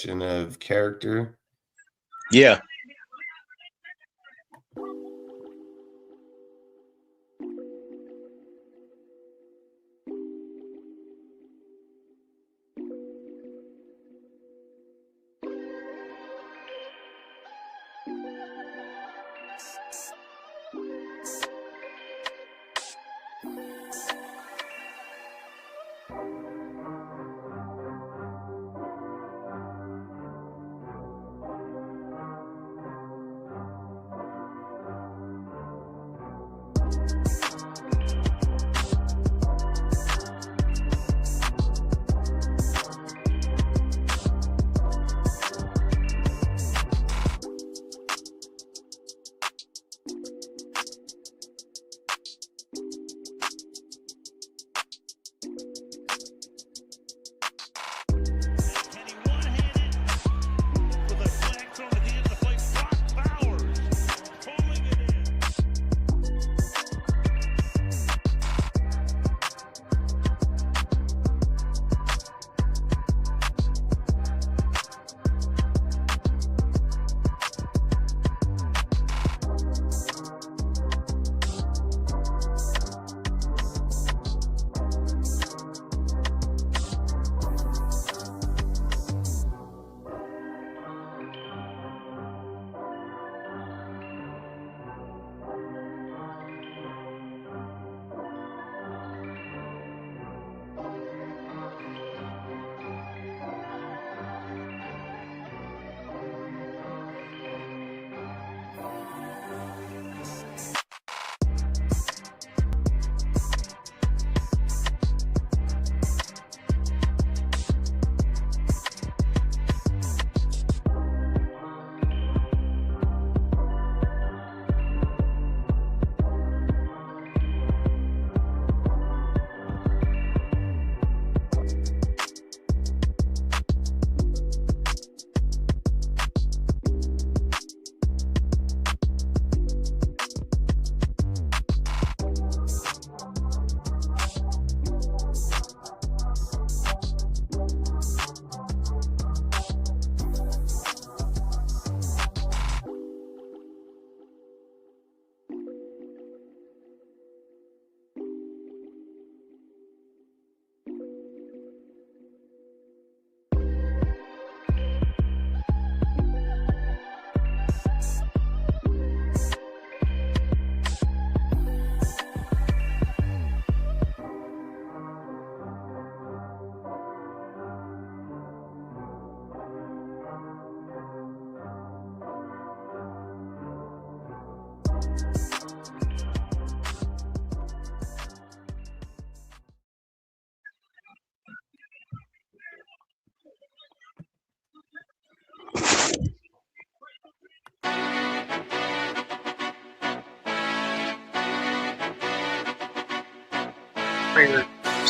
of character. Yeah.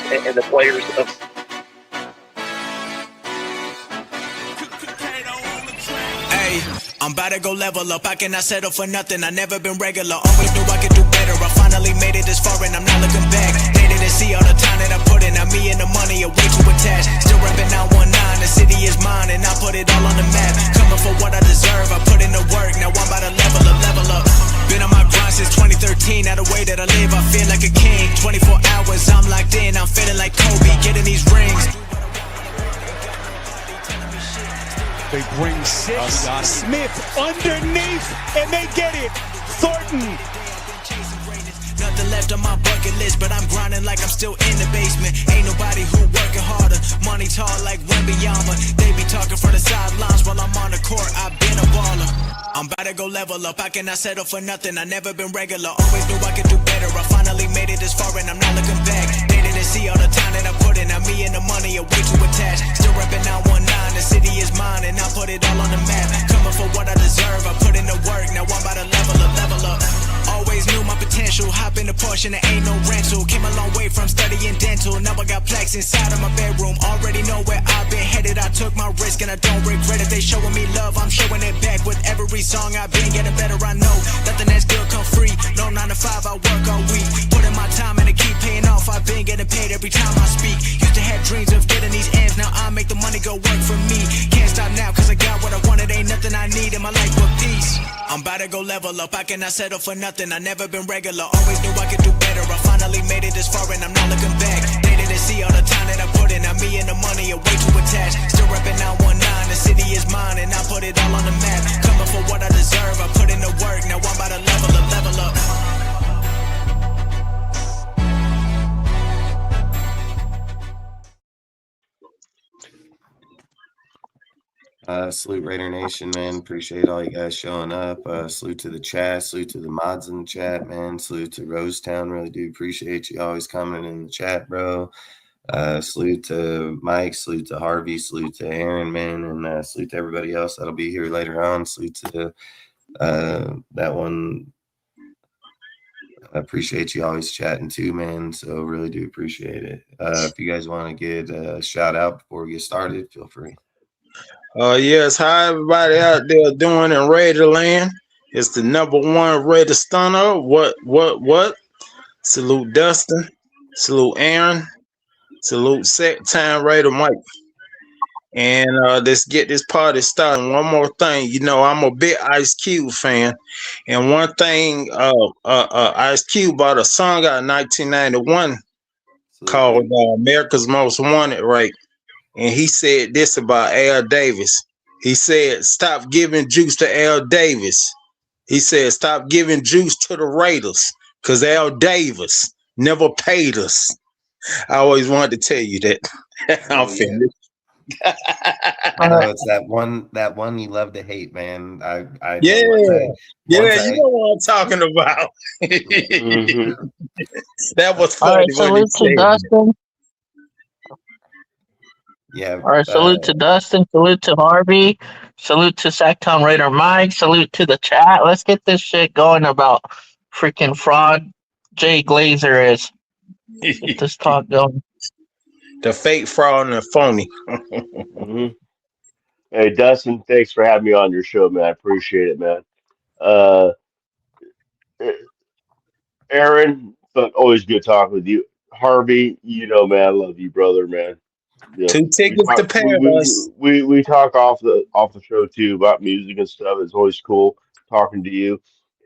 And the players of I'm about to go level up, I cannot settle for nothing, I never been regular, always knew I could do better, I finally made it this far and I'm not looking back, they didn't see all the time that I put in, now me and the money are way too attached, still rapping 919, the city is mine and I put it all on the map, coming for what I deserve, I put in the work, now I'm about to level up, been on my grind since 2013, now the way that I live, I feel like a king, 24 hours, I'm locked in, I'm feeling like Kobe, getting these rings. They bring six, Smith underneath, and they get it. Thornton. Nothing left on my bucket list, but I'm grinding like I'm still in the basement. Ain't nobody who working harder. Money tall like Wembanyama. They be talking for the sidelines while I'm on the court. I've been a baller. I'm about to go level up. I cannot settle for nothing. I never been regular. Always knew I could do better. I finally made it this far and I'm not looking back. They didn't see all the time that I put in. Now me and the money are way too attached. Still rapping 919. The city is mine and I put it all on the map. Coming for what I deserve. I put in the work. Now I'm about to level up. Always knew my potential. Hop in the portion, it ain't no rental. Came a long way from studying dental. Now I got plaques inside of my bedroom. Already know where I've been headed. I took my risk and I don't regret it. They showing me love, I'm showing it back. With every song I've been getting better. I know nothing that's good come free. No 9 to 5, I work all week. Put in my time and it keep paying off. I've been getting paid every time I speak. Used to have dreams of getting these ends. Now I make the money go work for me. Can't stop now cause I got what I wanted. Ain't nothing I need in my life but peace. I'm about to go level up. I cannot settle for nothing. I never been regular. Always knew I could do better. I finally made it this far and I'm not looking back. They didn't see all the time that I put in. Now me and the money are way too attached. Still repping 919. The city is mine and I put it all on the map. Coming for what I deserve. I put in the work. Now I'm about to level up, level up. Salute Raider Nation, man. Appreciate all you guys showing up. Salute to the chat. Salute to the mods in the chat, man. Salute to Rosetown. Really do appreciate you always coming in the chat, bro. Salute to Mike. Salute to Harvey. Salute to Aaron, man. And salute to everybody else that'll be here later on. Salute to that one. I appreciate you always chatting too, man. So really do appreciate it. If you guys want to get a shout out before we get started, feel free. Yes, how everybody out there doing in Raider Land? It's the #1 Raider Stunner. What? Salute Dustin. Salute Aaron. Salute Set Time Raider Mike. And let's get this party started. One more thing, you know, I'm a big Ice Cube fan. And one thing, Ice Cube bought a song out in 1991 called America's Most Wanted, right? And he said this about Al Davis. He said, stop giving juice to Al Davis. He said, stop giving juice to the Raiders because Al Davis never paid us. I always wanted to tell you that. I'm finished. I know it's that one you love to hate, man. I yeah, you know what I'm talking about. That was funny. All right, salute to Dustin. Yeah. All right, salute to Dustin. Salute to Harvey. Salute to Sacktown Raider Mike. Salute to the chat. Let's get this shit going about freaking fraud Jay Glazer is. Get this talk going. The fake, fraud, and the phony. Hey, Dustin, thanks for having me on your show, man. I appreciate it, man. Aaron, always good talking with you. Harvey, you know, man, I love you, brother, man. You know, 2 tickets to paradise. We talk off the show too about music and stuff. It's always cool talking to you.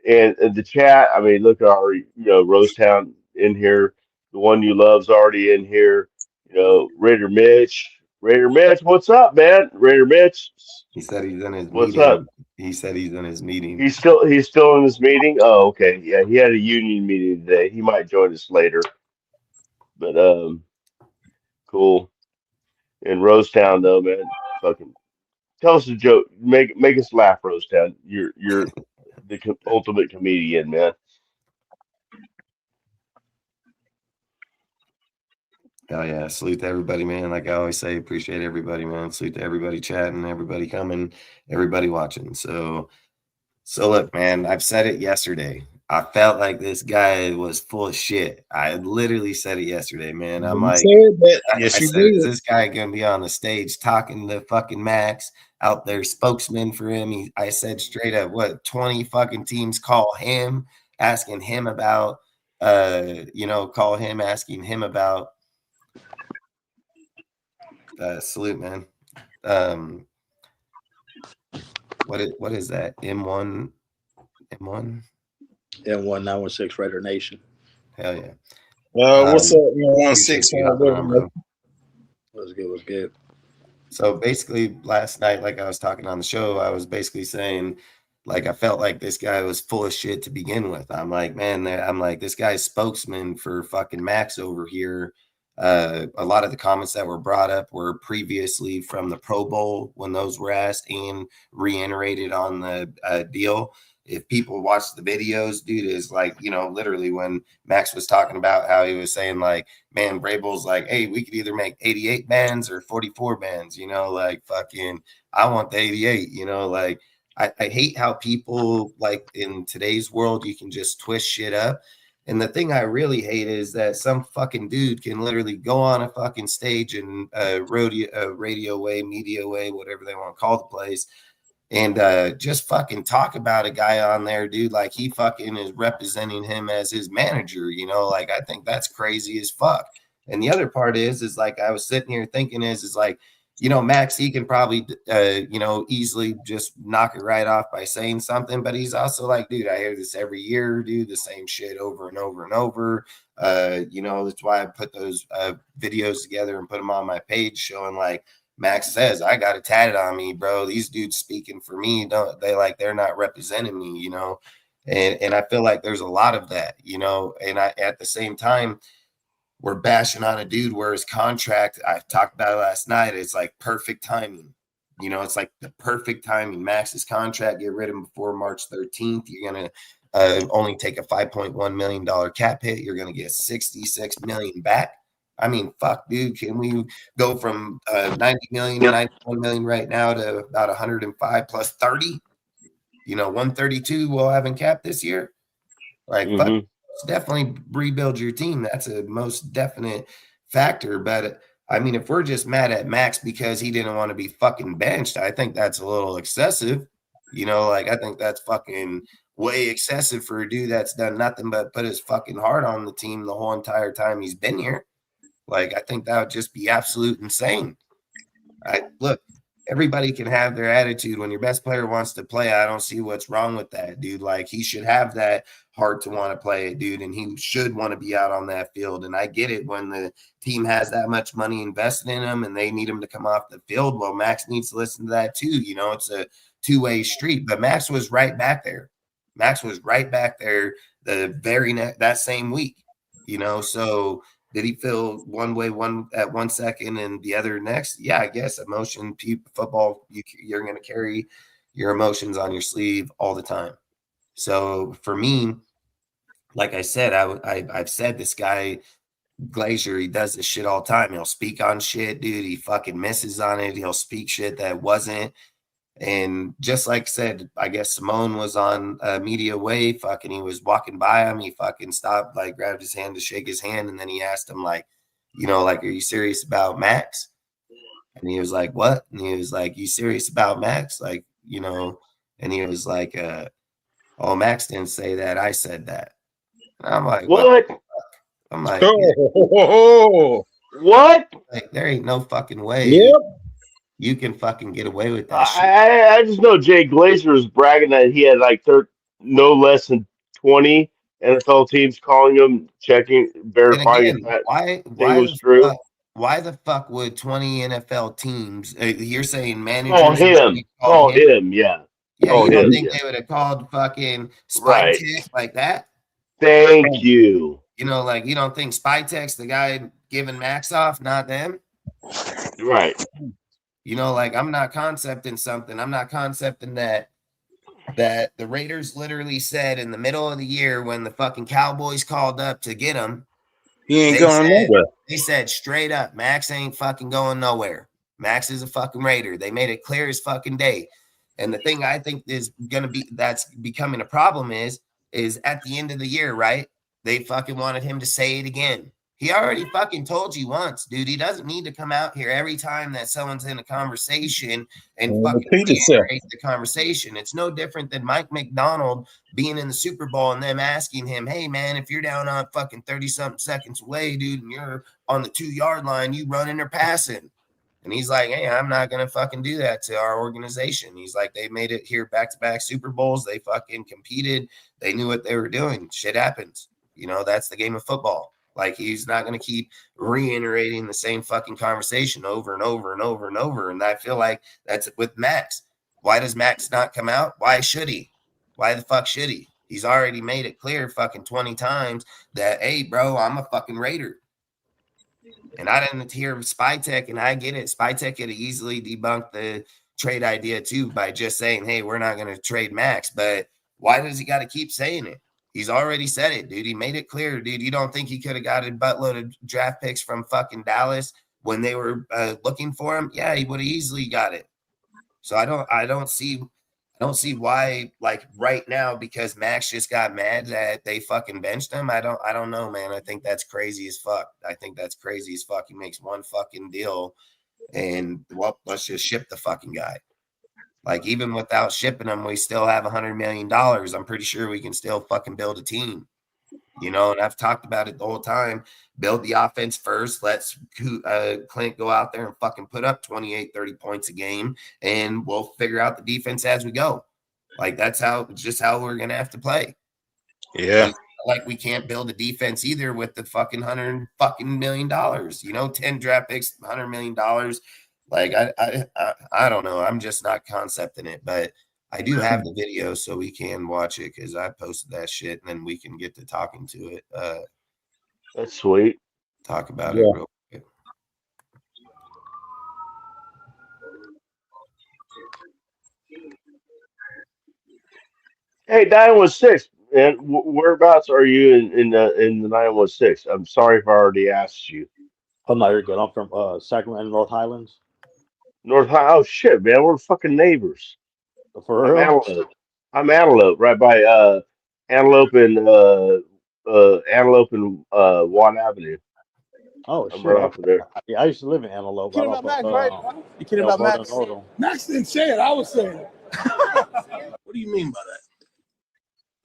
And the chat, I mean, look at our, you know, Rosetown in here. The one you love's already in here. You know, Raider Mitch, what's up, man? Raider Mitch. He said he's in his what's meeting. Up? He said he's in his meeting. He's still in his meeting. Oh, okay. Yeah, he had a union meeting today. He might join us later. But cool. In Rosetown, though, man, fucking tell us a joke. Make us laugh, Rosetown. You're the ultimate comedian, man. Oh yeah, salute to everybody, man. Like I always say, appreciate everybody, man. Salute to everybody chatting, everybody coming, everybody watching. So look, man, I've said it yesterday. I felt like this guy was full of shit. I literally said it yesterday, man. I'm like, I said, is this guy gonna be on the stage talking to fucking Maxx out there, spokesman for him? I said straight up, what, 20 fucking teams call him, asking him about, asking him about. Salute, man. What is that? M1. M1 916 Raider Nation. Hell yeah. What's up, 116? What's good? So basically, last night, like I was talking on the show, I was basically saying, like, I felt like this guy was full of shit to begin with. I'm like, man, this guy's spokesman for fucking Maxx over here. A lot of the comments that were brought up were previously from the Pro Bowl when those were asked and reiterated on the deal. If people watch the videos, dude, is like, you know, literally when Maxx was talking about how he was saying, like, man, Vrabel's like, hey, we could either make 88 bands or 44 bands, you know, like, fucking, I want the 88, you know, like, I hate how people, like, in today's world, you can just twist shit up. And the thing I really hate is that some fucking dude can literally go on a fucking stage and radio way, media way, whatever they want to call the place, and just fucking talk about a guy on there, dude, like he fucking is representing him as his manager, you know, like I think that's crazy as fuck. And the other part is like I was sitting here thinking is like, you know, Maxx, he can probably, you know, easily just knock it right off by saying something. But he's also like, dude, I hear this every year, dude, the same shit over and over and over. You know, that's why I put those videos together and put them on my page showing like Maxx says, I got it tatted on me, bro. These dudes speaking for me. Don't they like they're not representing me, you know? And I feel like there's a lot of that, you know, and I at the same time, we're bashing on a dude where his contract, I talked about it last night, it's like perfect timing. You know, it's like the perfect timing. Maxx's contract, get rid of him before March 13th. You're going to only take a $5.1 million cap hit. You're going to get $66 million back. I mean, fuck, dude. Can we go from 90 million, 91 million right now to about 105 plus 30? You know, 132 we'll have in cap this year. Like, fuck. Definitely rebuild your team. That's a most definite factor. But I mean, if we're just mad at Maxx because he didn't want to be fucking benched, I think that's a little excessive. You know, like I think that's fucking way excessive for a dude that's done nothing but put his fucking heart on the team the whole entire time he's been here. Like, I think that would just be absolute insane. Look, everybody can have their attitude. When your best player wants to play, I don't see what's wrong with that, dude. Like, he should have that heart to want to play it, dude, and he should want to be out on that field. And I get it when the team has that much money invested in him and they need him to come off the field. Well, Maxx needs to listen to that too. You know, it's a two-way street. But Maxx was right back there. Maxx was right back there the very that same week. You know, so did he feel one way at 1 second and the other next? Yeah, I guess emotion, football, you're going to carry your emotions on your sleeve all the time. So for me, like I said, I've said this guy, Glazer, he does this shit all the time. He'll speak on shit, dude. He fucking misses on it. He'll speak shit that wasn't. And just like I said, I guess Simone was on media way. Fucking, he was walking by him. He fucking stopped, like grabbed his hand to shake his hand. And then he asked him, like, you know, like, are you serious about Maxx? And he was like, what? And he was like, you serious about Maxx? Like, you know, and he was like, oh, Maxx didn't say that. I said that. And I'm like, what? I'm like, what? Like, there ain't no fucking way. Yep. You can fucking get away with that shit. I just know Jay Glazer was bragging that he had like no less than 20 NFL teams calling him, checking, verifying if that thing was true. Why the fuck would 20 NFL teams? You're saying managers? Call him, yeah. Yeah, you don't think they would have called fucking Spy Tech like that? Thank you. You know, like, you don't think Spy Tech's the guy giving Maxx off, not them? Right. You know, like, I'm not concepting something. I'm not concepting that the Raiders literally said in the middle of the year when the fucking Cowboys called up to get him, he ain't going nowhere. They said straight up, Maxx ain't fucking going nowhere. Maxx is a fucking Raider. They made it clear as fucking day. And the thing I think is going to be that's becoming a problem is at the end of the year, right? They fucking wanted him to say it again. He already fucking told you once, dude. He doesn't need to come out here every time that someone's in a conversation and fucking reiterate the conversation. It's no different than Mike McDonald being in the Super Bowl and them asking him, hey, man, if you're down on fucking 30-something seconds away, dude, and you're on the 2-yard line, you running or passing. And he's like, hey, I'm not going to fucking do that to our organization. He's like, they made it here back-to-back Super Bowls. They fucking competed. They knew what they were doing. Shit happens. You know, that's the game of football. Like, he's not going to keep reiterating the same fucking conversation over and over and over and over. And I feel like that's with Maxx. Why does Maxx not come out? Why should he? Why the fuck should he? He's already made it clear fucking 20 times that, hey, bro, I'm a fucking Raider. And I didn't hear Spy Tech, and I get it. Spy Tech could easily debunk the trade idea too by just saying, hey, we're not going to trade Maxx. But why does he got to keep saying it? He's already said it, dude. He made it clear, dude. You don't think he could have got a buttload of draft picks from fucking Dallas when they were looking for him? Yeah, he would have easily got it. So I don't see don't see why, like right now, because Max just got mad that they fucking benched him. I don't know, man. I think that's crazy as fuck. He makes one fucking deal, and well, let's just ship the fucking guy. Like even without shipping him, we still have $100 million. I'm pretty sure we can still fucking build a team. And I've talked about it the whole time. Build the offense first. Let's Clint go out there and fucking put up 28, 30 points a game, and we'll figure out the defense as we go. Like that's how we're gonna have to play. Yeah. Like we can't build a defense either with the fucking $100 million. 10 draft picks, $100 million. Like I don't know. I'm just not concepting it, but I do have the video so we can watch it because I posted that shit, and then we can get to talking to it. That's sweet. Talk about it real quick. Hey, 916, and whereabouts are you in the 916? I'm sorry if I already asked you. Oh no, you're good. I'm from Sacramento, North Highlands. Oh shit, man, we're fucking neighbors. For real? I'm Antelope, right by Antelope and Watt Avenue. Oh I'm shit! right off of there. Yeah, I used to live in Antelope. You kidding about Max, right? You kidding about Max? Max didn't say it. I was saying it. What do you mean by that?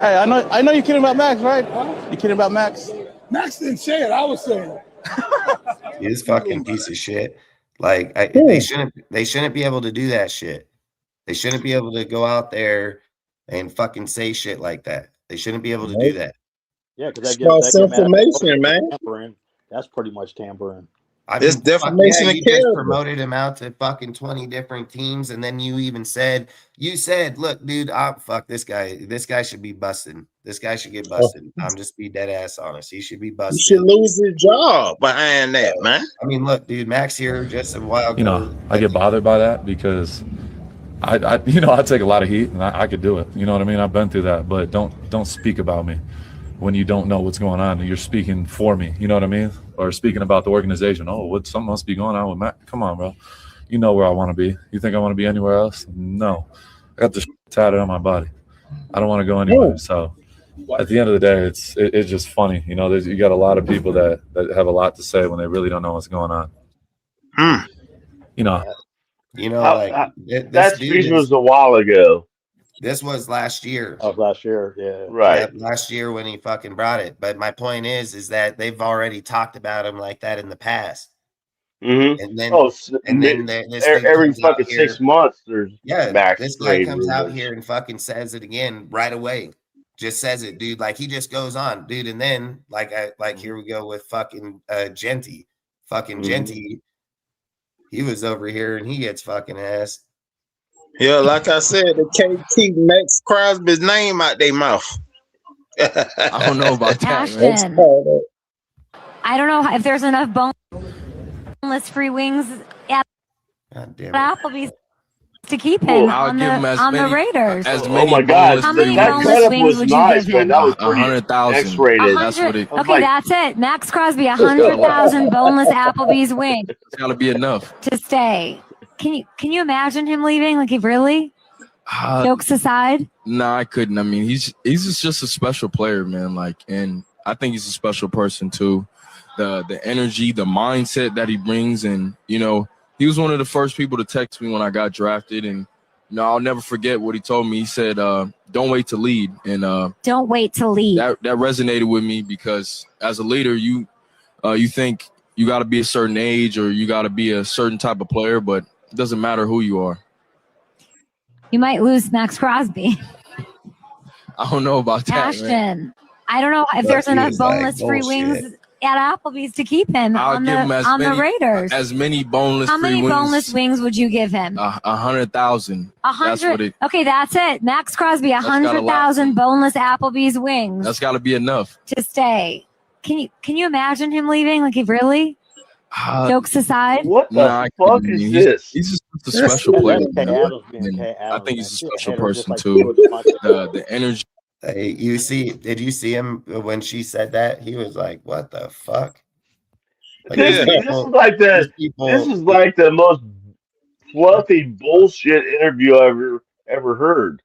Hey, I know you're kidding about Max, right? You kidding about Max? Max didn't say it. I was saying it. He's fucking piece of shit. Like they shouldn't be able to do that shit. They shouldn't be able to go out there and fucking say shit like that. They shouldn't be able to do that. Yeah, because False information, man. Tampering. That's pretty much tampering. It's defamation of you just character. promoted him out to fucking 20 different teams, and then you even said, look, dude, fuck this guy. This guy should be busted. This guy should get busted. I'm just be dead ass honest. He should be busted. You should lose his job behind that, man. I mean, look, dude, Max here just a while ago. I get bothered by that because I take a lot of heat, and I could do it. You know what I mean? I've been through that, but don't speak about me when you don't know what's going on. You're speaking for me, you know what I mean? Or speaking about the organization. Oh, something must be going on with Matt. Come on, bro. You know where I want to be. You think I want to be anywhere else? No. I got this tatted on my body. I don't want to go anywhere. So at the end of the day, it's just funny. You got a lot of people that have a lot to say when they really don't know what's going on. That speech was a while ago. This was last year. Oh, last year, yeah. Right. Yeah, last year when he fucking brought it. But my point is that they've already talked about him like that in the past. Mm-hmm. And then every fucking 6 months there's Max. This guy comes out here and fucking says it again right away. Just says it, dude. Like he just goes on, dude. And then here we go with fucking Genty. Fucking Genty. He was over here and he gets fucking ass. Yeah, like I said, the KT Maxx Crosby's name out their mouth. I don't know about that. I don't know if there's enough boneless free wings at Applebee's to keep him on the Raiders. Oh my God! How many boneless wings would you give him? That was 100,000. X-rated. That's what okay, that's it. Maxx Crosby, 100,000 boneless Applebee's wings. It's gotta be enough to stay. Can you imagine him leaving? Like, really? Jokes aside? No, I couldn't. I mean, he's just a special player, man. Like, and I think he's a special person too. The energy, the mindset that he brings, and he was one of the first people to text me when I got drafted, and I'll never forget what he told me. He said, "Don't wait to lead," and don't wait to lead. That resonated with me because as a leader, you think you got to be a certain age or you got to be a certain type of player, but it doesn't matter who you are. You might lose Maxx Crosby. I don't know about that. Ashton, I don't know if there's enough boneless free wings at Applebee's to keep him on the Raiders. As many boneless. How many boneless wings would you give him? 100,000. 100. Okay, that's it. Maxx Crosby, 100,000 boneless Applebee's wings. That's got to be enough to stay. Can you imagine him leaving? Like, really? Jokes aside, what the fuck is this? He's just a special player. I think he's a special person too. The energy. Hey, did you see him when she said that? He was like, "What the fuck?" Like, this is like the most fluffy bullshit interview I ever heard.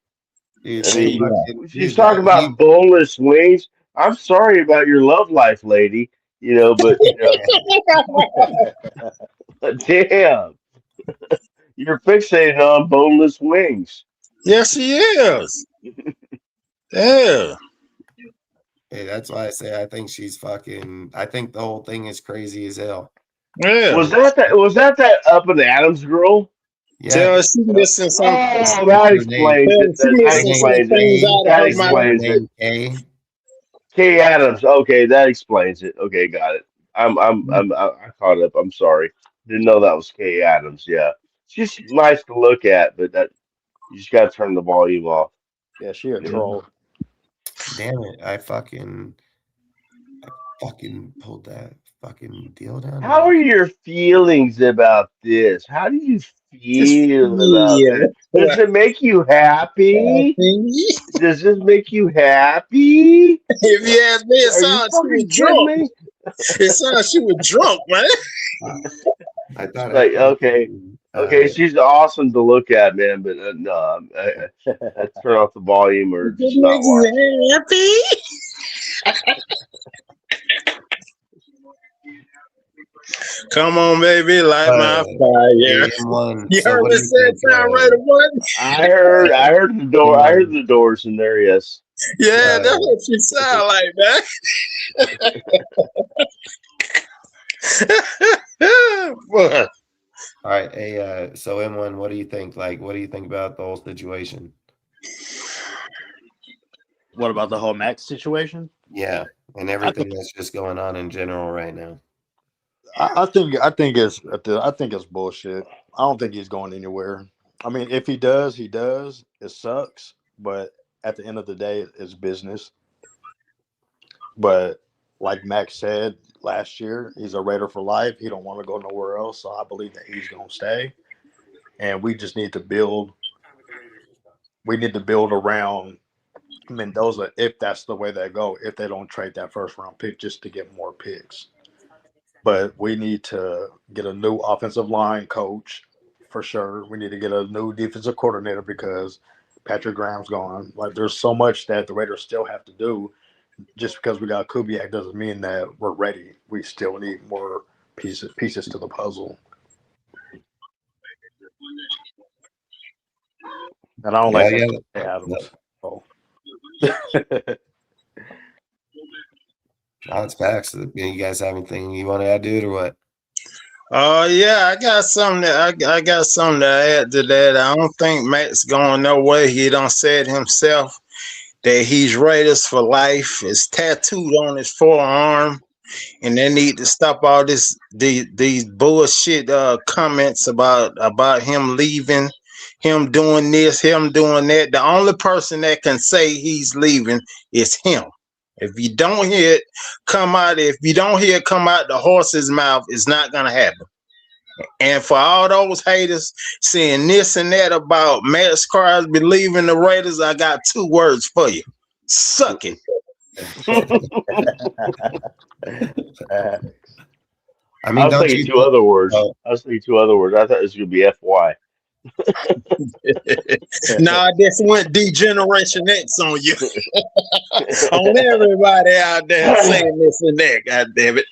Dude, I they mean, fucking, she's dude, talking about boneless wings. I'm sorry about your love life, lady. But damn, you're fixated on boneless wings. Yes, he is. Yeah. hey, that's why I say I think she's fucking. I think the whole thing is crazy as hell. Yeah. Was that up in Adams girl? Yeah. Tell her she missing some. Oh, that Her name, explains it. She That her missing name some explains it. things Kay. out of That her Isn't her explains mouth. it. name Kay? Kay Adams. Okay, that explains it. Okay, got it. I caught up. I'm sorry. Didn't know that was Kay Adams. Yeah, she's nice to look at, but that you just gotta turn the volume off. Yeah, she a Yeah. troll. Damn it! I fucking pulled that fucking deal down. How are your feelings about this? How do you feel about Yeah. this? Does it make you happy? Does this make you happy? If you ask me, it Are you sounds she was fucking kidding drunk. me? It sounds she was drunk, man. I thought I Like, okay, fucking, she's awesome to look at, man, but no, I turn off the volume or If it just not makes watch. you happy. Come on, baby, light my fire. M1. You So heard what me do you say think? time right away? I heard the door. I heard the doors in there. Yes. Yeah, that's what she sound like, man. What? All right, hey, so M1, what do you think? Like, what do you think about the whole situation? What about the whole Max situation? Yeah, and everything that's just going on in general right now. I think it's bullshit. I don't think he's going anywhere. I mean, if he does, he does. It sucks, but at the end of the day, it's business. But like Max said last year, he's a Raider for life. He don't want to go nowhere else, so I believe that he's going to stay. And we just need to build. We need to build around Mendoza if that's the way they go. If they don't trade that first round pick just to get more picks. But we need to get a new offensive line coach for sure. We need to get a new defensive coordinator because Patrick Graham's gone. Like, there's so much that the Raiders still have to do. Just because we got Kubiak doesn't mean that we're ready. We still need more pieces to the puzzle. And I don't like that Adams. Oh. No, it's facts. You guys have anything you want to add to it or what? Yeah, I got something I got something to add to that. I don't think Matt's going nowhere. He done said himself that he's Raiders for life. It's tattooed on his forearm, and they need to stop all these bullshit comments about him leaving, him doing this, him doing that. The only person that can say he's leaving is him. If you don't hear it come out the horse's mouth, it's not gonna happen. And for all those haters saying this and that about Maxx Crosby leaving the Raiders, I got 2 words for you: suck it. I mean, I was thinking 2 other words. I was thinking 2 other words. I thought it was gonna be FY. Nah, I just went D-Generation X on you. On everybody out there saying this and that, God damn it.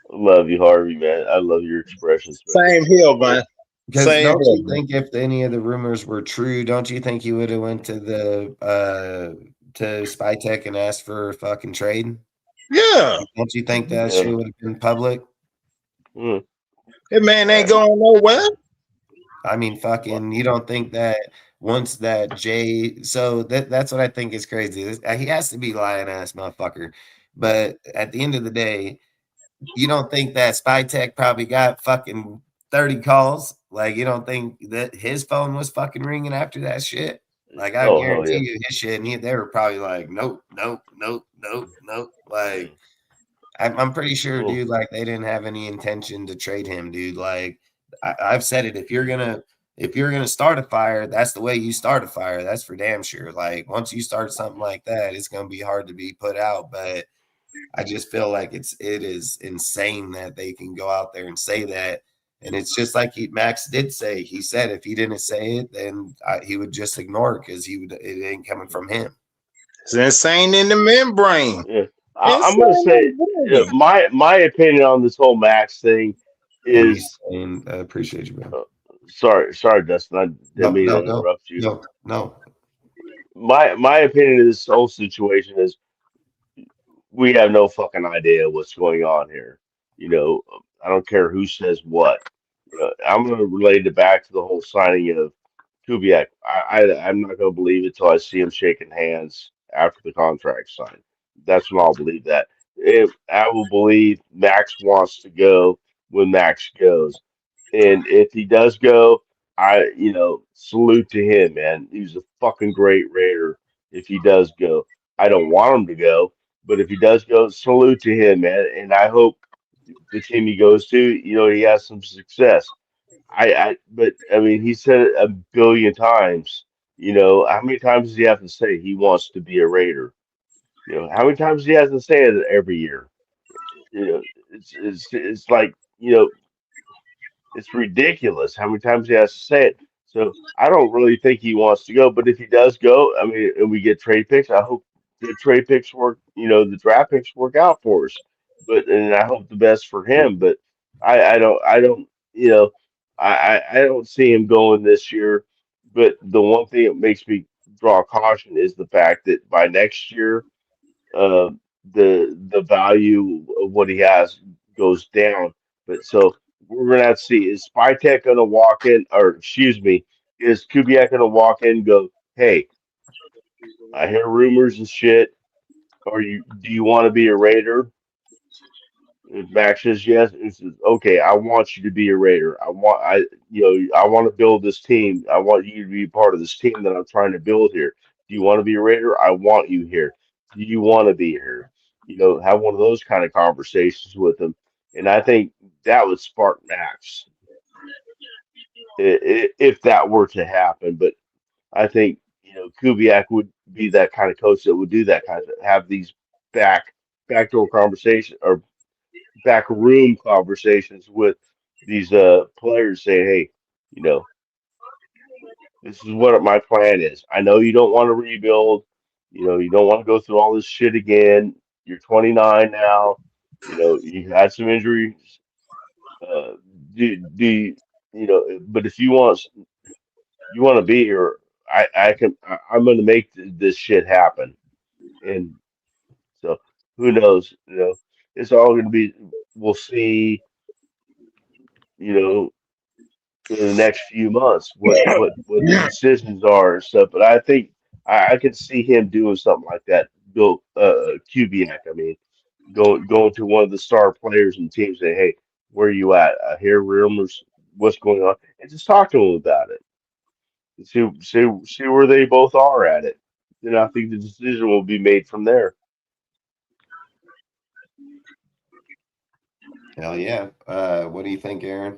Love you, Harvey, man. I love your expressions. Same here, man. Because Same don't here, you think if any of the rumors were true, don't you think he would have went to the to Spytech and asked for a fucking trade? Yeah. Don't you think that shit would have been public? Mm. That man ain't going nowhere. I mean, fucking, you don't think that once that Jay, so that's what I think is crazy. He has to be lying ass motherfucker. But at the end of the day, you don't think that Spytech probably got fucking 30 calls? Like, you don't think that his phone was fucking ringing after that shit? Like, I guarantee you his shit, and they were probably like, nope. Like, I'm pretty sure, dude, like, they didn't have any intention to trade him, dude. Like, I've said it. If you're gonna start a fire, that's the way you start a fire. That's for damn sure. Like, once you start something like that, it's gonna be hard to be put out. But I just feel like it is insane that they can go out there and say that And it's just like Max did say. He said if he didn't say it, then he would just ignore it because it ain't coming from him. It's insane in the membrane. Yeah. I'm going to say my opinion on this whole Max thing is. I appreciate you, bro. Sorry, Dustin. I didn't mean to interrupt you. No. My opinion of this whole situation is we have no fucking idea what's going on here. I don't care who says what. I'm going to relate it back to the whole signing of Kubiak. I'm not going to believe it till I see him shaking hands after the contract signed. That's when I'll believe that. I will believe Max wants to go when Max goes. And if he does go, salute to him, man. He's a fucking great Raider if he does go. I don't want him to go, but if he does go, salute to him, man. And I hope the team he goes to, he has some success. But I mean, he said it a billion times. How many times does he have to say he wants to be a Raider? How many times does he have to say it every year? It's like, it's ridiculous how many times he has to say it. So I don't really think he wants to go. But if he does go, I mean, and we get trade picks, I hope the trade picks work. The draft picks work out for us. And I hope the best for him. But I don't. I don't see him going this year. But the one thing that makes me draw caution is the fact that by next year, uh, the value of what he has goes down. But so we're gonna have to see, is Spytek gonna walk in, or excuse me, is Kubiak gonna walk in and go, hey, I hear rumors and shit. Do you want to be a Raider? If Max says yes, it says, okay, I want you to be a Raider. I want to build this team. I want you to be part of this team that I'm trying to build here. Do you want to be a Raider? I want you here. Do you want to be here? Have one of those kind of conversations with him. And I think that would spark Max if that were to happen. But I think, Kubiak would be that kind of coach that would do that kind of have these backdoor conversations or back room conversations with these players saying, hey, this is what my plan is. I know you don't want to rebuild. You don't want to go through all this shit again. You're 29 now. You had some injuries. But if you want to be here, I'm going to make this shit happen. And so who knows? It's all going to be. We'll see. In the next few months, what the decisions are and stuff. But I think I could see him doing something like that. Bill Kubiak. I mean, going to one of the star players and teams, say, hey, where are you at? I hear rumors. What's going on? And just talk to them about it. See where they both are at it. Then I think the decision will be made from there. Hell yeah. What do you think, Aaron?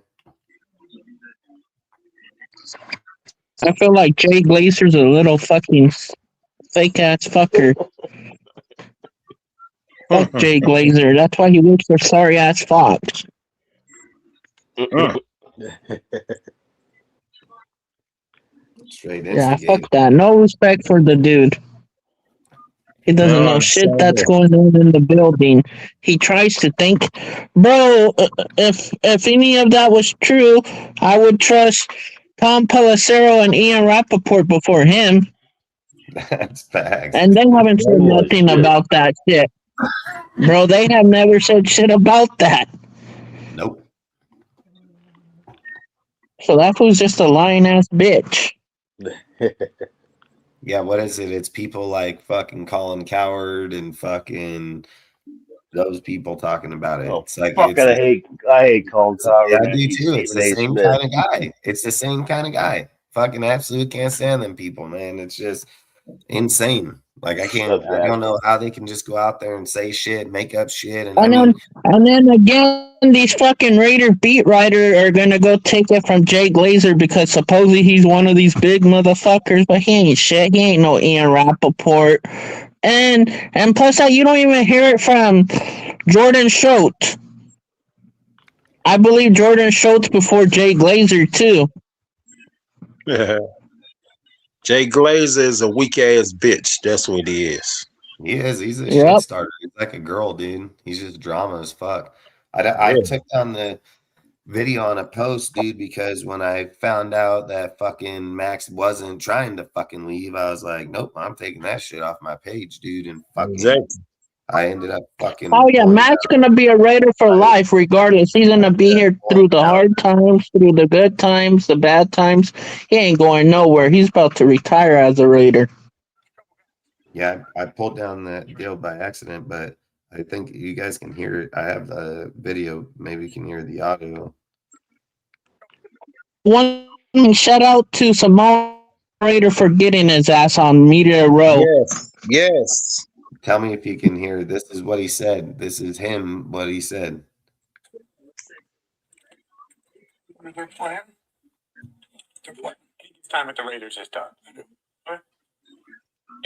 I feel like Jay Glazer's a little fucking fake ass fucker. Fuck Jay Glazer. That's why he works for sorry ass Fox. Straight yeah, fuck that. No respect for the dude. He doesn't know shit that's going on in the building. He tries to think, bro. If any of that was true, I would trust Tom Pelissero and Ian Rappaport before him. That's facts. And they haven't said nothing about that shit. Bro, they have never said shit about that. Nope. So that was just a lying ass bitch. Yeah, what is it? It's people like fucking Colin Cowherd and fucking those people talking about it. It's like I hate Colin Cowherd. Yeah, I do too. It's the same kind of guy. It's the same kind of guy. Fucking absolutely can't stand them people, man. It's just insane. Like I don't know how they can just go out there and say shit, make up shit, and then again, these fucking Raider beat writers are gonna go take it from Jay Glazer because supposedly he's one of these big motherfuckers, but he ain't shit. He ain't no Ian Rappaport, and plus that you don't even hear it from Jordan Schultz. I believe Jordan Schultz before Jay Glazer too. Jay Glazer is a weak ass bitch. That's what he is. He is. He's a Yep. shit starter. He's like a girl, dude. He's just drama as fuck. I took down the video on a post, dude, because when I found out that fucking Maxx wasn't trying to fucking leave, I was like, nope, I'm taking that shit off my page, dude. And fucking, Exactly. I ended up fucking. Oh yeah, Matt's gonna be a Raider for life, regardless. He's gonna be here through the hard times, through the good times, the bad times. He ain't going nowhere. He's about to retire as a Raider. Yeah, I pulled down that deal by accident, but I think you guys can hear it. I have the video. Maybe you can hear the audio. One shout out to Simone Raider for getting his ass on Media Row. Yes, yes. Tell me if you can hear. This is what he said. This is him, what he said. Their plan? His time at the Raiders is done.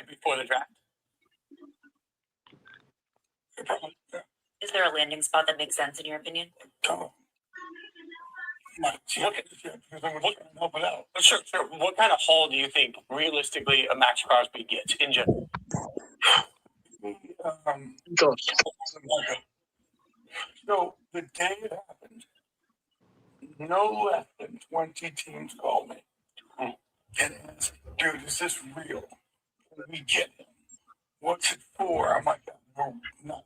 Before the draft. Is there a landing spot that makes sense in your opinion? Look at this shit, because I'm looking to help it out. Sure. What kind of haul do you think realistically a Maxx Crosby gets in general? So the day it happened, no less than 20 teams called me and asked, dude, is this real? Can we get him? What's it for? I'm like, no, not.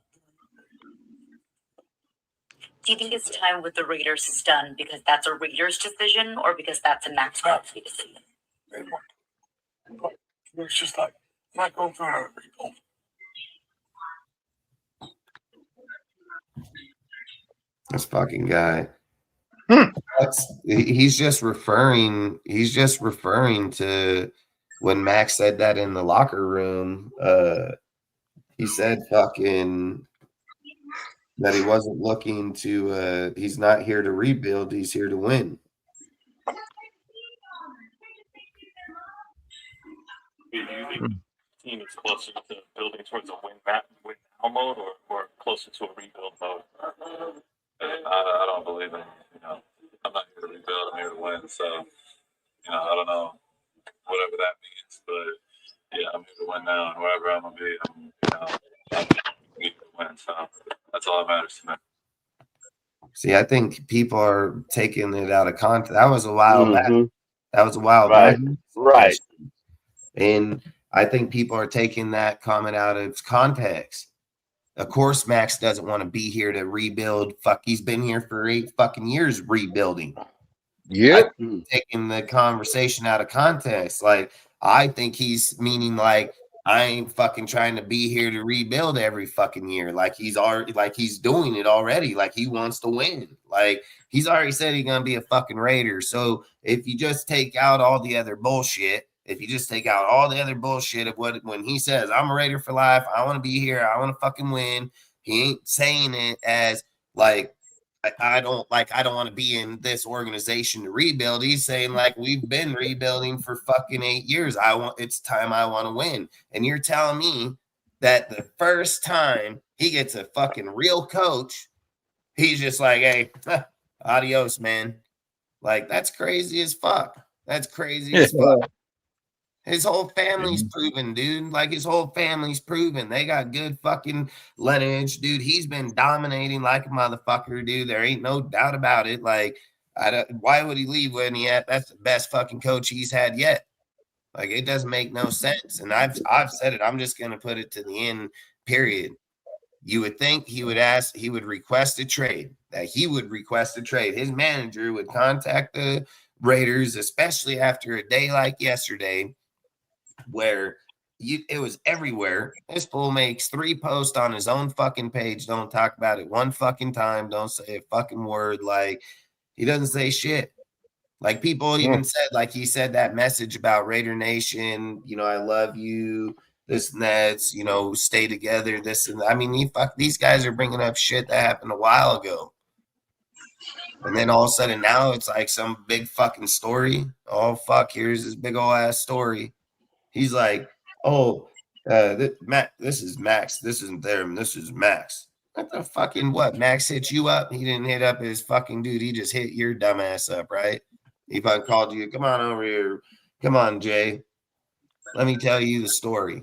Do you think his time with the Raiders is done because that's a Raiders decision or because that's a Maxx Crosby decision? It's just like, I'm not going through another rebuild. This fucking guy. He's just referring to when Maxx said that in the locker room. He said fucking that he wasn't looking to he's not here to rebuild, he's here to win. Do you think the team is closer to building towards a win now mode or closer to a rebuild mode? I don't believe in, I'm not here to rebuild, I'm here to win. So, I don't know whatever that means, but yeah, I'm here to win now, and wherever I'm gonna be, I'm here to win. So that's all that matters to me. See, I think people are taking it out of context. That was a while back. That was a while back. Right. And I think people are taking that comment out of context. Of course, Maxx doesn't want to be here to rebuild. Fuck, he's been here for 8 fucking years rebuilding. Yep. Taking the conversation out of context. Like, I think he's meaning like, I ain't fucking trying to be here to rebuild every fucking year. Like he's already, like he's doing it already. Like he wants to win. Like he's already said he's gonna be a fucking Raider. So if you just take out all the other bullshit, of what when he says I'm a Raider for life, I want to be here, I want to fucking win. He ain't saying it as like I don't want to be in this organization to rebuild. He's saying like we've been rebuilding for fucking 8 years. It's time I want to win. And you're telling me that the first time he gets a fucking real coach, he's just like, hey, adios, man. Like that's crazy as fuck. That's crazy as fuck. His whole family's proven, dude. Like his whole family's proven. They got good fucking lineage, dude. He's been dominating like a motherfucker, dude. There ain't no doubt about it. Like, why would he leave when that's the best fucking coach he's had yet? Like, it doesn't make no sense. And I've said it. I'm just gonna put it to the end. Period. You would think he would request a trade. His manager would contact the Raiders, especially after a day like yesterday, where it was everywhere. This fool makes 3 posts on his own fucking page. Don't talk about it one fucking time. Don't say a fucking word. Like he doesn't say shit. Like people even said, like he said that message about Raider Nation, I love you, this and that, stay together, this and that. I mean, these guys are bringing up shit that happened a while ago. And then all of a sudden now it's like some big fucking story. Oh, fuck, here's this big old ass story. He's like, this is Maxx. This isn't them. This is Maxx. What the fucking what? Max hit you up. He didn't hit up his fucking dude. He just hit your dumbass up, right? He fucking called you. Come on over here. Come on, Jay. Let me tell you the story.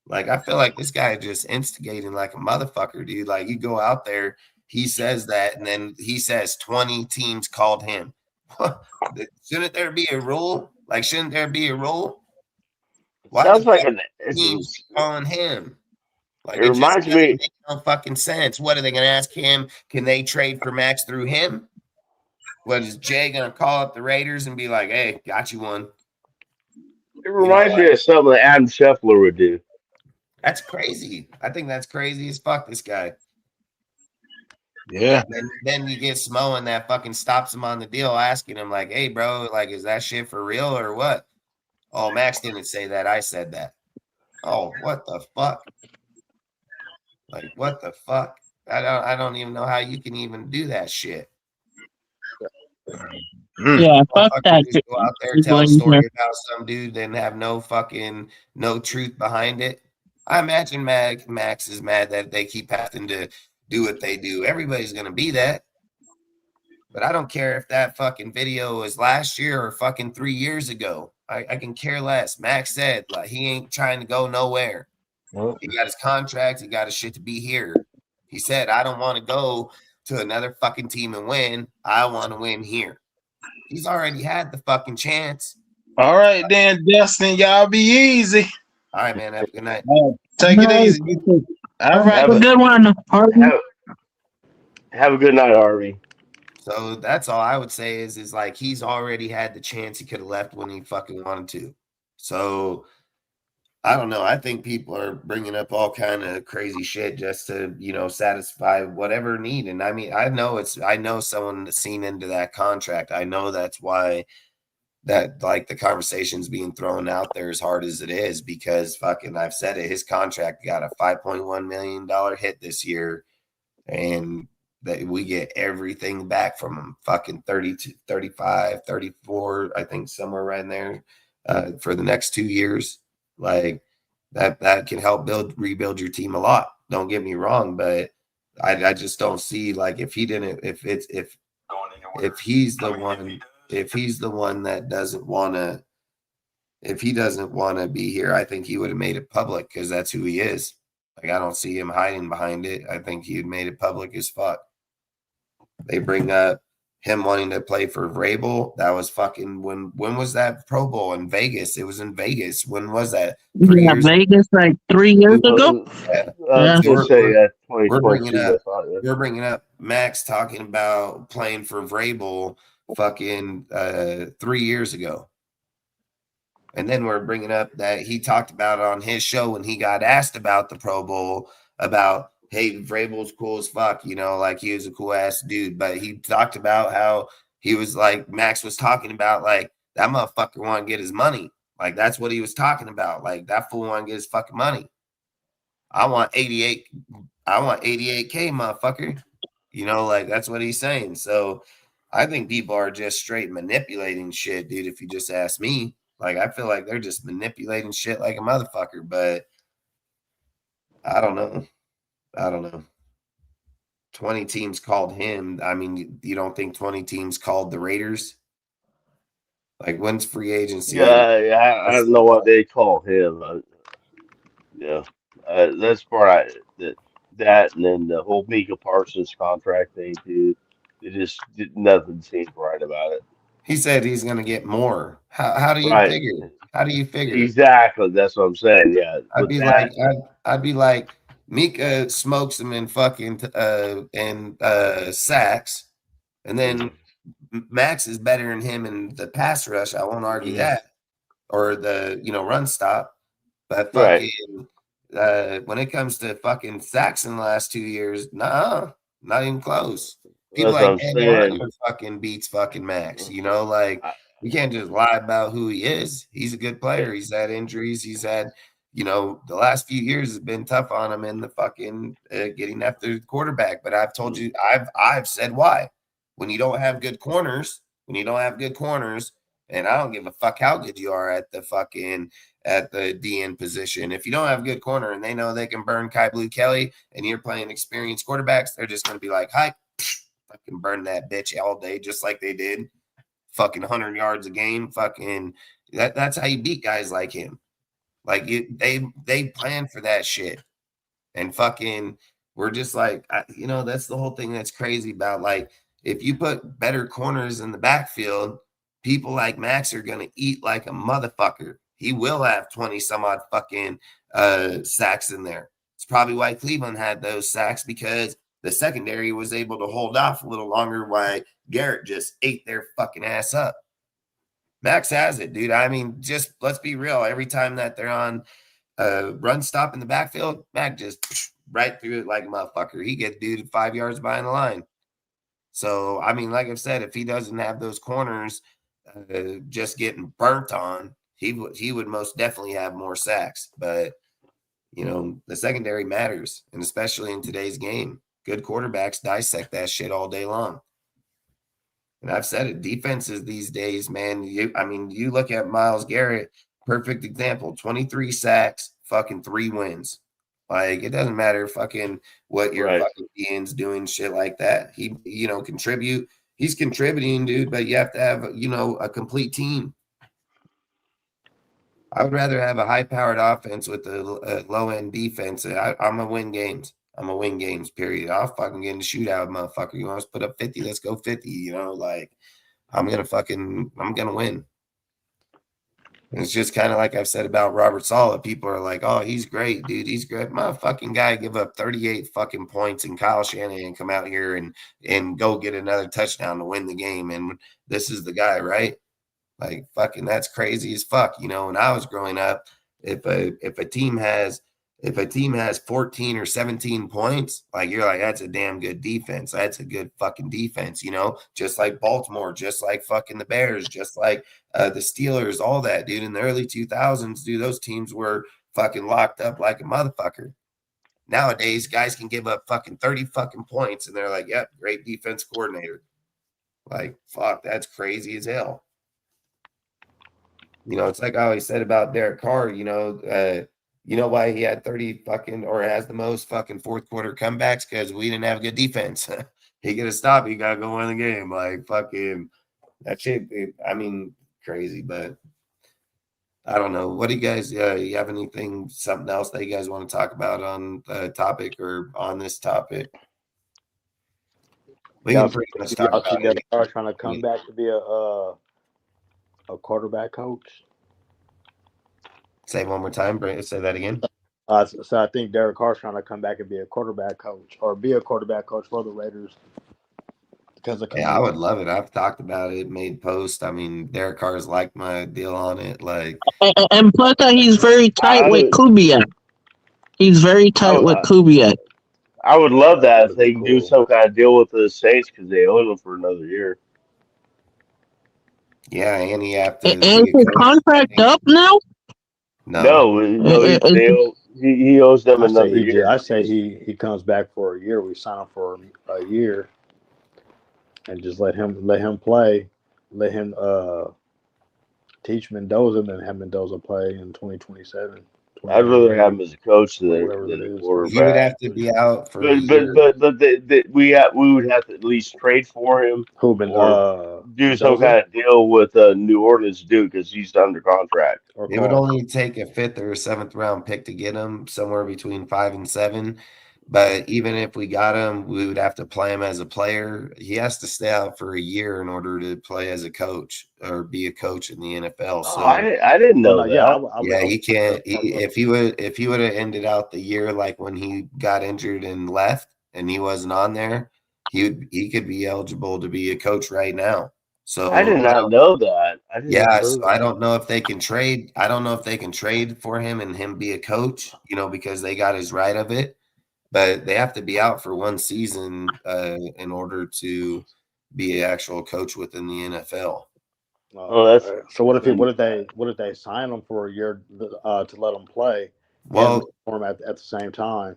Like, I feel like this guy is just instigating like a motherfucker, dude. Like, you go out there, he says that, and then he says 20 teams called him. Shouldn't there be a rule? Like, shouldn't there be a rule? Why Sounds like teams calling him? Like, it reminds me. Make no fucking sense. What are they going to ask him? Can they trade for Max through him? What is Jay going to call up the Raiders and be like, "Hey, got you one"? It reminds me of something that Adam Scheffler would do. That's crazy. I think that's crazy as fuck. This guy. Yeah. Then you get Smo and that fucking stops him on the deal, asking him like, "Hey, bro, like, is that shit for real or what?" Oh, Max didn't say that. I said that. Oh, what the fuck? Like, what the fuck? I don't even know how you can even do that shit. Yeah, fuck that. Just go out there, tell a story about some dude, then have no truth behind it. I imagine Max is mad that they keep having to do what they do. Everybody's gonna be that. But I don't care if that fucking video was last year or fucking 3 years ago. I can care less. Max said like he ain't trying to go nowhere. He got his contract. He got his shit to be here. He said, I don't want to go to another fucking team and win. I want to win here. He's already had the fucking chance. All right, then, Dustin, y'all be easy. All right, man. Have a good night. Take it easy. All right. Have a good one, Harvey. Have a good night, Harvey. So that's all I would say is like he's already had the chance. He could have left when he fucking wanted to. So I don't know. I think people are bringing up all kind of crazy shit just to, satisfy whatever need. And I mean, I know someone that's seen into that contract. I know that's why that like the conversation's being thrown out there as hard as it is because fucking I've said it. His contract got a $5.1 million hit this year, and that we get everything back from him. Fucking 32, 35, 34, I think somewhere right in there for the next 2 years. Like that can help rebuild your team a lot. Don't get me wrong, but I just don't see like if he's the one that doesn't want to, if he doesn't want to be here, I think he would have made it public because that's who he is. Like I don't see him hiding behind it. I think he had made it public as fuck. They bring up him wanting to play for Vrabel. That was fucking when was that Pro Bowl in Vegas? It was in Vegas. When was that? Vegas like 3 years ago. We're bringing up Max talking about playing for Vrabel fucking 3 years ago. And then we're bringing up that he talked about on his show when he got asked about the Pro Bowl about, hey, Vrabel's cool as fuck, like he was a cool ass dude. But he talked about how he was like, Max was talking about like that motherfucker want to get his money. Like that's what he was talking about. Like that fool want to get his fucking money. I want 88K, motherfucker. Like that's what he's saying. So I think people are just straight manipulating shit, dude. If you just ask me, like I feel like they're just manipulating shit like a motherfucker, but I don't know. 20 teams called him. I mean, you don't think 20 teams called the Raiders? Like, when's free agency? Yeah, I don't know what they call him. That's part that, and then the whole Mika Parsons contract thing too. Nothing seems right about it. He said he's going to get more. How do you figure? How do you figure? Exactly. That's what I'm saying. Yeah. I'd be like, Mika smokes him in fucking sacks, and then Max is better than him in the pass rush. I won't argue that, or the run stop. But fucking when it comes to fucking sacks in the last 2 years, not even close. People like Daniel Hunter fucking beats fucking Max. Like we can't just lie about who he is. He's a good player. He's had injuries. He's had. The last few years has been tough on him in the fucking getting after the quarterback. But I've told you, I've said why. When you don't have good corners, and I don't give a fuck how good you are at the fucking at the DN position. If you don't have a good corner and they know they can burn Kai Blue Kelly and you're playing experienced quarterbacks, they're just going to be like, hi, fucking burn that bitch all day, just like they did. Fucking 100 yards a game. Fucking that's how you beat guys like him. Like they plan for that shit. And fucking we're just like, that's the whole thing that's crazy about, like, if you put better corners in the backfield, people like Maxx are going to eat like a motherfucker. He will have 20 some odd fucking sacks in there. It's probably why Cleveland had those sacks, because the secondary was able to hold off a little longer while Garrett just ate their fucking ass up. Maxx has it, dude. I mean, just let's be real. Every time that they're on run stop in the backfield, Mac just right through it like a motherfucker. He gets dude 5 yards behind the line. So, I mean, like I've said, if he doesn't have those corners just getting burnt on, he would most definitely have more sacks. But, the secondary matters, and especially in today's game. Good quarterbacks dissect that shit all day long. And I've said it, defenses these days, man, you look at Myles Garrett, perfect example, 23 sacks, fucking 3 wins. Like, it doesn't matter fucking what your fucking DN's doing, shit like that. He, contribute. He's contributing, dude, but you have to have, a complete team. I would rather have a high-powered offense with a low-end defense. I'm going to win games. I'm going to win games, period. I'll fucking get in the shootout, motherfucker. You want us to put up 50? Let's go 50, like, I'm going to win. And it's just kind of like I've said about Robert Saleh. People are like, oh, he's great, dude. He's great. Motherfucking guy give up 38 fucking points, and Kyle Shanahan come out here and go get another touchdown to win the game. And this is the guy, right? Like, fucking, that's crazy as fuck. When I was growing up, if a team has 14 or 17 points, like, you're like, that's a damn good defense. That's a good fucking defense, just like Baltimore, just like fucking the Bears, just like the Steelers, all that, dude. In the early 2000s, dude, those teams were fucking locked up like a motherfucker. Nowadays, guys can give up fucking 30 fucking points, and they're like, yep, great defense coordinator. Like, fuck, that's crazy as hell. It's like I always said about Derek Carr, why he had 30 fucking, or has the most fucking fourth quarter comebacks? Because we didn't have a good defense. He get a stop, he got to go win the game. Like, fucking, that shit, crazy, but I don't know. What do you guys, you have something else that you guys want to talk about on the topic or on this topipic? We can pretty much talk about it. Are trying to come back to be a quarterback coach. Say one more time, Brent. Say that again. So I think Derek Carr's trying to come back and be a quarterback coach, or be a quarterback coach for the Raiders. I would love it. I've talked about it, made posts. Derek Carr's liked my deal on it. Like, and plus that he's very tight with Kubiak. He's very tight with Kubiak. I would love that if they can do some kind of deal with the Saints, because they own them for another year. Yeah, and he have to. Is his contract up now? No, he owes them another year. I say he comes back for a year. We sign him for a year, and just let him play. Let him teach Mendoza, and then have Mendoza play in 2027. I'd rather have him as a coach than a quarterback. He would have to be out for a year. But we would have to at least trade for him, or do some kind of deal with New Orleans Duke, because he's under contract. It would only take a 5th or 7th round pick to get him, somewhere between 5 and 7. But even if we got him, we would have to play him as a player. He has to stay out for a year in order to play as a coach or be a coach in the NFL. So I didn't know that. Yeah, he can't. If he would have ended out the year like when he got injured and left, and he wasn't on there, he could be eligible to be a coach right now. So I did not know that. I don't know if they can trade. I don't know if they can trade for him and him be a coach. Because they got his right of it. But they have to be out for one season in order to be an actual coach within the NFL. So what if they sign him for a year to let him play? Well, and at the same time,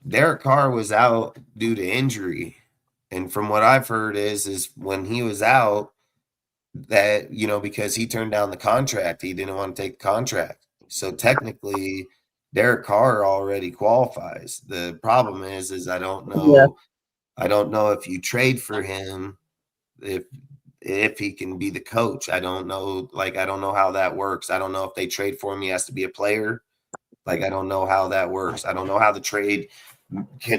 Derek Carr was out due to injury, and from what I've heard is when he was out, that because he turned down the contract, he didn't want to take the contract. So technically, Derek Carr already qualifies. The problem is I don't know. Yeah. I don't know if you trade for him, if he can be the coach. I don't know. Like, I don't know how that works. I don't know if they trade for him, he has to be a player. Like, I don't know how that works. I don't know how the trade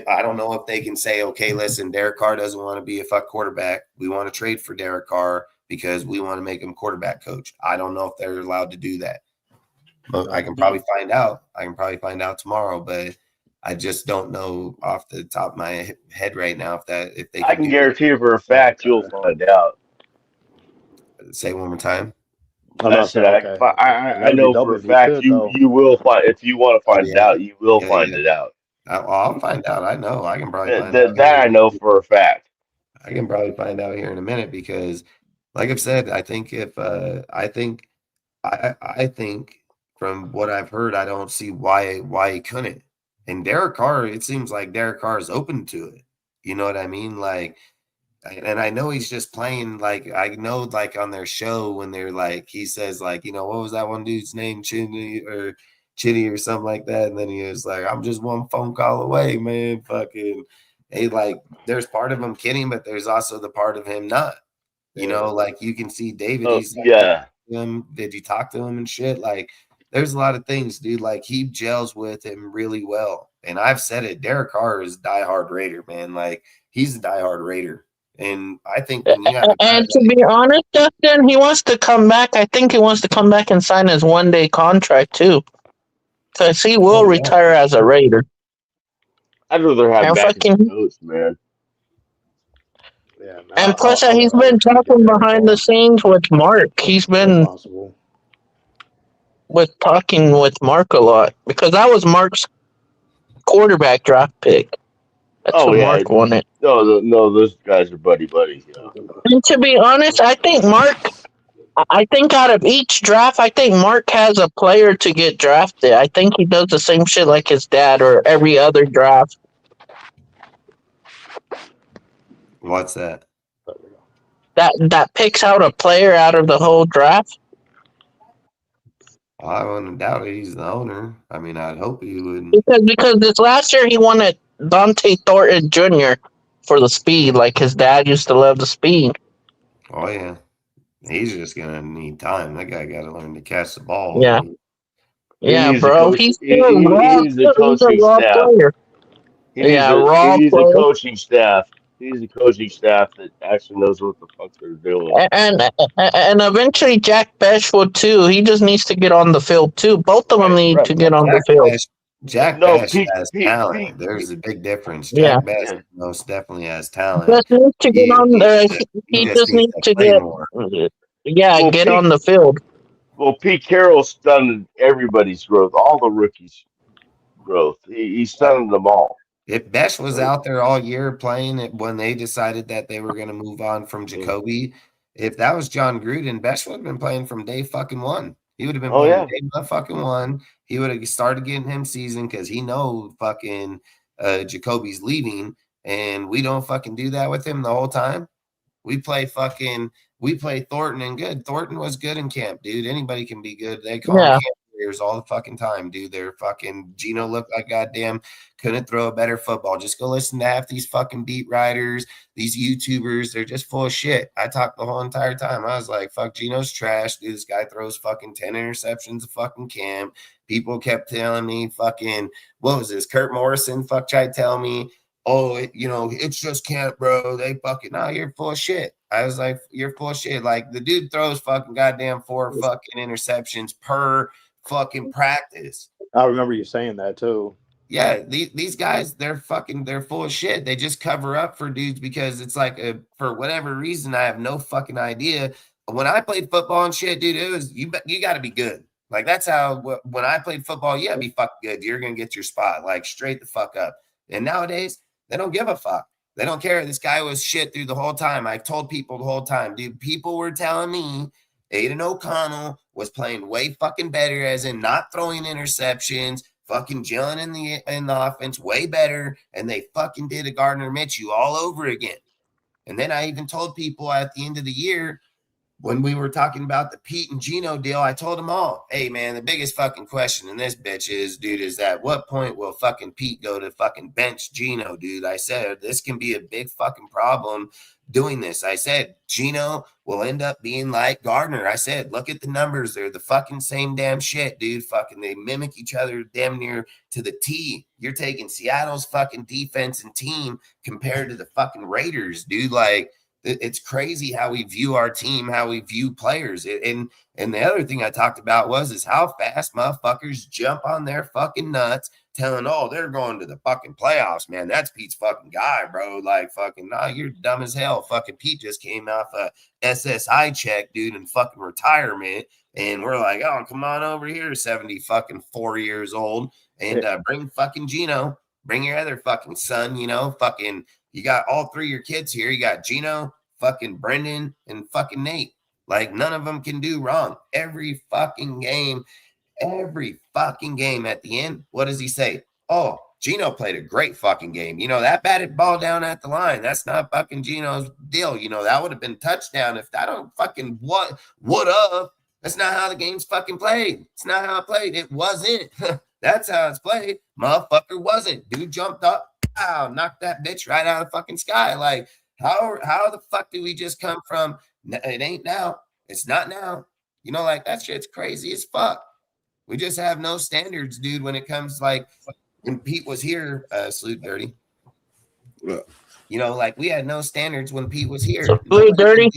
I don't know if they can say, okay, listen, Derek Carr doesn't want to be a fuck quarterback. We want to trade for Derek Carr because we want to make him quarterback coach. I don't know if they're allowed to do that. But I can probably find out. I can probably find out tomorrow, but I just don't know off the top of my head right now if they can. I can guarantee you for a fact you'll find out. Say one more time. I said I know for a fact you will find, if you want to find it out, you will find it out. I'll find out. I know. I can probably find out. That I know for a fact. I can probably find out here in a minute because, like I've said, I think I think from what I've heard, I don't see why he couldn't. And Derek Carr, it seems like Derek Carr is open to it. You know what I mean? Like, and I know he's just playing, like, I know, like, on their show when they're like, he says, like, you know, what was that one dude's name? Chitty or something like that. And then he was like, I'm just one phone call away, man. Fucking, hey, like, there's part of him kidding, but there's also the part of him not. You know, like, you can see David. He's like, did you talk to him and shit? Like, there's a lot of things, dude. Like, he gels with him really well. And I've said it, Derek Carr is a diehard Raider, man. Like, he's a diehard Raider. And I think when you have and to be honest, Justin, he wants to come back. I think he wants to come back and sign his one-day contract too, because he will retire as a Raider. I'd rather have him back as a coach, man. Yeah, and plus, he's been talking behind the scenes with Mark. He's been talking with Mark a lot because that was Mark's quarterback draft pick. That's Mark won it. No, those guys are buddies. Yeah. And to be honest, I think out of each draft, I think Mark has a player to get drafted. I think he does the same shit like his dad or every other draft. What's that? That picks out a player out of the whole draft. I wouldn't doubt it. He's the owner. I mean, I'd hope he would. Because this last year he won it Dante Thornton Jr. for the speed, like his dad used to love the speed. Oh yeah, he's just gonna need time. That guy got to learn to catch the ball. Yeah, bro. He's a raw player. He needs a coaching staff. He's a coaching staff that actually knows what the fuck they're doing. And eventually Jack Besh will too. He just needs to get on the field too. Both of them need to get on the field. Jack Besh has talent. There's a big difference. Jack Besh most definitely has talent. Just needs to get on the. He just needs to get. Get on the field. Well, Pete Carroll's stunned everybody's growth, all the rookies' growth. He's stunned them all. If Besh was out there all year playing it when they decided that they were going to move on from Jacoby, if that was John Gruden, Besh would have been playing from day fucking one. He would have been playing day fucking one. He would have started getting him season because he know fucking Jacoby's leaving, and we don't fucking do that with him the whole time. We play Thornton and good. Thornton was good in camp, dude. Anybody can be good. They call him camp players all the fucking time, dude. They're fucking Gino looked like goddamn couldn't throw a better football. Just go listen to half these fucking beat writers, these YouTubers. They're just full of shit. I talked the whole entire time. I was like, fuck, Gino's trash. Dude, this guy throws fucking 10 interceptions a fucking camp. People kept telling me fucking, what was this? Kurt Morrison tried to tell me, oh, it's just camp, bro. They fucking, no, you're full of shit. I was like, you're full of shit. Like, the dude throws fucking goddamn 4 fucking interceptions per fucking practice. I remember you saying that too. Yeah, these guys, they're full of shit. They just cover up for dudes because it's like for whatever reason, I have no fucking idea. When I played football and shit, dude, it was you got to be good. Like, that's how when I played football, you got to be fucking good. You're gonna get your spot, like, straight the fuck up. And nowadays, they don't give a fuck. They don't care. This guy was shit through the whole time. I told people the whole time, dude. People were telling me Aiden O'Connell was playing way fucking better, as in not throwing interceptions, fucking gelling in the offense way better, and they fucking did a Gardner Minshew all over again. And then I even told people at the end of the year, when we were talking about the Pete and Gino deal, I told them all, hey, man, the biggest fucking question in this bitch is, dude, is at what point will fucking Pete go to fucking bench Gino, dude? I said, this can be a big fucking problem doing this. I said, Gino will end up being like Gardner. I said, look at the numbers. They're the fucking same damn shit, dude. Fucking they mimic each other damn near to the T. You're taking Seattle's fucking defense and team compared to the fucking Raiders, dude. Like, it's crazy how we view our team, how we view players. And the other thing I talked about is how fast motherfuckers jump on their fucking nuts telling, oh, they're going to the fucking playoffs, man. That's Pete's fucking guy, bro. Like, fucking, nah, you're dumb as hell. Fucking Pete just came off a SSI check, dude, in fucking retirement. And we're like, oh, come on over here, 74 years old, and bring fucking Gino. Bring your other fucking son, you know, fucking. You got all three of your kids here. You got Gino, fucking Brendan, and fucking Nate. Like, none of them can do wrong. Every fucking game at the end, what does he say? Oh, Gino played a great fucking game. You know, that batted ball down at the line. That's not fucking Gino's deal. You know, that would have been touchdown if I don't fucking would have. That's not how the game's fucking played. It's not how it played. It wasn't. That's how it's played. Motherfucker wasn't. Dude jumped up. Wow, knocked that bitch right out of the fucking sky. Like, how the fuck do we just come from? It ain't now. It's not now. You know, like, that shit's crazy as fuck. We just have no standards, dude, when it comes, like, when Pete was here, Salute Dirty. You know, like, we had no standards when Pete was here. Salute Dirty.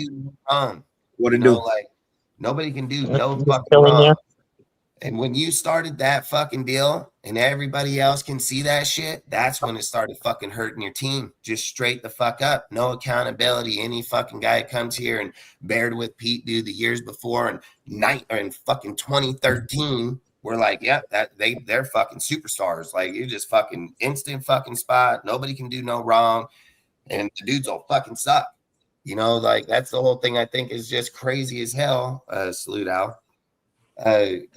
What it do? Like, nobody can do no fucking wrong. And when you started that fucking deal and everybody else can see that shit, that's when it started fucking hurting your team. Just straight the fuck up. No accountability. Any fucking guy comes here and bared with Pete, dude, the years before and in fucking 2013, we're like, yeah, they're fucking superstars. Like, you're just fucking instant fucking spot. Nobody can do no wrong. And the dudes will fucking suck. You know, like, that's the whole thing I think is just crazy as hell. Salute Al.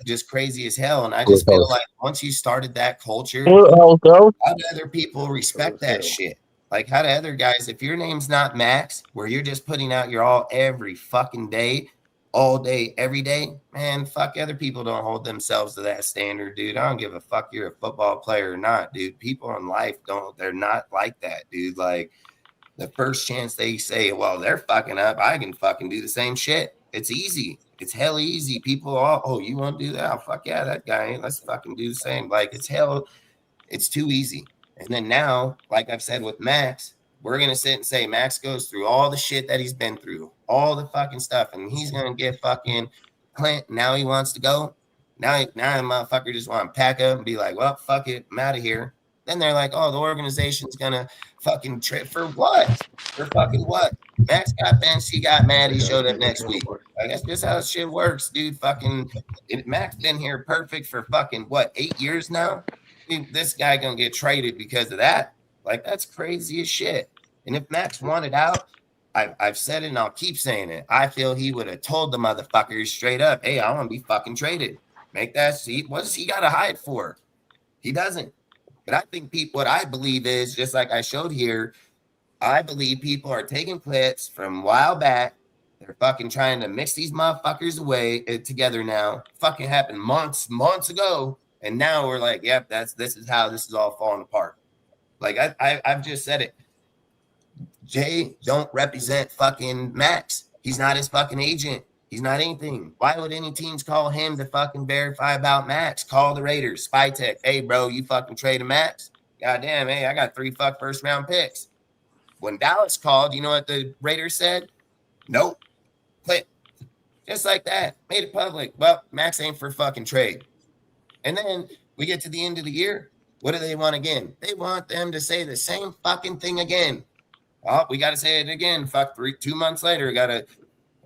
Just crazy as hell. And I just feel like once you started that culture, how do other people respect that shit? Like, how do other guys, if your name's not Maxx, where you're just putting out your all every fucking day, all day, every day, man, fuck, other people don't hold themselves to that standard, dude. I don't give a fuck you're a football player or not, dude. People in life they're not like that, dude. Like, the first chance they say, well, they're fucking up, I can fucking do the same shit. It's easy. It's hell easy. People are, oh, you want to do that? Oh, fuck yeah, that guy. Let's fucking do the same. Like, it's too easy. And then now, like I've said with Maxx, we're going to sit and say Maxx goes through all the shit that he's been through, all the fucking stuff, and he's going to get fucking Clint. Now he wants to go. Now a motherfucker just want to pack up and be like, well, fuck it, I'm out of here. Then they're like, oh, the organization's going to fucking trip for what? For fucking what? Maxx got benched. He got mad. He showed up next week. Like, that's just how shit works, dude. Fucking Maxx been here perfect for fucking, 8 years now? Dude, this guy going to get traded because of that? Like, that's crazy as shit. And if Maxx wanted out, I've said it and I'll keep saying it. I feel he would have told the motherfuckers straight up, hey, I want to be fucking traded. Make that seat. What does he got to hide for? He doesn't. But I think what I believe is, just like I showed here, I believe people are taking clips from a while back. They're fucking trying to mix these motherfuckers away together now. Fucking happened months ago. And now we're like, yep, this is how this is all falling apart. Like, I've just said it. Jay don't represent fucking Maxx. He's not his fucking agent. He's not anything. Why would any teams call him to fucking verify about Maxx? Call the Raiders. Spy Tech. Hey, bro, you fucking traded Maxx? Goddamn, hey, I got 3 first round picks. When Dallas called, you know what the Raiders said? Nope. Click. Just like that. Made it public. Well, Maxx ain't for fucking trade. And then we get to the end of the year. What do they want again? They want them to say the same fucking thing again. Oh, we got to say it again. Fuck, 2 months later, we got to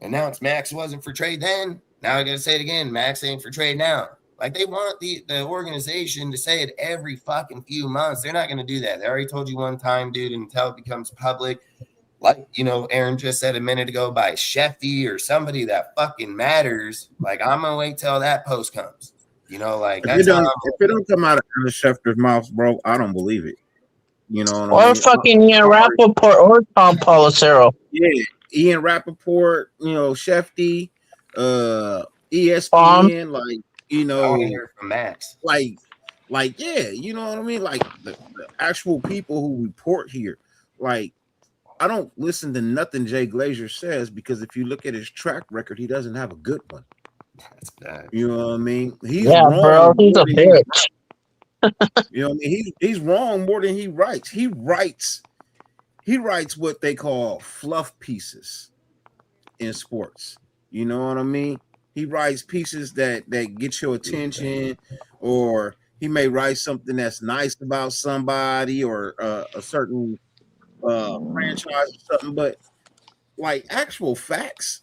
announce Maxx wasn't for trade then. Now I got to say it again. Maxx ain't for trade now. Like, they want the organization to say it every fucking few months. They're not going to do that. They already told you one time, dude, until it becomes public. Like, you know, Aaron just said a minute ago, by Shefty or somebody that fucking matters. Like, I'm going to wait till that post comes. You know, like, if it don't come out of Aaron Schefter's mouth, bro, I don't believe it. You know what I mean? Fucking Rappaport or Tom Pelissero. Yeah, Ian Rappaport, Shefty, ESPN, like, I want to hear from Max. Like, yeah, you know what I mean? Like the actual people who report here. Like, I don't listen to nothing Jay Glazer says, because if you look at his track record, he doesn't have a good one. That's bad. You know what I mean? He's wrong. Bro, he's a bitch. You know what I mean? He's wrong more than he writes. He writes what they call fluff pieces in sports. You know what I mean? He writes pieces that get your attention, or he may write something that's nice about somebody or a certain franchise or something, but like actual facts,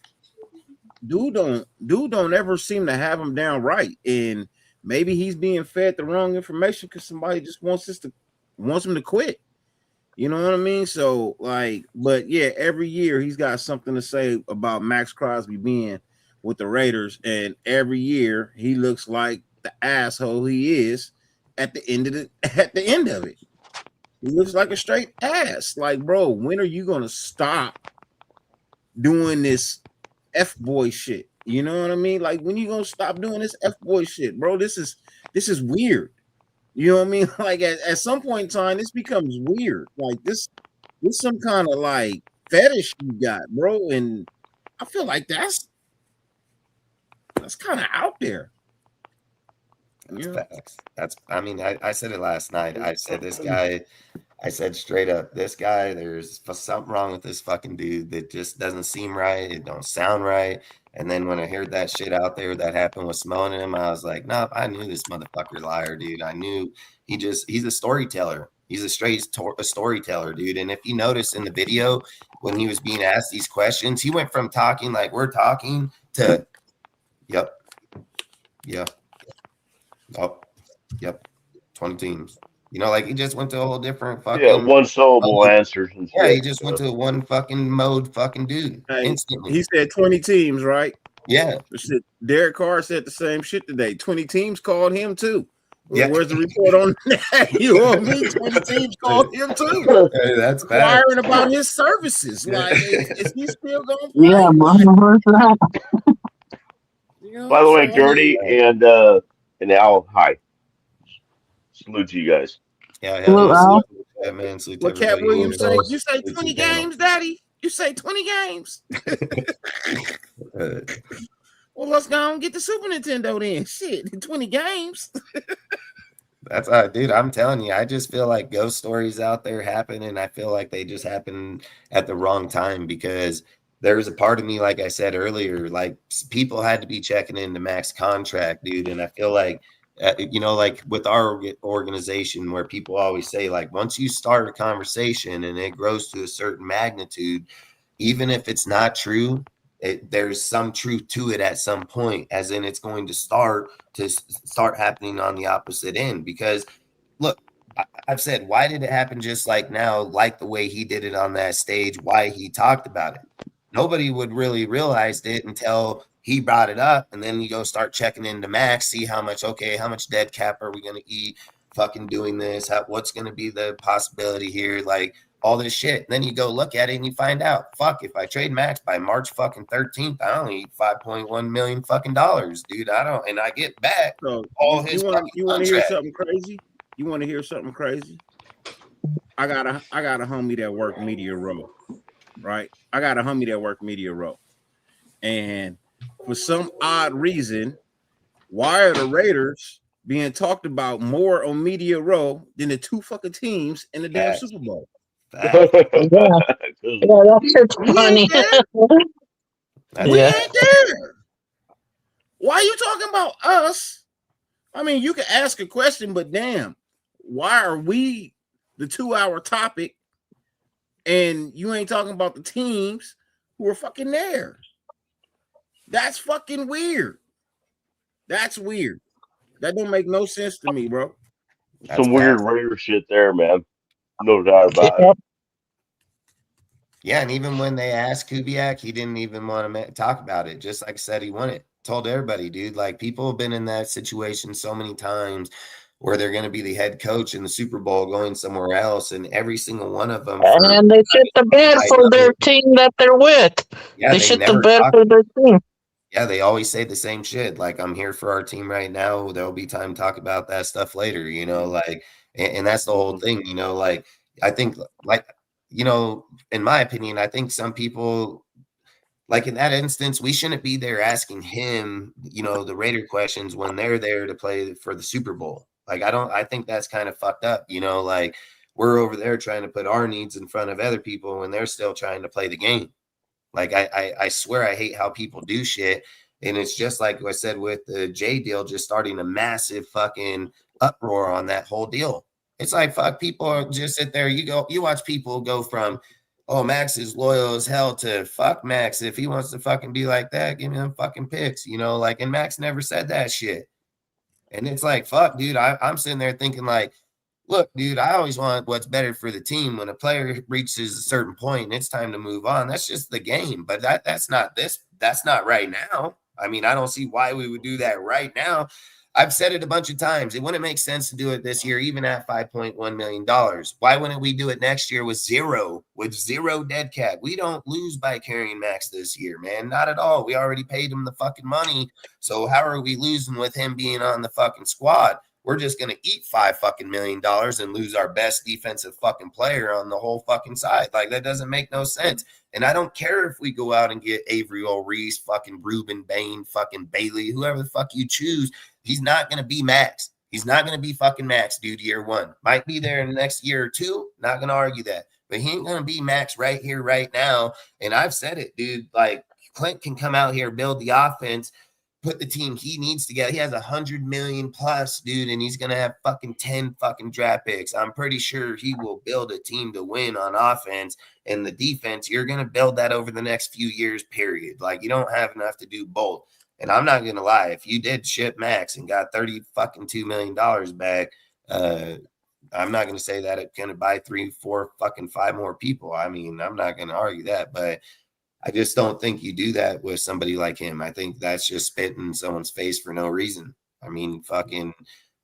dude don't ever seem to have them down right. And maybe he's being fed the wrong information because somebody just wants him to quit. You know what I mean? So like, but yeah, every year he's got something to say about Maxx Crosby being with the Raiders, and every year he looks like the asshole he is at the end of it. He looks like a straight ass. Like, bro, when are you gonna stop doing this F-boy shit? You know what I mean? Like, when you gonna stop doing this F-boy shit, bro? This is weird. You know what I mean? Like, at some point in time, this becomes weird. Like, this some kind of like fetish you got, bro. And I feel like that's kind of out there. That's facts. I said it last night. I said this guy, I said straight up, this guy, there's something wrong with this fucking dude that just doesn't seem right. It don't sound right. And then when I heard that shit out there that happened with Simone and him, I was like, nope, I knew this motherfucker liar, dude. I knew he's a storyteller. He's a straight storyteller, dude. And if you notice in the video, when he was being asked these questions, he went from talking like we're talking to, yep. Oh, yep. 20 teams. You know, like he just went to a whole different fucking one syllable answers. And yeah, he just went to one fucking mode fucking dude instantly. He said 20 teams, right? Yeah. Derek Carr said the same shit today. 20 teams called him too. Yeah. Where's the report on that? You know what I mean? 20 teams called him too. Hey, that's bad. Inquiring about his services. Like, is he still going to play? Yeah, where's that? By the way, Gertie and Al, hi. Salute to you guys. Yeah, man. What Cat Williams say? You say 20 games, Daddy? You say 20 games? Well, let's go and get the Super Nintendo then. Shit, 20 games. That's dude, I'm telling you, I just feel like ghost stories out there happen, and I feel like they just happen at the wrong time, because there's a part of me, like I said earlier, like people had to be checking into Max's contract, dude. And I feel like, you know, like with our organization, where people always say, like, once you start a conversation and it grows to a certain magnitude, even if it's not true, there's some truth to it at some point, as in it's going to start happening on the opposite end. Because look, I've said, why did it happen just like now, like the way he did it on that stage, why he talked about it? Nobody would really realize it until he brought it up, and then you go start checking into Max, see how much dead cap are we going to eat fucking doing this? What's going to be the possibility here? Like all this shit. And then you go look at it and you find out, fuck, if I trade Max by March fucking 13th, I only eat $5.1 million fucking dollars, dude. And I get back all his fucking you want to hear something crazy? You want to hear something crazy? I got a homie that worked Media Row. Right, I got a homie that worked Media Row, and for some odd reason, why are the Raiders being talked about more on Media Row than the two fucking teams in the damn Super Bowl? Yeah, that's shit's funny. We ain't there. Why are you talking about us? I mean, you can ask a question, but damn, why are we the 2-hour topic? And you ain't talking about the teams who are fucking there. That's fucking weird. That's weird. That don't make no sense to me, bro. Some weird Raider shit there, man. No doubt about it. Yeah, and even when they asked Kubiak, he didn't even want to talk about it. Just like I said, he wanted. Told everybody, dude. Like, people have been in that situation so many times or they're going to be the head coach in the Super Bowl going somewhere else. And every single one of them, And they shit the bed for their team that they're with. Yeah, they they shit the never bed talk. for their team. Yeah, they always say the same shit. Like, I'm here for our team right now. There'll be time to talk about that stuff later, like, and that's the whole thing, like, I think, like, in my opinion, I think some people, like in that instance, we shouldn't be there asking him, the Raider questions when they're there to play for the Super Bowl. Like, I think that's kind of fucked up, like, we're over there trying to put our needs in front of other people when they're still trying to play the game. Like, I swear I hate how people do shit. And it's just like I said with the J deal, just starting a massive fucking uproar on that whole deal. It's like, fuck, people are just sit there. You watch people go from, oh, Max is loyal as hell to fuck Max. If he wants to fucking be like that, give him fucking picks, like, and Max never said that shit. And it's like, fuck, dude, I'm sitting there thinking like, look, dude, I always want what's better for the team. When a player reaches a certain point and it's time to move on, that's just the game. But that's not this. That's not right now. I mean, I don't see why we would do that right now. I've said it a bunch of times. It wouldn't make sense to do it this year, even at $5.1 million. Why wouldn't we do it next year with zero dead cap? We don't lose by carrying Max this year, man. Not at all. We already paid him the fucking money. So how are we losing with him being on the fucking squad? We're just going to eat $5 million and lose our best defensive fucking player on the whole fucking side. Like, that doesn't make no sense. And I don't care if we go out and get Avery O'Reese, fucking Ruben Bain, fucking Bailey, whoever the fuck you choose. He's not going to be Max. He's not going to be fucking Max, dude, year one. Might be there in the next year or two. Not going to argue that. But he ain't going to be Max right here, right now. And I've said it, dude. Like, Clint can come out here, build the offense, put the team he needs together. He has 100 million plus, dude, and he's gonna have fucking 10 fucking draft picks. I'm pretty sure he will build a team to win on offense, and the defense, you're gonna build that over the next few years, period. Like, you don't have enough to do both. And I'm not gonna lie, if you did ship Max and got $2 million back, I'm not gonna say that it's gonna buy 3, 4, fucking 5 more people. I mean, I'm not gonna argue that, but I just don't think you do that with somebody like him. I think that's just spit in someone's face for no reason. I mean, fucking,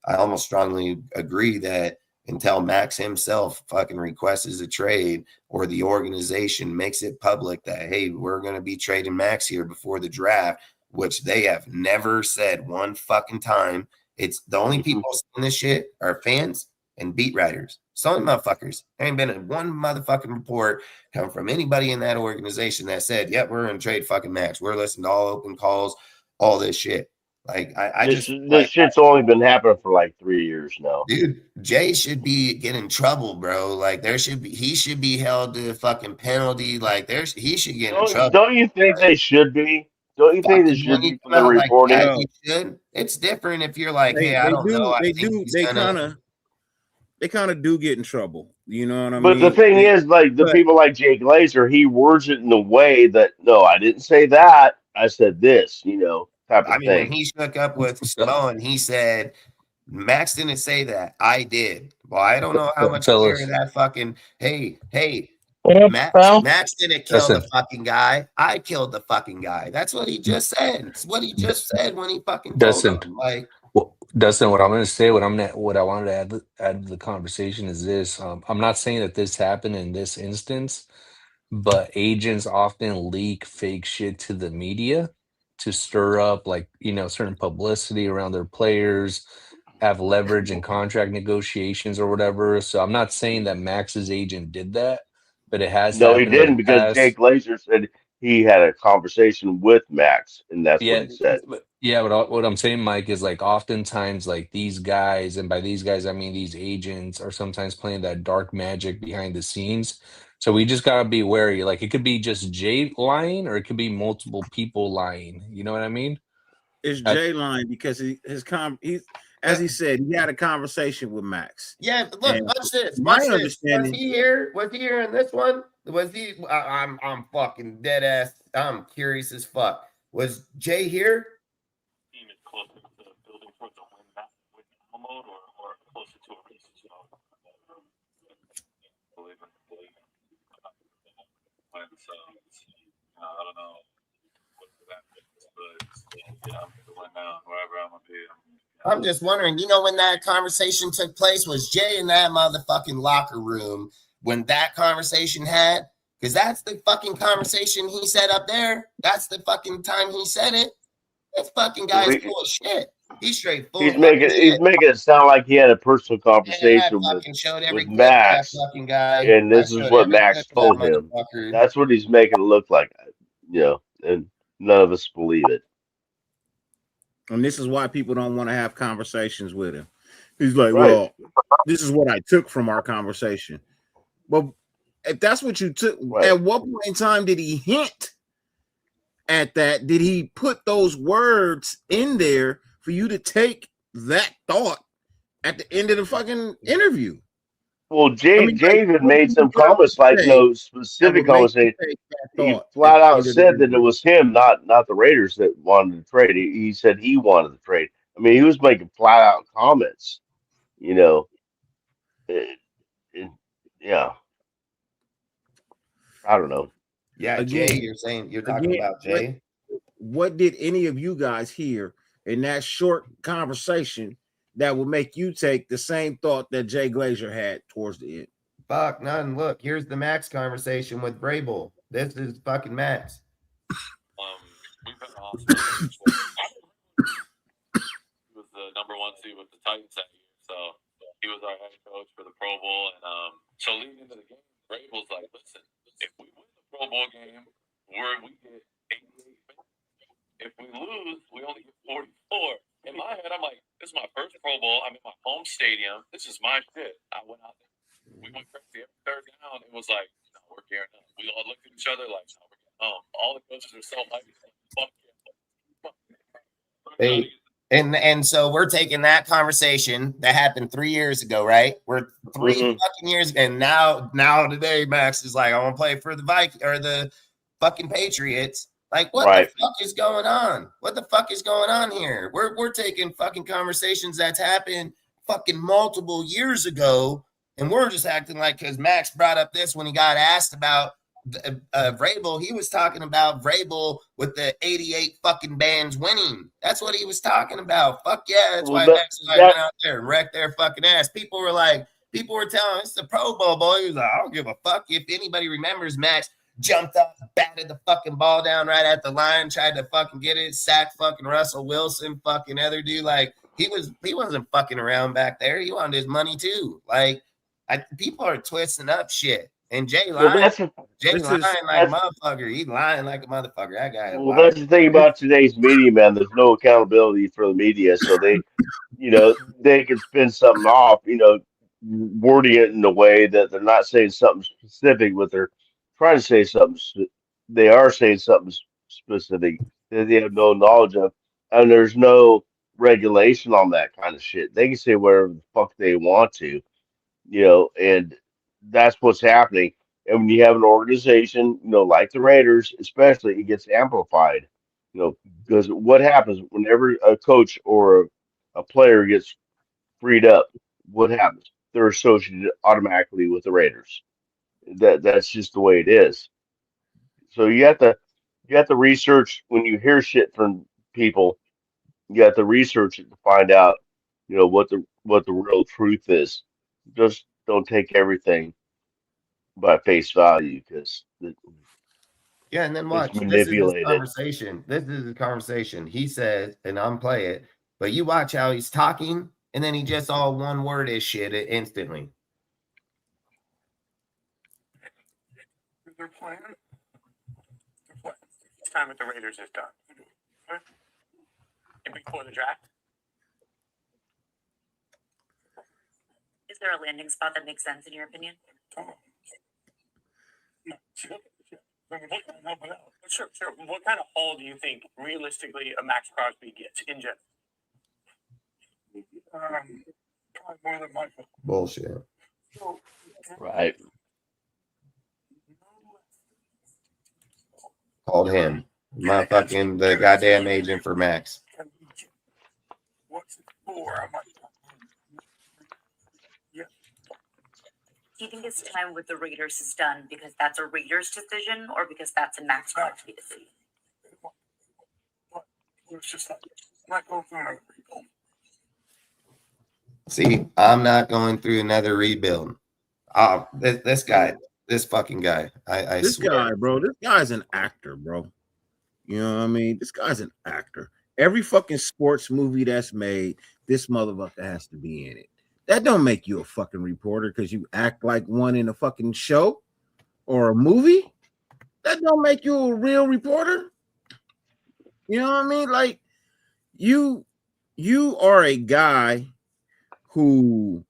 I almost strongly agree that until Max himself fucking requests a trade or the organization makes it public that, hey, we're going to be trading Max here before the draft, which they have never said one fucking time. It's the only people saying this shit are fans and beat writers. So many motherfuckers. There ain't been one motherfucking report come from anybody in that organization that said, yep, we're going to trade fucking Max. We're listening to all open calls, all this shit. Like, this shit's only been happening for like 3 years now. Dude, Jay should be getting in trouble, bro. Like, he should be held to a fucking penalty. Like, he should get in trouble. Don't you think they should be? Don't you think they should be for the reporting? Like, you should. It's different if you're like, hey, I don't know. They kind of do get in trouble. You know what I mean? But the thing is, like, people like Jay Glazer, he words it in the way that, no, I didn't say that. I said this, type of thing. When he shook up with Sloan, he said, Max didn't say that. I did. Well, I don't know how much clearer that fucking, hey, Max didn't kill the fucking guy. I killed the fucking guy. That's what he just said. It's what he just said when he fucking told him. Like, Dustin, what I'm going to say, what I wanted to add to the conversation is this. I'm not saying that this happened in this instance, but agents often leak fake shit to the media to stir up, like, certain publicity around their players, have leverage in contract negotiations or whatever. So I'm not saying that Max's agent did that, but it has. No, he didn't, because Jay Glazer said he had a conversation with Max, and that's what he said. But what I'm saying, Mike, is like oftentimes like these guys, and by these guys I mean these agents, are sometimes playing that dark magic behind the scenes. So we just gotta be wary. Like, it could be just Jay lying, or it could be multiple people lying. You know what I mean? It's Jay lying because as he said, he had a conversation with Max. Yeah, but look, watch this. My understanding. Was he here? Was he here in this one? Was he? I'm fucking dead ass. I'm curious as fuck. Was Jay here? I don't know what that is, but yeah, I'm going now. Wherever I'm up here, I'm just wondering, when that conversation took place, was Jay in that motherfucking locker room when that conversation had? Because that's the fucking conversation he said up there. That's the fucking time he said it. This fucking guy's full of shit. He's straight full of fucking shit. He's making it sound like he had a personal conversation showed every with clip of that Maxx, fucking guy. and this I is showed what every Maxx clip of that told him. motherfucker. That's what he's making it look like, and none of us believe it. And this is why people don't want to have conversations with him. He's like, well, this is what I took from our conversation. Well, if that's what you took, at what point in time did he hint at that? Did he put those words in there for you to take that thought at the end of the fucking interview? Well, Jay even made some comments, like no specific comments. He flat out said that it was him, not the Raiders, that wanted to trade. He said he wanted to trade. I mean, he was making flat out comments, yeah. I don't know. Yeah, Again, Jay, you're talking about Jay. What did any of you guys hear in that short conversation that would make you take the same thought that Jay Glazer had towards the end? Fuck, none. Look, here's the Maxx conversation with Vrabel. This is fucking Maxx. We've had an awesome relationship. He was the number 1 seed with the Titans that year, so he was our head coach for the Pro Bowl. And so leading into the game, Vrabel's like, listen, if we win the Pro Bowl game, we get 88 wins. If we lose, we only get 44. In my head, I'm like, this is my first Pro Bowl. I'm in my home stadium. This is my shit. I went out there. We went crazy. Every third down, it was like, no, we're gearing up. We all looked at each other like, no, we're getting home. All the coaches are so hyped. Fuck yeah. And so we're taking that conversation that happened 3 years ago, right? We're 3 fucking years, and now today, Maxx is like, I want to play for the Vikings or the fucking Patriots. Like, what the fuck is going on? What the fuck is going on here? We're taking fucking conversations that's happened fucking multiple years ago, and we're just acting like, because Maxx brought up this when he got asked about Vrabel, he was talking about Vrabel with the 88 fucking bands winning. That's what he was talking about. Fuck yeah, that's why Maxx went out there and wrecked their fucking ass. People were telling it's the Pro Bowl, boy. He was like, I don't give a fuck. If anybody remembers, Maxx jumped up, batted the fucking ball down right at the line, tried to fucking get it, sacked fucking Russell Wilson, fucking other dude. Like, he wasn't fucking around back there. He wanted his money too. Like, people are twisting up shit. And Jay lying. Like a motherfucker. He's lying like a motherfucker. That guy. Well, that's the thing about today's media, man. There's no accountability for the media, so they can spin something off, wording it in a way that they're not saying something specific, but they're trying to say something. They are saying something specific that they have no knowledge of, and there's no regulation on that kind of shit. They can say whatever the fuck they want to, and that's what's happening. And when you have an organization, like the Raiders, especially, it gets amplified, because what happens whenever a coach or a player gets freed up, what happens? They're associated automatically with the Raiders. That's just the way it is. So you have to research when you hear shit from people. You have to research it to find out, what the real truth is. Just don't take everything by face value, because and then watch. This is his conversation. This is the conversation. He says, and I'm play it, but you watch how he's talking, and then he just all one word is shit instantly. Their plan. This time with the Raiders is done. And before the draft. Is there a landing spot that makes sense in your opinion? Sure. What kind of haul do you think realistically a Maxx Crosby gets in general? Probably more than Michael. Bullshit. Right. Called him. Motherfucking the goddamn agent for Maxx. What's it for? Do you think his time with the Raiders is done because that's a Raiders decision or because that's a Maxx Crosby decision? It's just not going through another rebuild. See, I'm not going through another rebuild. This guy, this fucking guy. I This swear. guy, bro, this guy's an actor, bro. You know what I mean? This guy's an actor. Every fucking sports movie that's made, this motherfucker has to be in it. That don't make you a fucking reporter because you act like one in a fucking show or a movie. That don't make you a real reporter. You know what I mean? Like you are a guy who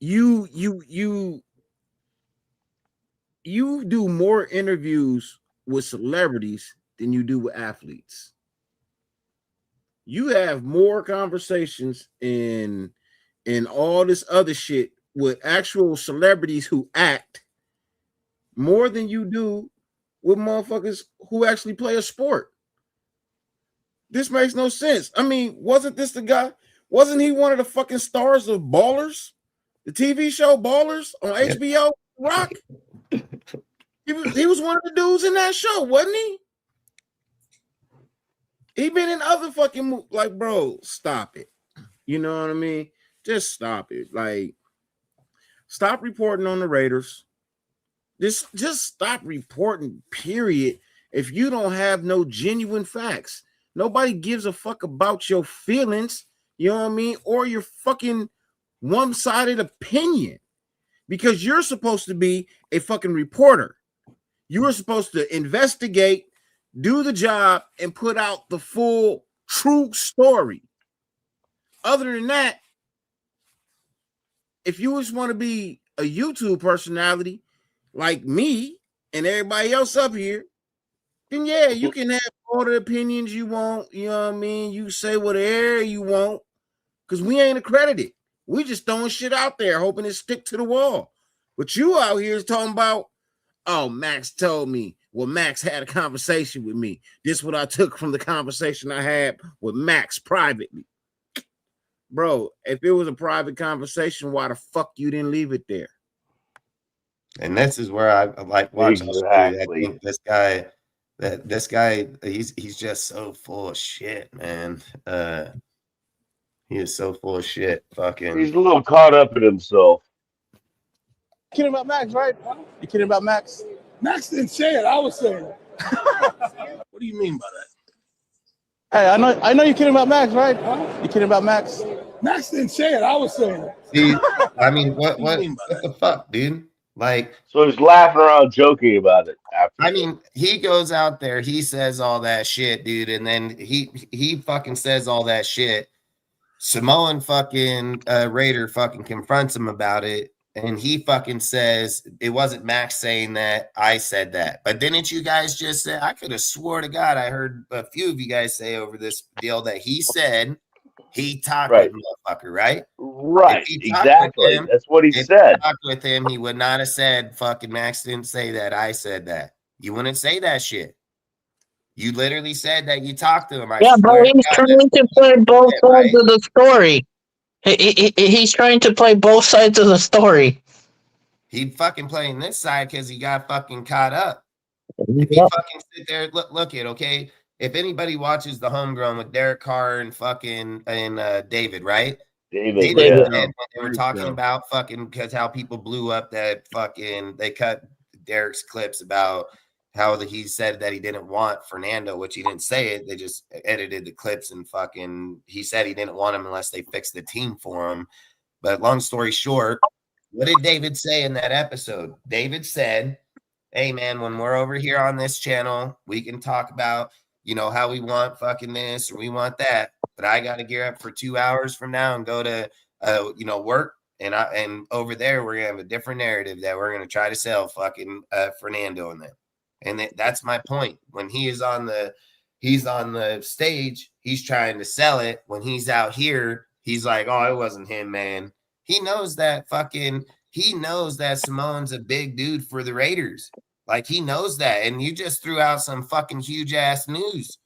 you do more interviews with celebrities than you do with athletes. You have more conversations in all this other shit with actual celebrities who act more than you do with motherfuckers who actually play a sport. This makes no sense. I mean, wasn't this the guy? Wasn't he one of the fucking stars of Ballers? The TV show Ballers on HBO? Rock? He was one of the dudes in that show, wasn't he? He been in other fucking movies. Like, bro, stop it. You know what I mean? Just stop it. Like, stop reporting on the Raiders. Just stop reporting, period. If you don't have no genuine facts, nobody gives a fuck about your feelings, you know what I mean? Or your fucking one-sided opinion. Because you're supposed to be a fucking reporter. You are supposed to investigate, do the job, and put out the full, true story. Other than that, if you just want to be a YouTube personality like me and everybody else up here, then yeah, you can have all the opinions you want. You know what I mean? You say whatever you want because we ain't accredited. We just throwing shit out there, hoping it stick to the wall. But you out here is talking about, oh, Max told me. Well, Max had a conversation with me. This is what I took from the conversation I had with Max privately. Bro, if it was a private conversation, why the fuck you didn't leave it there? And this is where I like watching. Exactly. I think this guy, he's just so full of shit, man. He is so full of shit. Fucking. He's a little caught up in himself. Kidding about Max, right? You kidding about Max? Max didn't say it. I was saying it. What do you mean by that? Hey, I know you're kidding about Max, right? You kidding about Max? Max didn't say it. I was saying it. See, I mean, what the fuck, dude? Like, so he's laughing around, joking about it. I mean, he goes out there, he says all that shit, dude, and then he fucking says all that shit. Samoan fucking Raider fucking confronts him about it, and he fucking says it wasn't Max saying that, I said that. But didn't you guys just say? I could have swore to God I heard a few of you guys say over this deal that he said he talked with motherfucker, right? Right, exactly. Him, that's what he if said. He talked with him, he would not have said fucking Max didn't say that, I said that. You wouldn't say that shit. You literally said that you talked to him. Yeah, but he's trying to play both sides of the story. He's trying to play both sides of the story. He fucking playing this side because he got fucking caught up. If he fucking sit there, look it, okay? If anybody watches the Homegrown with Derek Carr and fucking David, right? David. They were talking about fucking because how people blew up that fucking they cut Derek's clips about how he said that he didn't want Fernando, which he didn't say it. They just edited the clips and fucking he said he didn't want him unless they fixed the team for him. But long story short, what did David say in that episode? David said, hey man, when we're over here on this channel, we can talk about, you know, how we want fucking this or we want that. But I got to gear up for 2 hours from now and go to, you know, work. And over there, we're going to have a different narrative that we're going to try to sell fucking Fernando and them. And that's my point. When he's on the stage, he's trying to sell it. When he's out here, he's like, oh, it wasn't him, man. He knows that Samoan's a big dude for the Raiders. Like, he knows that. And you just threw out some fucking huge ass news.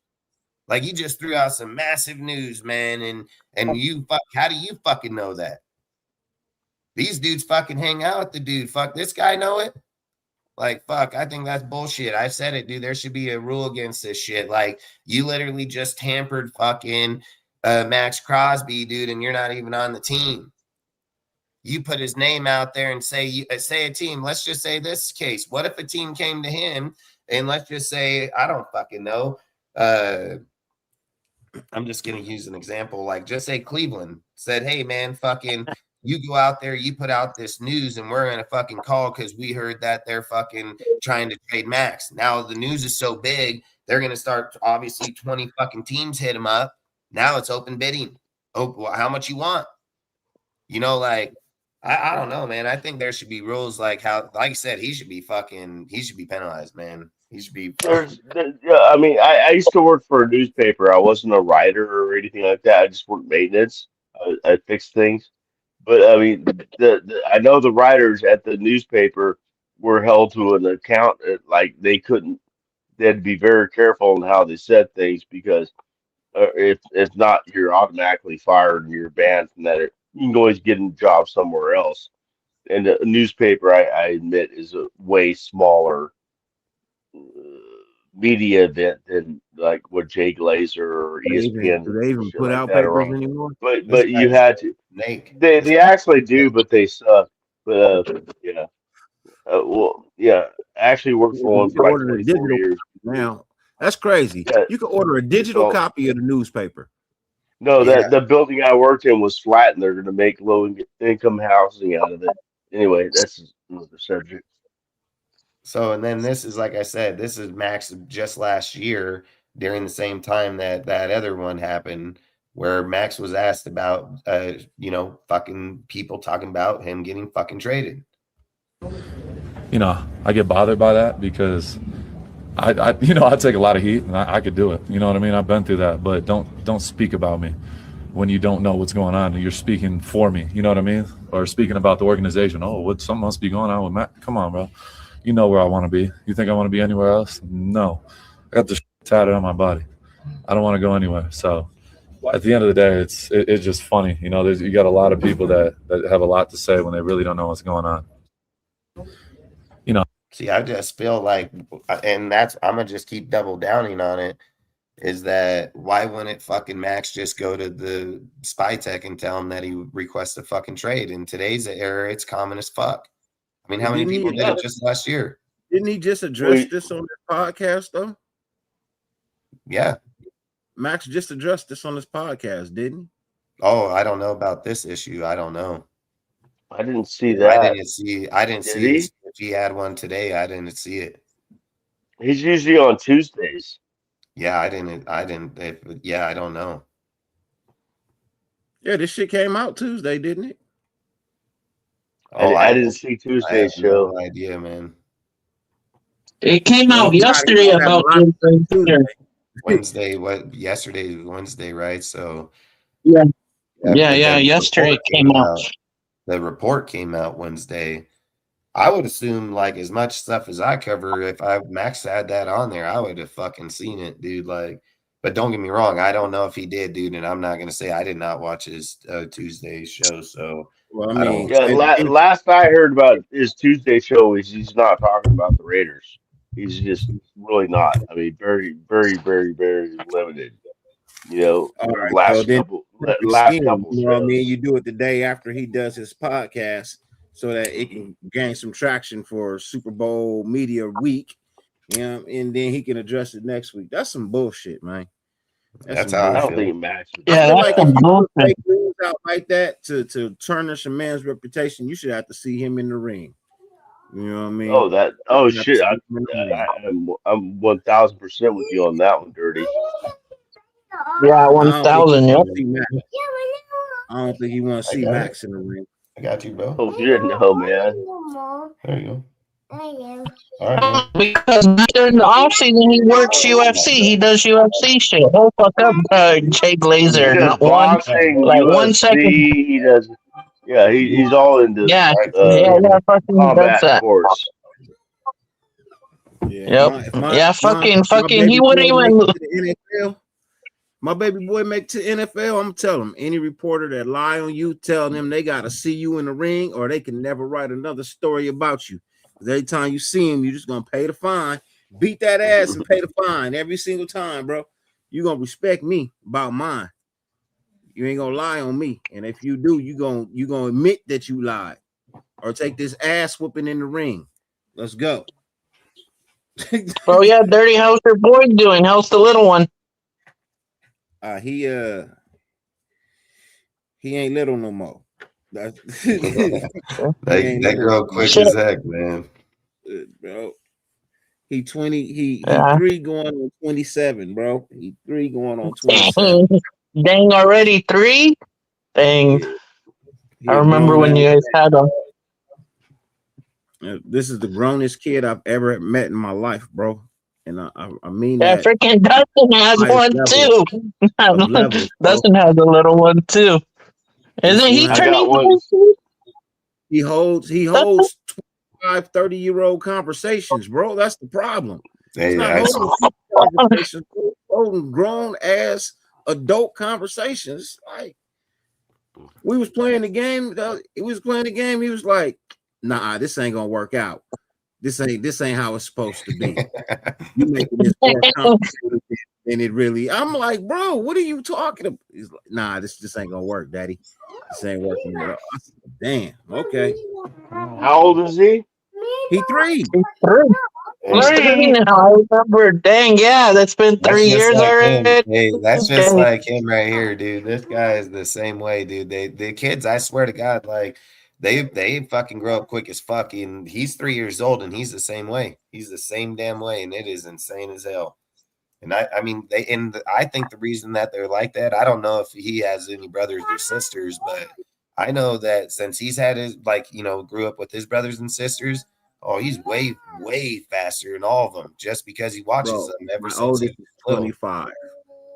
Like, you just threw out some massive news, man. And how do you fucking know that? These dudes fucking hang out with the dude. Fuck, this guy know it? Like, fuck, I think that's bullshit. I said it, dude. There should be a rule against this shit. Like, you literally just tampered fucking Maxx Crosby, dude, and you're not even on the team. You put his name out there and say a team. Let's just say this case. What if a team came to him and let's just say, I don't fucking know. I'm just going to use an example. Like, just say Cleveland said, hey, man, fucking, you go out there, you put out this news, and we're going to fucking call because we heard that they're fucking trying to trade Maxx. Now the news is so big, they're going to start, obviously, 20 fucking teams hit him up. Now it's open bidding. Oh, well, how much you want? You know, like, I don't know, man. I think there should be rules like how, like I said, he should be penalized, man. He should be. I mean, I used to work for a newspaper. I wasn't a writer or anything like that. I just worked maintenance. I fixed things. But I mean, I know the writers at the newspaper were held to an account. Like they had to be very careful on how they said things because if not, you're automatically fired and you're banned from that. You can always get a job somewhere else. And a newspaper, I admit, is a way smaller media event than like what Jay Glazer or ESPN Do they even shit put like out that are papers on. anymore? But you had to. They actually do, but they suck. But yeah. Well, yeah. I actually worked for one You for can like order a 24 digital years. now. That's crazy. Yeah. You can order a digital So copy of the newspaper. no, Yeah. the building I worked in was flat, and they're going to make low income housing out of it. Anyway, that's another subject. So, and then this is, like I said, this is Maxx just last year during the same time that other one happened where Maxx was asked about, fucking people talking about him getting fucking traded. You know, I get bothered by that because I take a lot of heat and I could do it. You know what I mean? I've been through that, but don't speak about me when you don't know what's going on and you're speaking for me. You know what I mean? Or speaking about the organization. Oh, something must be going on with Matt. Come on, bro. You know where I want to be. You think I want to be anywhere else? No. I got this tatted on my body. I don't want to go anywhere. So at the end of the day, it's just funny. You know, you got a lot of people that have a lot to say when they really don't know what's going on. You know. See, I just feel like, and I'm going to just keep double downing on it, is that why wouldn't fucking Maxx just go to the spy tech and tell him that he requests a fucking trade? In today's era, it's common as fuck. I mean, how many people did it just last year? Didn't he just address this on his podcast, though? Yeah. Maxx just addressed this on his podcast, didn't he? Oh, I don't know about this issue. I don't know. I didn't see that. I didn't see it. If he had one today, I didn't see it. He's usually on Tuesdays. Yeah, I didn't. I don't know. Yeah, this shit came out Tuesday, didn't it? Oh, I didn't see Tuesday's show. No idea, man. It came out yesterday about Wednesday. What? Yesterday was Wednesday, right? So yeah. Yesterday it came out. The report came out Wednesday. I would assume, like, as much stuff as I cover, if Maxx had that on there, I would have fucking seen it, dude. Like, but don't get me wrong, I don't know if he did, dude, and I'm not gonna say I did not watch his Tuesday show. So, well, I mean, last I heard about his Tuesday show is he's not talking about the Raiders. He's just really not. I mean, very, very, very, very limited. You know, last couple. You know what I mean? You do it the day after he does his podcast, so that it can gain some traction for Super Bowl media week, and then he can address it next week. That's some bullshit, man. That's how I don't feel. think Maxx. Yeah, that's some bullshit. Take news out like that to tarnish a man's reputation. You should have to see him in the ring. You know what I mean? Oh shit! I'm 1000% with you on that one, Dirty. Yeah, 1,000. Yep. I don't think he wants to see Maxx in the ring. I got you, bro. Oh shit, no, man. There you go. All right, because during the offseason he works UFC. He does UFC shit. Hold fuck up, Jay Glazer. He does boxing, UFC, 1 second. He does. Yeah, he's all into fucking combat that. sports. Yeah, fucking. He wouldn't even. My baby boy make to NFL, I'm gonna tell him any reporter that lie on you, tell them they gotta see you in the ring, or they can never write another story about you. Because every time you see him, you're just gonna pay the fine, beat that ass, and pay the fine every single time, bro. You're gonna respect me about mine. You ain't gonna lie on me. And if you do, you gonna admit that you lied. Or take this ass whooping in the ring. Let's go. Oh yeah, Dirty. How's your boy doing? How's the little one? He ain't little no more. That girl quick as heck, man. Bro. He 3 going on 27, bro. He 3 going on 27. Dang, already 3? Dang. Yeah. I remember when you guys had him. This is the grownest kid I've ever met in my life, bro. And I mean that. Yeah, freaking Dustin has one too. Dustin has a little one too. Isn't he turning 22? He holds 25, 30-year-old conversations, bro. That's the problem. He's not holding grown ass adult conversations. Like, we was playing the game. He was like, nah, this ain't gonna work out. This ain't how it's supposed to be. You making this more complicated than it really. I'm like, bro, what are you talking about? He's like, nah, this ain't gonna work, Daddy. This ain't working at all. I said, damn, okay. How old is he? He 3. He's 3 now. I remember. Dang, yeah, that's been 3 years already. Hey, that's just like him right here, dude. This guy is the same way, dude. The kids, I swear to God, like they fucking grow up quick as fuck. And he's 3 years old, and he's the same way. He's the same damn way, and it is insane as hell. And I mean, I think the reason that they're like that, I don't know if he has any brothers or sisters, but I know that since he's had his, grew up with his brothers and sisters. Oh, he's way, way faster than all of them just because he watches them ever since he was 25.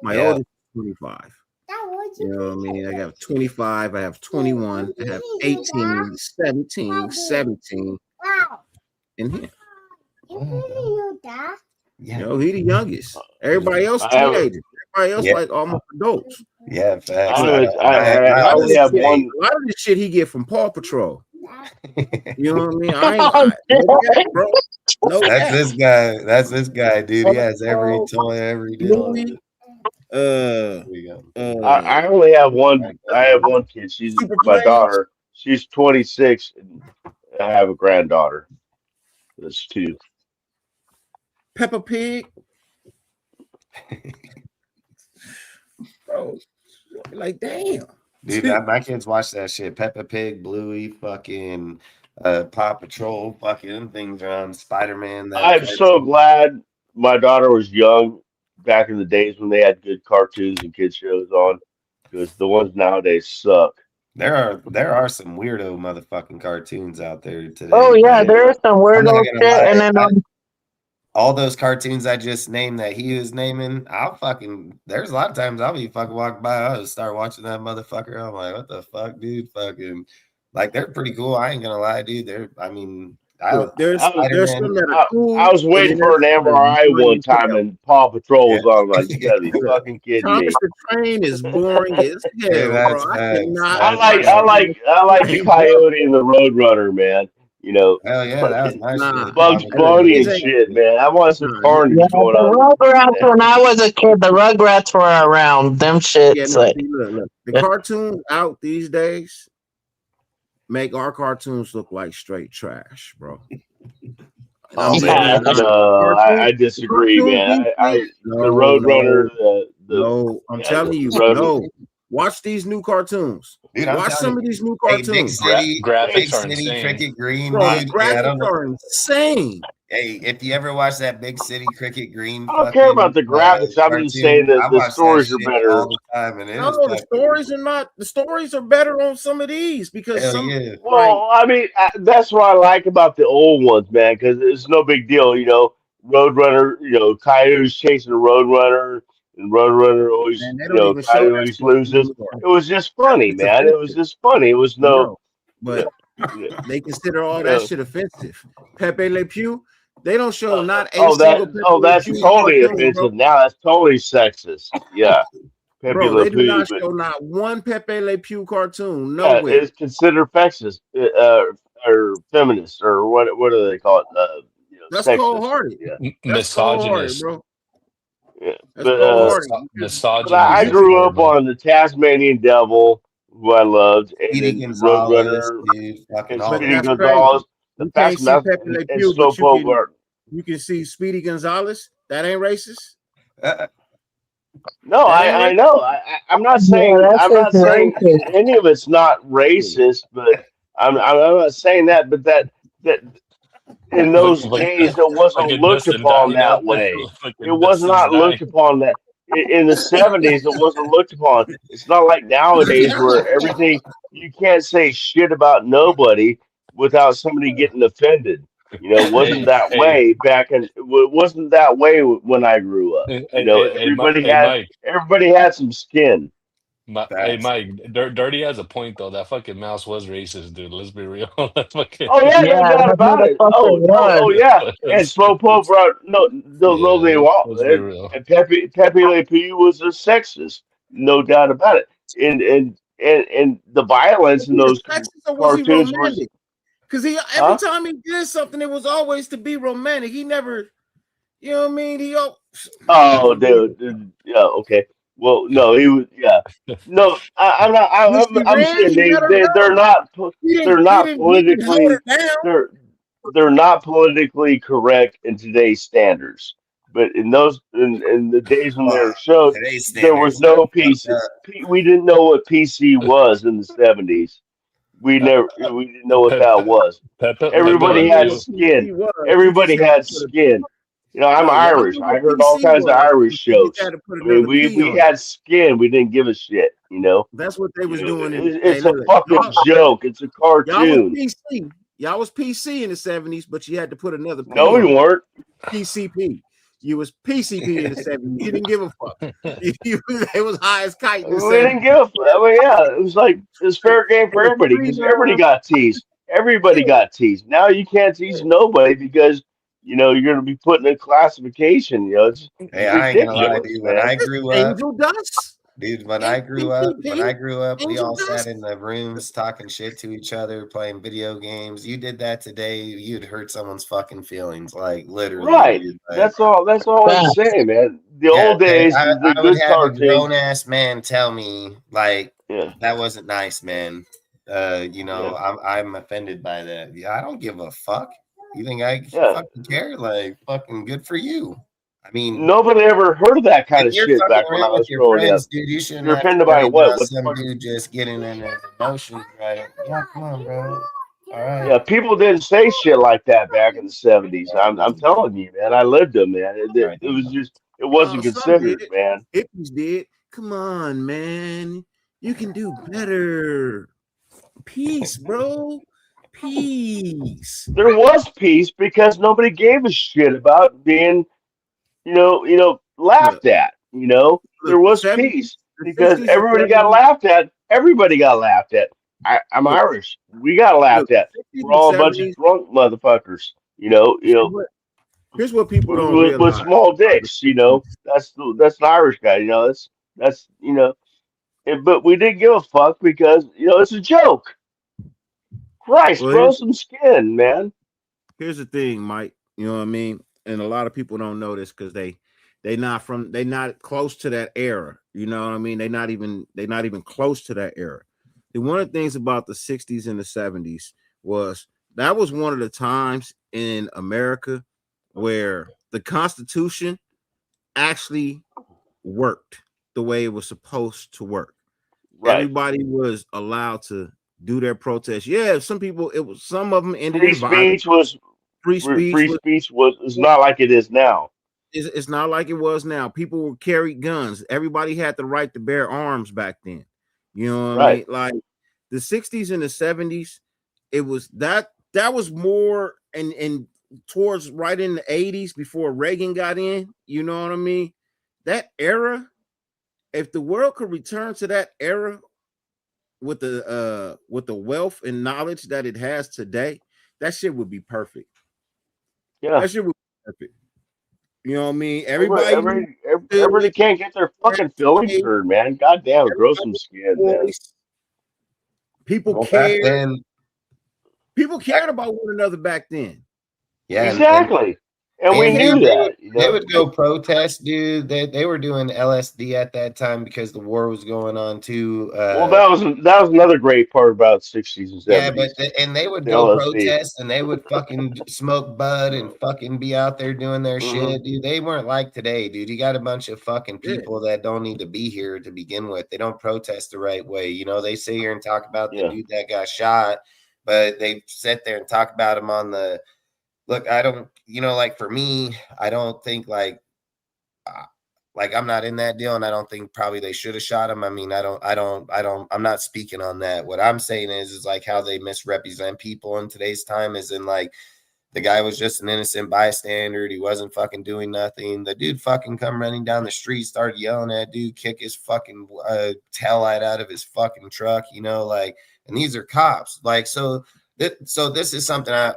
My oldest is 25. You know what I mean? I have 25, I have 21, I have 18, 17, and him. You know, he the youngest. Everybody else teenagers. Everybody else like almost adults. Yeah, facts. I only have one. A lot of this shit he get from Paw Patrol. You know what I mean? Bro. That's this guy, dude. He has every toy, every deal. I only have one. I have one kid. She's my daughter. She's 26, and I have a granddaughter. That's 2. Peppa Pig. Bro, like damn. Dude, my kids watch that shit. Peppa Pig, Bluey, fucking Paw Patrol, fucking them things are on Spider-Man. I'm so glad my daughter was young back in the days when they had good cartoons and kids shows on, because the ones nowadays suck. There are some weirdo motherfucking cartoons out there today. Oh yeah, there are some weirdo shit, and then all those cartoons I just named that he was naming, there's a lot of times I'll be fucking walking by, I'll just start watching that motherfucker. I'm like, what the fuck, dude? Fucking, like, they're pretty cool. I ain't gonna lie, dude. There's some that are cool. I was waiting for an MRI one time, and Paw Patrol was on. Like, you gotta be fucking kidding me. Thomas the Train is boring as hell, bro. I like the Coyote and the Roadrunner, man. You know, hell yeah, that was my shit. Bugs Bunny and shit, man. I want some carnage going on. The Rugrats, when I was a kid, the Rugrats were around. Them shit. Yeah, look. The cartoons out these days make our cartoons look like straight trash, bro. I disagree, man. The Roadrunner, I'm telling you, no. Watch these new cartoons. Dude, watch some of these new cartoons. Big City, graphics are insane. Cricket Green, bro, dude. Graphics are insane. Hey, if you ever watch that Big City Cricket Green, I don't care about the graphics. I'm just saying that the stories are better all the time. And the stories are better on some of these because I mean, that's what I like about the old ones, man. Because it's no big deal, you know. Roadrunner, you know, Coyote's chasing a Roadrunner. And Roadrunner always, always loses. It was just funny, man. It was just funny. It was but they consider all that shit offensive. Pepe Le Pew, they don't show not a single. That's totally offensive. Now that's totally sexist. Yeah, Pepe Le Pew, they do not show not one Pepe Le Pew cartoon. No way. It's considered sexist or feminist or what do they call it? That's cold-hearted. Misogynist, bro. Yeah, That's but cold hearted. Misogyny I is grew everywhere, up man. on the Tasmanian Devil, who I loved, and Speedy then Gonzalez, Roadrunner dude, fucking and all But Speedy them. that's crazy. Gonzalez, the You can't Fast see Mouse, Pepe Le and Pew, but Slowpoke. you can see Speedy Gonzalez. That ain't racist. No, That ain't I know. I'm not Yeah, saying that's just racist. any of it's not racist. racist, but I'm not saying that. But that in those days it wasn't Fucking looked Dustin upon dying that out there. way. It Fucking was Dustin's not dying. looked upon that in the 70s. It wasn't looked upon. It's not like nowadays where everything you can't say shit about nobody without somebody getting offended. It wasn't Hey, that hey, way it wasn't that way when I grew up. hey, Mike. Everybody had some skin. Hey, Facts. Mike. Dirty has a point though. That fucking mouse was racist, dude. Let's be real. That fucking. Oh yeah, no Yeah, doubt that about it. motherfucker Oh was. yeah. And Slowpoke brought no they Yeah, won't. let's be real. And Pepe Le Pew was a sexist, no doubt about it. And the violence Was in he those a sexist or was he cartoons was, romantic? Because every huh? time he did something, it was always to be romantic. He never, you know what I mean? Man, Oh, for real. yeah, okay. Well, no, he was, yeah. No, I'm not. When she I'm ran, saying he let her they're go. not they're He not didn't hold her politically down. they're not politically correct in today's standards. But in the days when they Fuck. were showed, Today's there was standards no are fucked PC. up. We didn't know what PC was in the 70s. We didn't know what that Pepe, was. Pepe Everybody Le Knew had what Pew. skin. PC was. You just Everybody had to had put a skin. I'm no. Y'all Irish. knew I what heard all PC kinds of was. Irish But you just had shows. to put I mean, another we P we on it. had skin. We didn't give a shit. That's what they was doing. Hey, It's a look, fucking joke. It's a y'all was cartoon. PC. Y'all was PC in the 70s, but you had to put another No, P we on it. weren't. PCP. You was PCP in the 70s. You didn't give a fuck. It was high as kite in the We 70s. didn't give a. I mean, yeah, it was like it was fair game for Hey, everybody free, because everybody got teased. Everybody got teased. Now you can't tease nobody because you're going to be put in a classification. Hey, It's I ain't gonna lie, ridiculous, dude. When man. I grew up, Angel Dust. dude, when PCP. I grew up, we Angel all sat Dust. in the rooms talking shit to each other, playing video games. You did that today, you'd hurt someone's fucking feelings, like literally, Right. dude. Like, That's all. That's all I'm Facts. saying, man. The yeah, old days, the I would good have a cartoons. grown ass man tell me, like, Yeah. that wasn't nice, man. Yeah. I'm offended by that. Yeah, I don't give a fuck. You think I Yeah. fucking care? Like, fucking good for you. I mean, Nobody ever heard of that kind if of you're shit fucking back when I around with was your growing up. friends, dude, you shouldn't You're have to offended by worry what? about What the some fuck? dude just getting in his emotions right. Yeah, come on, bro. All right. Yeah, people didn't say shit like that back in the 70s. I'm telling you, man. I lived them, man. It was just it Oh, wasn't some did considered, it. man. Hippies did. Come on, man. You can do better. Peace, bro. Peace. There was peace because nobody gave a shit about being, Look, laughed at. There the was 70s, peace the because 60s and everybody got 70s. laughed at. Everybody got laughed at. I'm Look, Irish. We got look, laughed at. 60s We're and all a bunch of 70s. drunk motherfuckers. Here's what people don't With realize small about the dicks. 60s. That's an Irish guy. That's but we didn't give a fuck because it's a joke. Christ, Well, grow some skin, man. here's the thing, Mike. You know what I mean? And a lot of people don't know this because they not close to that era. You know what I mean? They're not even close to that era. And one of the things about the 60s and the 70s was that was one of the times in America where the Constitution actually worked the way it was supposed to work. Right. Everybody was allowed to do their protest. Yeah, some of them ended Free in violence. speech was Free speech free speech was it's not like it is now. it's not like it was now. People carried guns. Everybody had the right to bear arms back then. You know what I Right. mean? Like the 60s and the 70s, it was that was more and towards right in the 80s before Reagan got in. You know what I mean? That era, if the world could return to that era with the wealth and knowledge that it has today, that shit would be perfect. Yeah. That shit would be perfect. You know what I mean? Everybody Everybody can't get their fucking feelings hurt, man. God damn it, grow some skin, man. People Well, back cared. then, People cared about one another back then. yeah, Exactly. And we knew that, you they know. would go protest, dude. They were doing LSD at that time because the war was going on too. Well, that was another great part about '60s and Yeah, but '70s. and they would The go LSD. protest and they would fucking smoke bud and fucking be out there doing their Mm-hmm. shit, dude. They weren't like today, dude. You got a bunch of fucking Yeah. people that don't need to be here to begin with. They don't protest the right way. You know, they sit here and talk about the dude that got shot, but they sit there and talk about him on the look. I don't, like for me, I don't think like I'm not in that deal, and I don't think probably they should have shot him. I mean, I'm not speaking on that. What I'm saying is like how they misrepresent people in today's time is in like the guy was just an innocent bystander. He wasn't fucking doing nothing. The dude fucking come running down the street, started yelling at dude, kick his fucking tail light out of his fucking truck, like, and these are cops. Like, so this is something I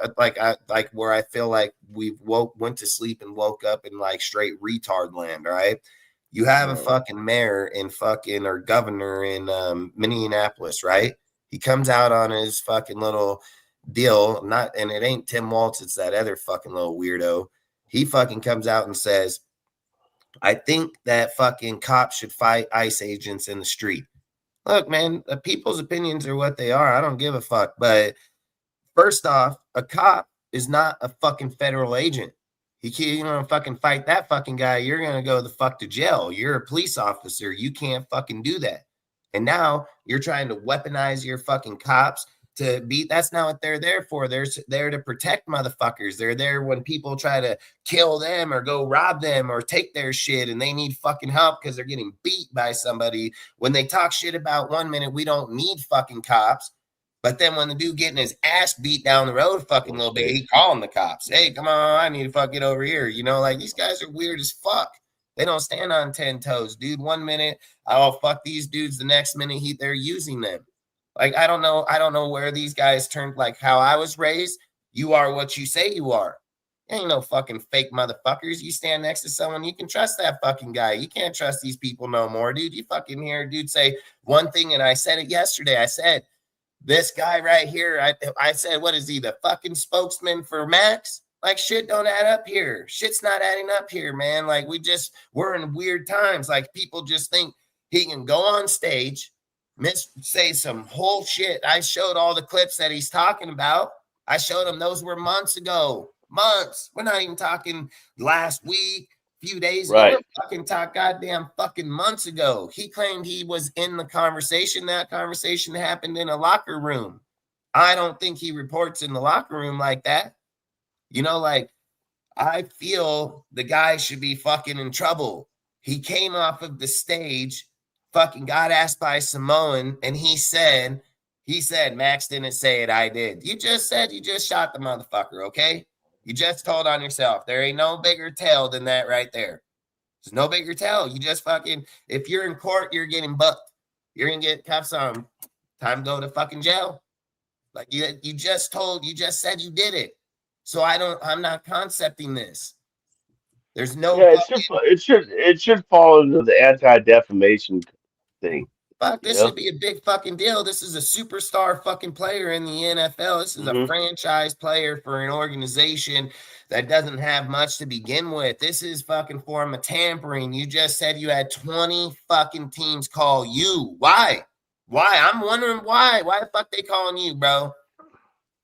like where I feel like we went to sleep and woke up in like straight retard land, right? You have a fucking mayor in fucking or governor in Minneapolis, right? He comes out on his fucking little deal, and it ain't Tim Waltz, it's that other fucking little weirdo. He fucking comes out and says, I think that fucking cops should fight ICE agents in the street. Look, man, people's opinions are what they are. I don't give a fuck, but first off, a cop is not a fucking federal agent. You can't fucking fight that fucking guy. You're going to go the fuck to jail. You're a police officer. You can't fucking do that. And now you're trying to weaponize your fucking cops to beat. That's not what they're there for. They're there to protect motherfuckers. They're there when people try to kill them or go rob them or take their shit and they need fucking help because they're getting beat by somebody. When they talk shit about 1 minute, we don't need fucking cops. But then when the dude getting his ass beat down the road fucking a little bit, he calling the cops. Hey, come on, I need to fuck get over here. Like these guys are weird as fuck. They don't stand on 10 toes, dude. 1 minute, I'll fuck these dudes. The next minute, they're using them. Like, I don't know where these guys turned, like how I was raised. You are what you say you are. Ain't no fucking fake motherfuckers. You stand next to someone, you can trust that fucking guy. You can't trust these people no more, dude. You fucking hear a dude say one thing, and I said it yesterday. I said, this guy right here, I said, what is he, the fucking spokesman for Maxx? Like, shit don't add up here. Shit's not adding up here, man. Like, we're in weird times. Like, people just think he can go on stage, say some whole shit. I showed all the clips that he's talking about. I showed him those were months ago. Months. We're not even talking last week, few days ago. We're fucking talk goddamn fucking months ago. He claimed he was in the conversation. That conversation happened in a locker room. I don't think he reports in the locker room like that. Like, I feel the guy should be fucking in trouble. He came off of the stage, fucking got asked by Samoan, and he said, Maxx didn't say it, I did. You just said you just shot the motherfucker, okay? You just told on yourself. There ain't no bigger tell than that right there. There's no bigger tell. You just fucking, if you're in court, you're getting bucked. You're going to get cuffs on. Time to go to fucking jail. Like you just said you did it. So I'm not concepting this. There's no. Yeah, it should fall into the anti-defamation thing. Fuck, this should be a big fucking deal. This is a superstar fucking player in the NFL. This is a franchise player for an organization that doesn't have much to begin with. This is fucking form of tampering. You just said you had 20 fucking teams call you. Why? I'm wondering why. Why the fuck they calling you, bro?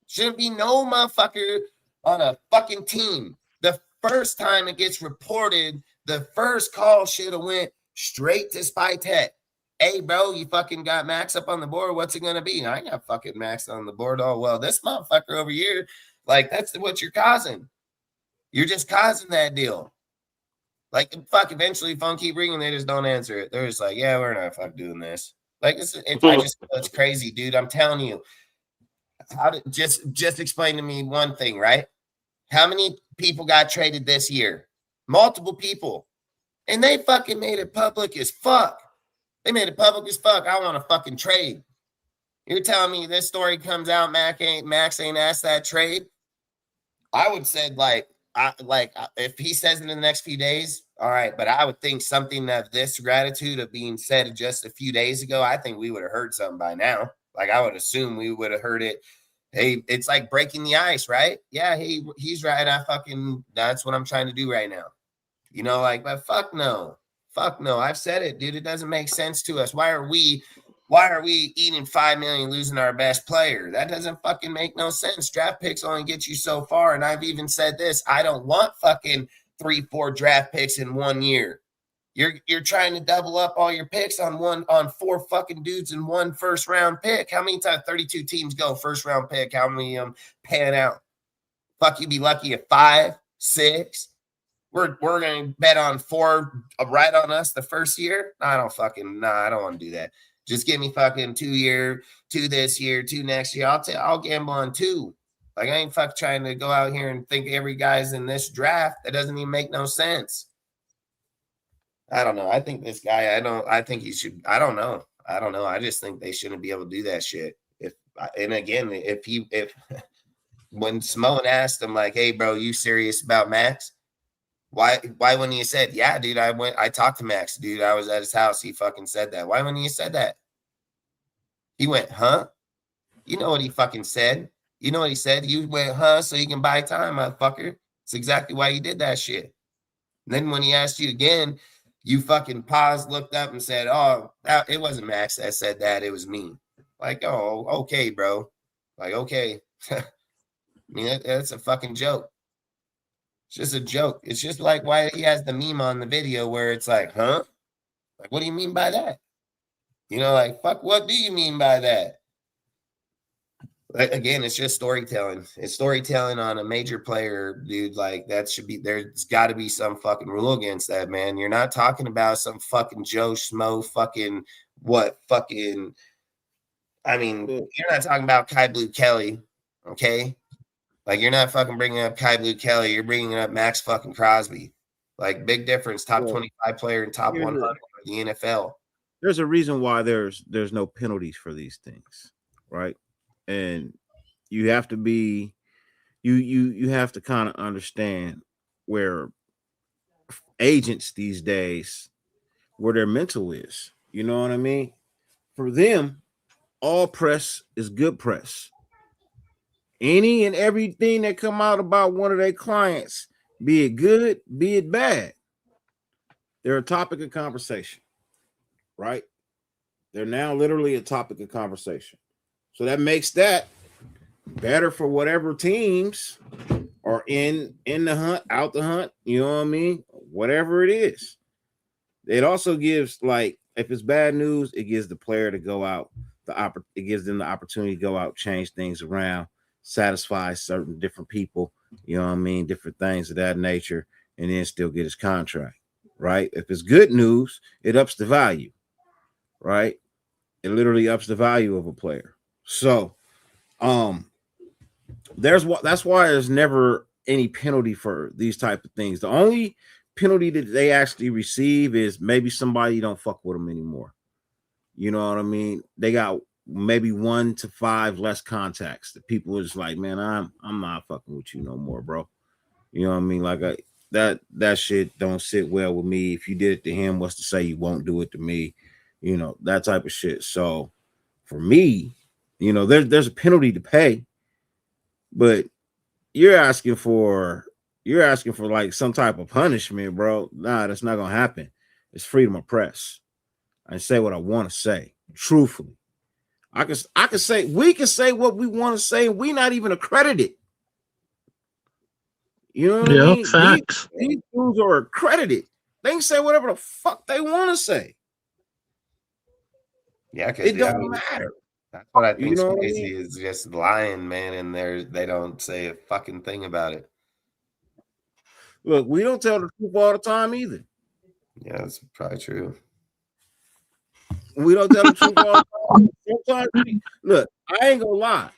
Shouldn't be no motherfucker on a fucking team. The first time it gets reported, the first call should have went straight to Spy Tech. Hey, bro, you fucking got Maxx up on the board. What's it going to be? I got fucking Maxx on the board. Oh, well, this motherfucker over here, like, that's what you're causing. You're just causing that deal. Like, fuck, eventually, phone keep ringing. They just don't answer it. They're just like, yeah, we're not fucking doing this. Like, it's crazy, dude. I'm telling you. Just explain to me one thing, right? How many people got traded this year? Multiple people. And they fucking made it public as fuck. They made it public as fuck. I want to fucking trade. You're telling me this story comes out, Maxx ain't asked that trade? I would say, if he says it in the next few days, all right. But I would think something of this gratitude of being said just a few days ago, I think we would have heard something by now. Like, I would assume we would have heard it Hey, it's like breaking the ice, right? Yeah, he's right. That's what I'm trying to do right now. You know, like, but fuck no. I've said it, dude. It doesn't make sense to us. Why are we eating 5 million, losing our best player? That doesn't fucking make no sense. Draft picks only get you so far. And I've even said this. I don't want fucking 3-4 draft picks in 1 year. You're trying to double up all your picks on 4 fucking dudes in 1 first round pick. How many times 32 teams go first round pick? How many pan out? Fuck, you be lucky at 5, 6. We're gonna bet on 4 right on us the first year. I don't want to do that. Just give me fucking 2 this year, 2 next year. I'll gamble on 2. Like, I ain't trying to go out here and think every guy's in this draft. That doesn't even make no sense. I don't know. I think this guy, I think he should, I don't know. I just think they shouldn't be able to do that shit. If when Simone asked him, like, hey bro, you serious about Maxx? Why wouldn't you said, yeah, dude, I talked to Maxx, dude. I was at his house. He fucking said that. Why wouldn't you said that? He went, huh? You know what he fucking said. You know what he said? You went, huh? So you can buy time, motherfucker. It's exactly why you did that shit. And then when he asked you again, you fucking paused, looked up, and said, oh, it wasn't Maxx that said that. It was me. Like, oh, okay, bro. Like, okay. I mean, that's a fucking joke. It's just a joke. It's just like why he has the meme on the video where it's like, huh? Like, what do you mean by that? You know, like, fuck, what do you mean by that? Like, again, it's just storytelling. It's storytelling on a major player, dude. Like, there's got to be some fucking rule against that, man. You're not talking about some fucking Joe Schmo fucking I mean, you're not talking about Kai Blue Kelly, okay? Like, you're not fucking bringing up Kai Blue Kelly. You're bringing up Maxx fucking Crosby. Like, big difference. Top 25 player and top 100 of the NFL. There's a reason why there's no penalties for these things, right? And you have to be, you have to kind of understand where agents these days, where their mental is. You know what I mean? For them, all press is good press. Any and everything that come out about one of their clients, be it good, be it bad, they're a topic of conversation, right? They're now literally a topic of conversation. So that makes that better for whatever teams are in the hunt, out the hunt, you know what I mean? Whatever it is. It also gives, like, if it's bad news, it gives the player to go out. It gives them the opportunity to go out, change things around, satisfy certain different people, you know what I mean? Different things of that nature, and then still get his contract, right? If it's good news, it ups the value, right? It literally ups the value of a player. So, that's why there's never any penalty for these type of things. The only penalty that they actually receive is maybe somebody don't fuck with them anymore. You know what I mean? They got maybe 1 to 5 less contacts. The people is like, man, I'm not fucking with you no more, bro. You know what I mean? Like, that shit don't sit well with me. If you did it to him, what's to say you won't do it to me? You know, that type of shit. So for me, you know, there's a penalty to pay, but you're asking for like some type of punishment, bro. Nah, that's not gonna happen. It's freedom of press. I say what I want to say, truthfully. I can say, we can say what we want to say, and we not even accredited. You know what I mean? Facts. These dudes are accredited. They can say whatever the fuck they want to say. Yeah, because it don't matter. That's what I think crazy is just lying, man, and they don't say a fucking thing about it. Look, we don't tell the truth all the time either. Yeah, that's probably true. We don't tell the truth all the time. Sometimes, look, I ain't gonna lie.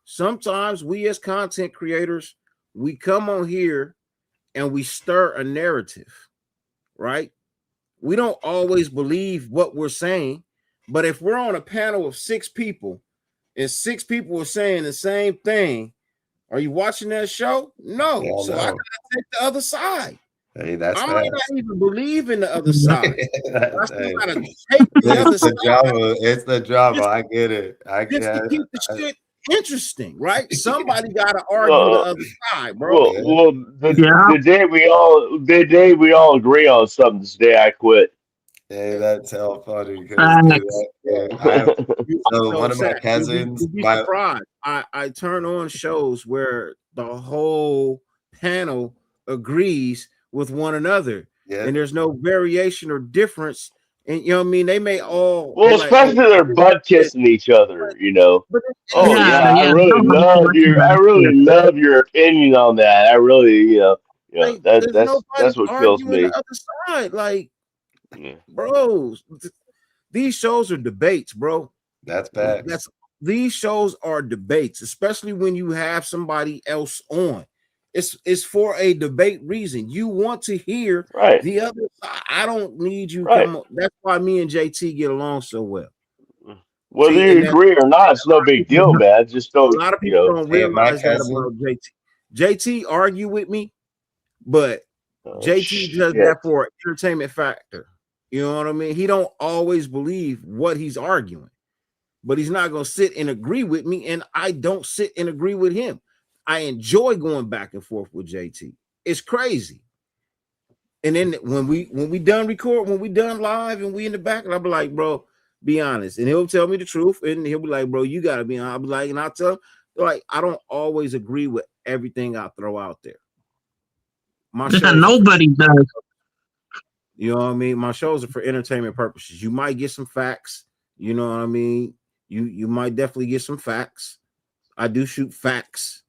Sometimes we as content creators, we come on here and we stir a narrative, right? We don't always believe what we're saying, but if we're on a panel of 6 people and 6 people are saying the same thing, are you watching that show? No. Yeah, so I gotta take the other side. Hey, that's I might not even believe in the other side. I still gotta take the other side. It's the drama. I get it. Just to keep the shit interesting, right? Somebody got to argue the other side, bro. The day we all agree on something, this day I quit. Hey, that's hell funny because dude, so one of my Seth, cousins, you'd be surprised. I turn on shows where the whole panel agrees with one another, and there's no variation or difference. And you know what I mean? They may all especially they're butt kissing each other, you know. Oh yeah, I really love your opinion on that. I really, there's that's nobody what kills arguing me. the other side. Like, bro, these shows are debates, bro. That's bad. These shows are debates, especially when you have somebody else on. It's for a debate reason. You want to hear the other side. I don't need you come on. That's why me and JT get along so well. Whether you agree or not, it's no big deal, man. Just don't. A lot of people don't realize that about JT. JT argue with me, but JT does that for entertainment factor. You know what I mean? He don't always believe what he's arguing, but he's not gonna sit and agree with me, and I don't sit and agree with him. I enjoy going back and forth with JT. It's crazy. And then when we done record, when we done live, and we in the back, and I'll be like, bro, be honest, and he'll tell me the truth, and he'll be like, bro, you gotta be honest. I'll be like, and I'll tell him, like, I don't always agree with everything I throw out there. My nobody does. You know what I mean? My shows are for entertainment purposes. You might get some facts. You know what I mean? You might definitely get some facts. I do shoot facts.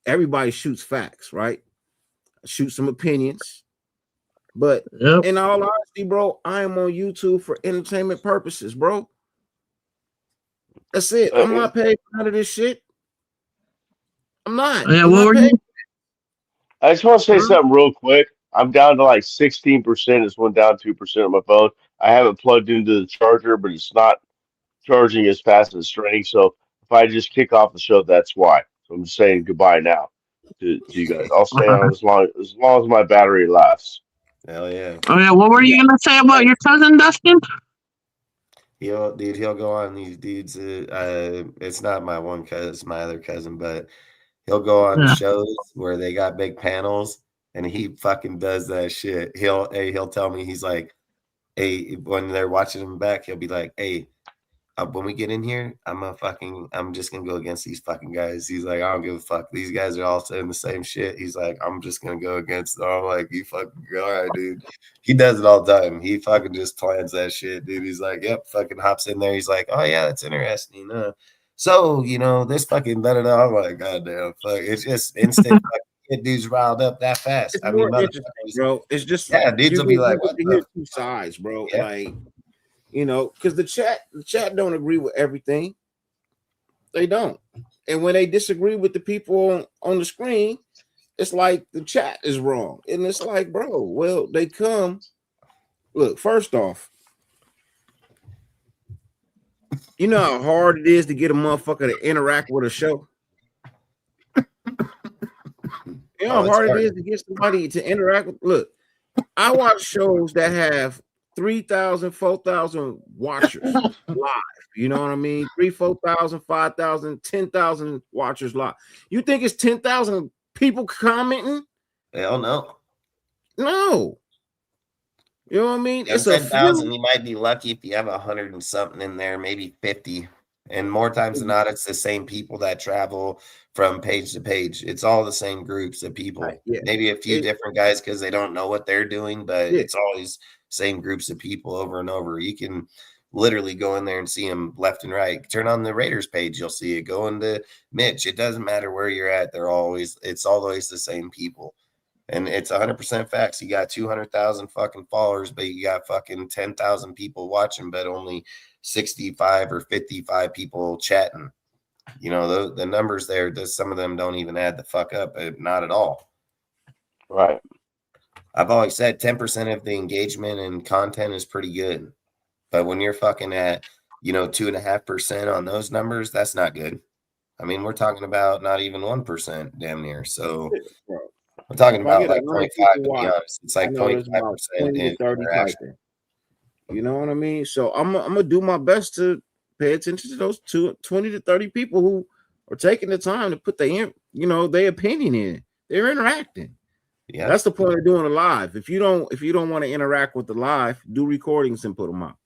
Everybody shoots facts, right? I shoot some opinions. But in all honesty, bro, I am on YouTube for entertainment purposes, bro. That's it. I'm not paid for none of this shit. I'm not. Yeah, what were you? I just want to say something real quick. I'm down to like 16%. It's went down 2% on my phone. I haven't plugged into the charger, but it's not charging as fast as it's draining. So if I just kick off the show, that's why. So I'm just saying goodbye now to you guys. I'll stay on as long as my battery lasts. Hell yeah. Oh yeah, what were you gonna say about your cousin, Dustin? He'll go on these dudes. It's not my one cousin, it's my other cousin, but he'll go on shows where they got big panels, and he fucking does that shit. He'll tell me, he's like, hey, when they're watching him back, he'll be like, hey, when we get in here, I'm just gonna go against these fucking guys. He's like, I don't give a fuck. These guys are all saying the same shit. He's like, I'm just gonna go against them. I'm like, you fucking all right, dude. He does it all the time. He fucking just plans that shit, dude. He's like, yep, fucking hops in there. He's like, oh yeah, that's interesting. So this fucking da da da. I'm like, goddamn, fuck. It's just instant. Get dudes riled up that fast. It's more interesting, bro. It's just dudes will be like, what the two sides, bro. Yeah. Like, because the chat don't agree with everything. They don't. And when they disagree with the people on the screen, it's like the chat is wrong. And it's like, bro, well, they come. Look, first off, you know how hard it is to get a motherfucker to interact with a show? You know how hard it is to get somebody to interact with? Look, I watch shows that have 3,000, 4,000 watchers live. You know what I mean? 3,000, 4,000, 5,000, 10,000 watchers live. You think it's 10,000 people commenting? Hell no. No. You know what I mean? It's 10,000. You might be lucky if you have 100 and something in there, maybe 50. And more times than not, it's the same people that travel from page to page. It's all the same groups of people. Right, yeah. Maybe a few different guys because they don't know what they're doing, but it's always same groups of people over and over. You can literally go in there and see them left and right. Turn on the Raiders page, you'll see it. Go into Mitch. It doesn't matter where you're at. It's always the same people. And it's 100% facts. You got 200,000 fucking followers, but you got fucking 10,000 people watching, but only 65 or 55 people chatting. The numbers there, some of them don't even add the fuck up, not at all. Right. I've always said 10% of the engagement and content is pretty good. But when you're fucking at, 2.5% on those numbers, that's not good. I mean, we're talking about not even 1% damn near. So we're talking about like 0.5 to be honest. It's like 0.5% 30 typing. You know what I mean? So I'm gonna do my best to pay attention to those 20 to 30 people who are taking the time to put their opinion in. They're interacting. Yeah, that's the point of doing a live. If you don't want to interact with the live, do recordings and put them out.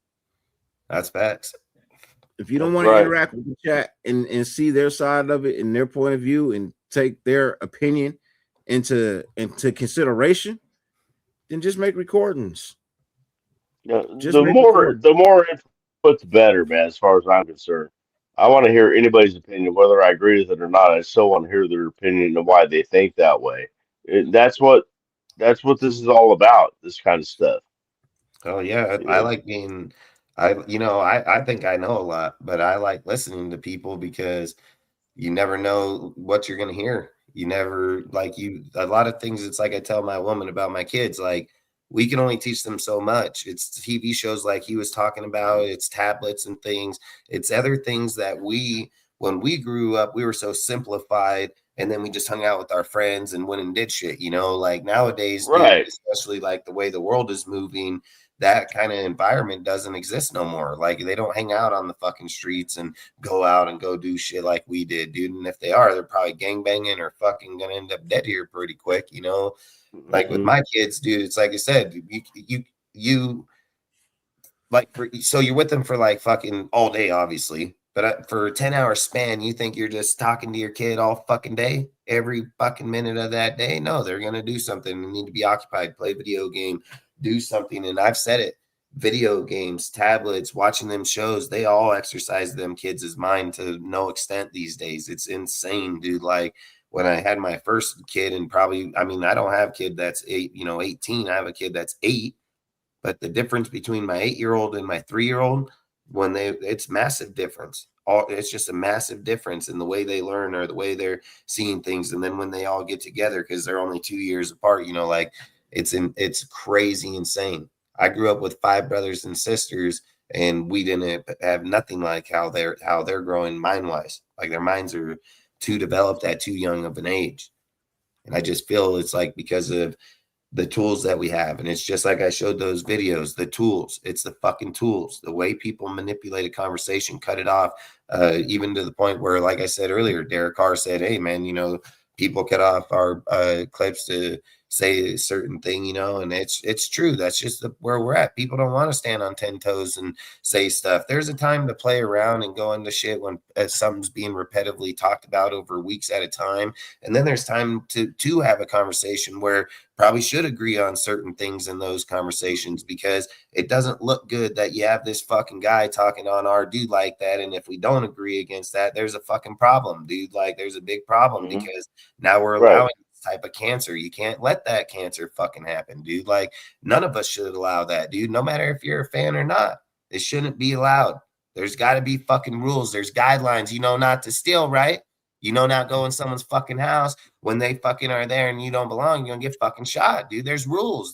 That's facts. If you don't want to interact with the chat and see their side of it and their point of view and take their opinion into consideration, then just make recordings. Yeah, the more input, the better, man. As far as I'm concerned, I want to hear anybody's opinion, whether I agree with it or not. I still want to hear their opinion and why they think that way. That's what this is all about. This kind of stuff. Oh yeah, I like being. I think I know a lot, but I like listening to people because you never know what you're going to hear. You never a lot of things. It's like I tell my woman about my kids, like we can only teach them so much. It's TV shows like he was talking about, it's tablets and things. It's other things that when we grew up, we were so simplified and then we just hung out with our friends and went and did shit, like nowadays, right. Dude, especially like the way the world is moving, that kind of environment doesn't exist no more. Like they don't hang out on the fucking streets and go out and go do shit like we did, dude. And if they are, they're probably gangbanging or fucking gonna end up dead here pretty quick, Like with my kids, dude, it's like I said, you like so you're with them for like fucking all day, obviously. But for a 10-hour span, you think you're just talking to your kid all fucking day, every fucking minute of that day? No, they're gonna do something. They need to be occupied, play video game, do something. And I've said it, video games, tablets, watching them shows, they all exercise them kids' mind to no extent these days. It's insane, dude. Like when I had my first kid, and probably, I don't have a kid that's 18. I have a kid that's 8. But the difference between my 8-year-old and my 3-year-old, it's massive difference. It's just a massive difference in the way they learn or the way they're seeing things. And then when they all get together, because they're only 2 years apart, like it's crazy insane. I grew up with 5 brothers and sisters, and we didn't have nothing like how they're growing mind wise. Like their minds are too developed at too young of an age. And I just feel it's like because of the tools that we have. And it's just like I showed those videos, the tools, it's the fucking tools, the way people manipulate a conversation, cut it off, even to the point where, like I said earlier, Derek Carr said, hey man, people cut off our clips to say a certain thing, and it's true. That's just where we're at. People don't want to stand on 10 toes and say stuff. There's a time to play around and go into shit when something's being repetitively talked about over weeks at a time. And then there's time to have a conversation where probably should agree on certain things in those conversations, because it doesn't look good that you have this fucking guy talking on our dude like that. And if we don't agree against that, there's a fucking problem, dude. Like there's a big problem because now we're allowing type of cancer. You can't let that cancer fucking happen, dude. Like none of us should allow that, dude. No matter if you're a fan or not, it shouldn't be allowed. There's got to be fucking rules. There's guidelines, not to steal, right? Not go in someone's fucking house when they fucking are there and you don't belong, you're gonna get fucking shot, dude. There's rules,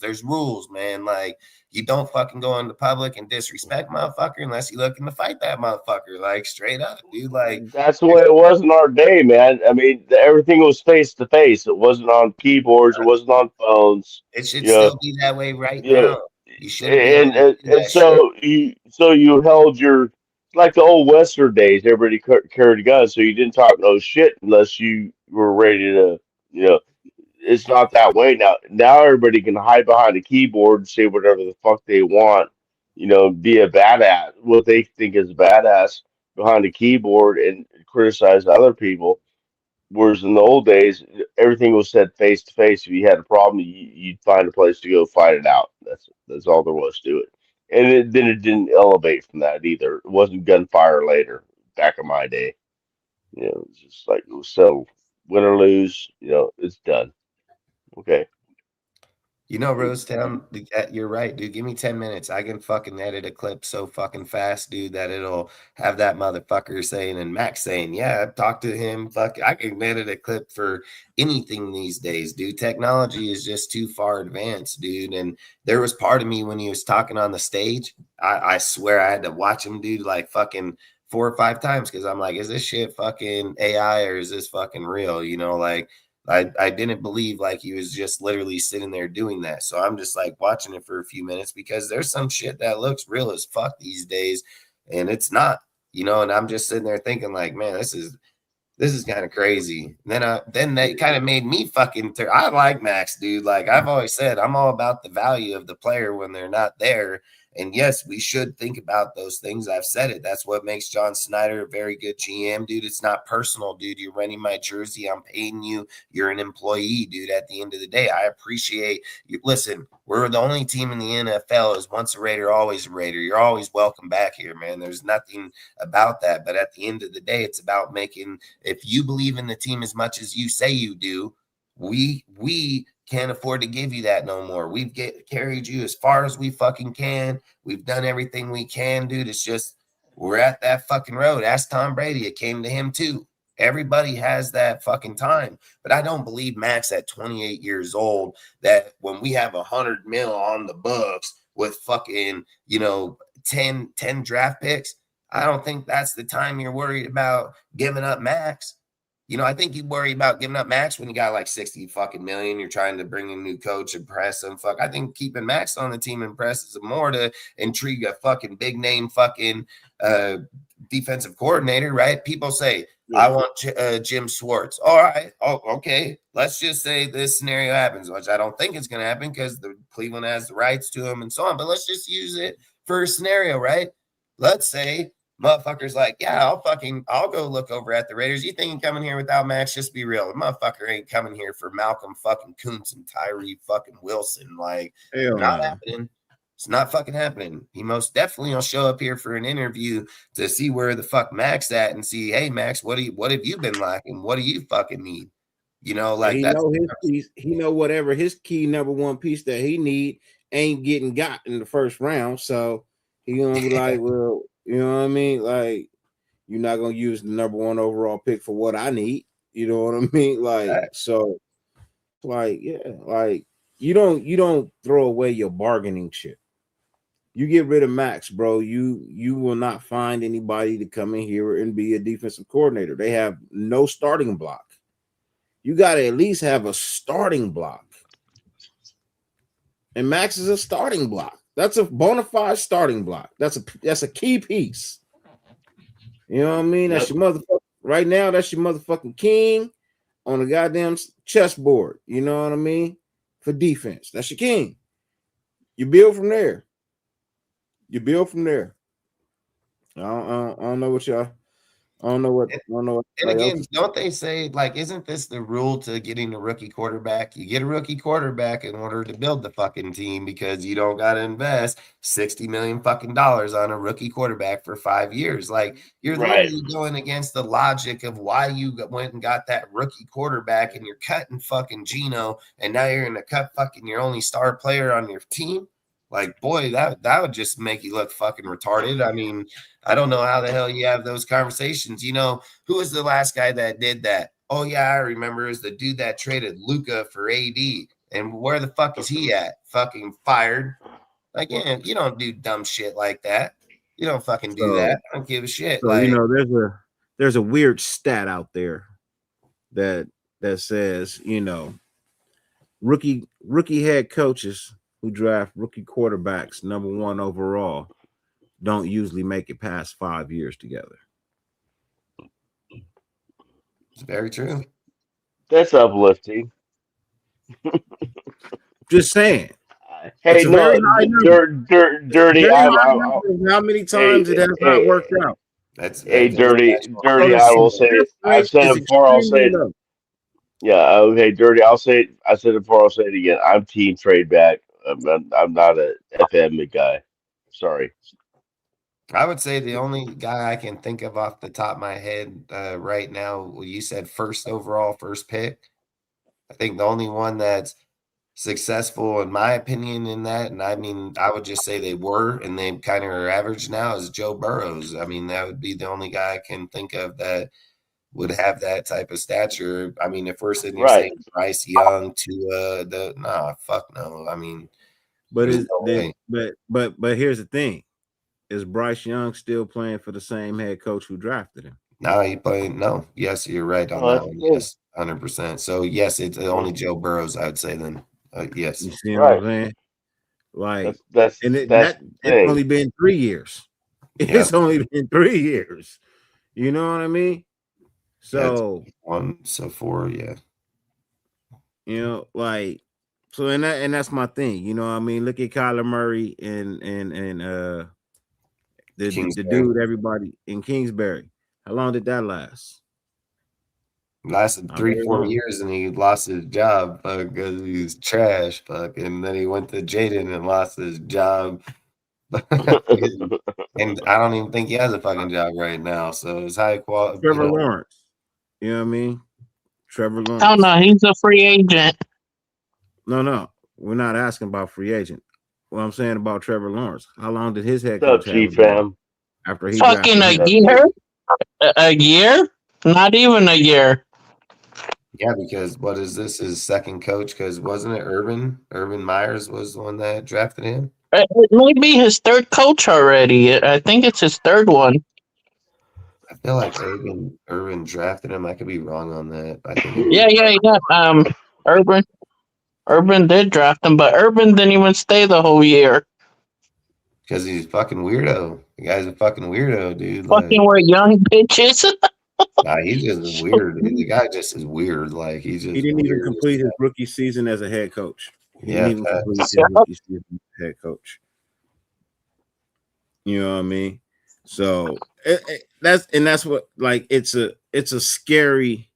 man. Like you don't fucking go into public and disrespect motherfucker unless you're looking to fight that motherfucker, like straight up, dude. Like that's the way it was in our day, man. Everything was face to face. It wasn't on keyboards. It wasn't on phones. It should still be that way right now. You shouldn't and so you held your, like the old Western days. Everybody carried a gun, so you didn't talk no shit unless you were ready to. It's not that way now. Now everybody can hide behind a keyboard and say whatever the fuck they want. Be a badass, what they think is a badass behind a keyboard and criticize other people. Whereas in the old days, everything was said face to face. If you had a problem, you'd find a place to go fight it out. That's all there was to it. And then it didn't elevate from that either. It wasn't gunfire later. Back in my day, it was just like it was settled. Win or lose, it's done. Okay. Rosetown, you're right, dude. Give me 10 minutes. I can fucking edit a clip so fucking fast, dude, that it'll have that motherfucker saying and Max saying, yeah, I've talked to him. Fuck, I can edit a clip for anything these days, dude. Technology is just too far advanced, dude. And there was part of me when he was talking on the stage, I swear I had to watch him, dude, like fucking 4 or 5 times because I'm like, is this shit fucking AI or is this fucking real? Like I didn't believe like he was just literally sitting there doing that. So I'm just like watching it for a few minutes because there's some shit that looks real as fuck these days and it's not, and I'm just sitting there thinking like, man, this is this is kind of crazy. Then they kind of made me fucking. I like Maxx, dude. Like I've always said, I'm all about the value of the player when they're not there. And yes, we should think about those things. I've said it. That's what makes John Snyder a very good GM, dude. It's not personal, dude. You're renting my jersey. I'm paying you. You're an employee, dude. At the end of the day, I appreciate you. Listen, we're the only team in the NFL is once a Raider, always a Raider. You're always welcome back here, man. There's nothing about that. But at the end of the day, it's about making, if you believe in the team as much as you say you do, we can't afford to give you that no more. We've carried you as far as we fucking can. We've done everything we can, dude. It's just we're at that fucking road. Ask Tom Brady. It came to him too. Everybody has that fucking time. But I don't believe Maxx at 28 years old that when we have 100 mil on the books with fucking, 10 draft picks, I don't think that's the time you're worried about giving up Maxx. I think you worry about giving up Maxx when you got like 60 fucking million. You're trying to bring in a new coach, impress him. I think keeping Maxx on the team impresses him more to intrigue a fucking big name fucking defensive coordinator, right? People say, I want Jim Schwartz. All right. Oh, okay. Let's just say this scenario happens, which I don't think it's going to happen because the Cleveland has the rights to him and so on. But let's just use it for a scenario, right? Let's say motherfucker's like, yeah, I'll go look over at the Raiders. You think coming here without Maxx? Just be real. The motherfucker ain't coming here for Malcolm fucking Kuntz and Tyree fucking Wilson. Like, not happening. It's not fucking happening. He most definitely will show up here for an interview to see where the fuck Maxx at and see, hey, Maxx, what have you been lacking? What do you fucking need? Like he know his piece. He know whatever his key number one piece that he need ain't getting got in the first round. So he gonna be like, well, you know what I mean? Like, you're not gonna use the number one overall pick for what I need. You know what I mean? Like, so, like, yeah, like you don't throw away your bargaining chip. You get rid of Maxx, bro. You will not find anybody to come in here and be a defensive coordinator. They have no starting block. You got to at least have a starting block. And Maxx is a starting block. That's a bona fide starting block. That's a key piece. You know what I mean? That's your motherfucker. Right now, that's your motherfucking king on the goddamn chessboard. You know what I mean? For defense. That's your king. You build from there. I don't know what y'all. I don't know what. And again, don't they say, like, isn't this the rule to getting a rookie quarterback? You get a rookie quarterback in order to build the fucking team because you don't got to invest $60 million fucking dollars on a rookie quarterback for 5 years. Like, you're literally going against the logic of why you went and got that rookie quarterback and you're cutting fucking Geno and now you're going to cut fucking your only star player on your team. Like, boy, that would just make you look fucking retarded. I mean, I don't know how the hell you have those conversations. Who was the last guy that did that? Oh, yeah, I remember. It was the dude that traded Luka for AD. And where the fuck is he at? Fucking fired. Like, yeah, you don't do dumb shit like that. You don't fucking do that. I don't give a shit. So, like, there's a weird stat out there that says, rookie head coaches who draft rookie quarterbacks number one overall don't usually make it past 5 years together. It's very true. That's uplifting. Just saying. Hey, no, dirty. How many times it has not worked out? Dirty. I will say it. I've said it before. I'll say it. Yeah. Okay, dirty. I'll say it. I said it before. I'll say it again. I'm team trade back. I'm not a FM guy. Sorry. I would say the only guy I can think of off the top of my head right now, well, you said first overall, first pick. I think the only one that's successful, in my opinion, in that, and I mean, I would just say they were, and they kind of are average now, is Joe Burrows. I mean, that would be the only guy I can think of that would have that type of stature. I mean, if we're sitting here saying Bryce Young to fuck no. I mean, but here's the thing: is Bryce Young still playing for the same head coach who drafted him? No, he playing. No, yes, you're right on that one. Yes, 100%. So yes, it's only Joe Burrows. I would say then. Yes, you see what I'm saying? Like that's it's only been 3 years. It's only been 3 years. You know what I mean? So 4, yeah. You know, like so, and that's my thing. You know what I mean? Look at Kyler Murray and the dude everybody in Kingsbury. How long did that last? Lasted 3-4 years, and he lost his job because he was trash. And then he went to Jaden and lost his job. And I don't even think he has a fucking job right now. So it's high quality. Trevor Lawrence. You know what I mean? Trevor Lawrence. Oh no, he's a free agent. No, we're not asking about free agent. What I'm saying about Trevor Lawrence. How long did his head coach have fam? After he fucking a year? A year? Not even a year. Yeah, because what is this? His second coach? Because wasn't it Urban Myers was the one that drafted him? It might be his third coach already. I think it's his third one. I feel like Urban drafted him. I could be wrong on that. I think Yeah. Urban did draft him, but Urban didn't even stay the whole year. Because he's fucking weirdo. The guy's a fucking weirdo, dude. Fucking we're young bitches. Nah, he's just weird. Dude. The guy just is weird. Like he didn't even complete his rookie season as a head coach. He Yeah, didn't even complete his rookie season as a head coach. You know what I mean? So that's what like it's a scary.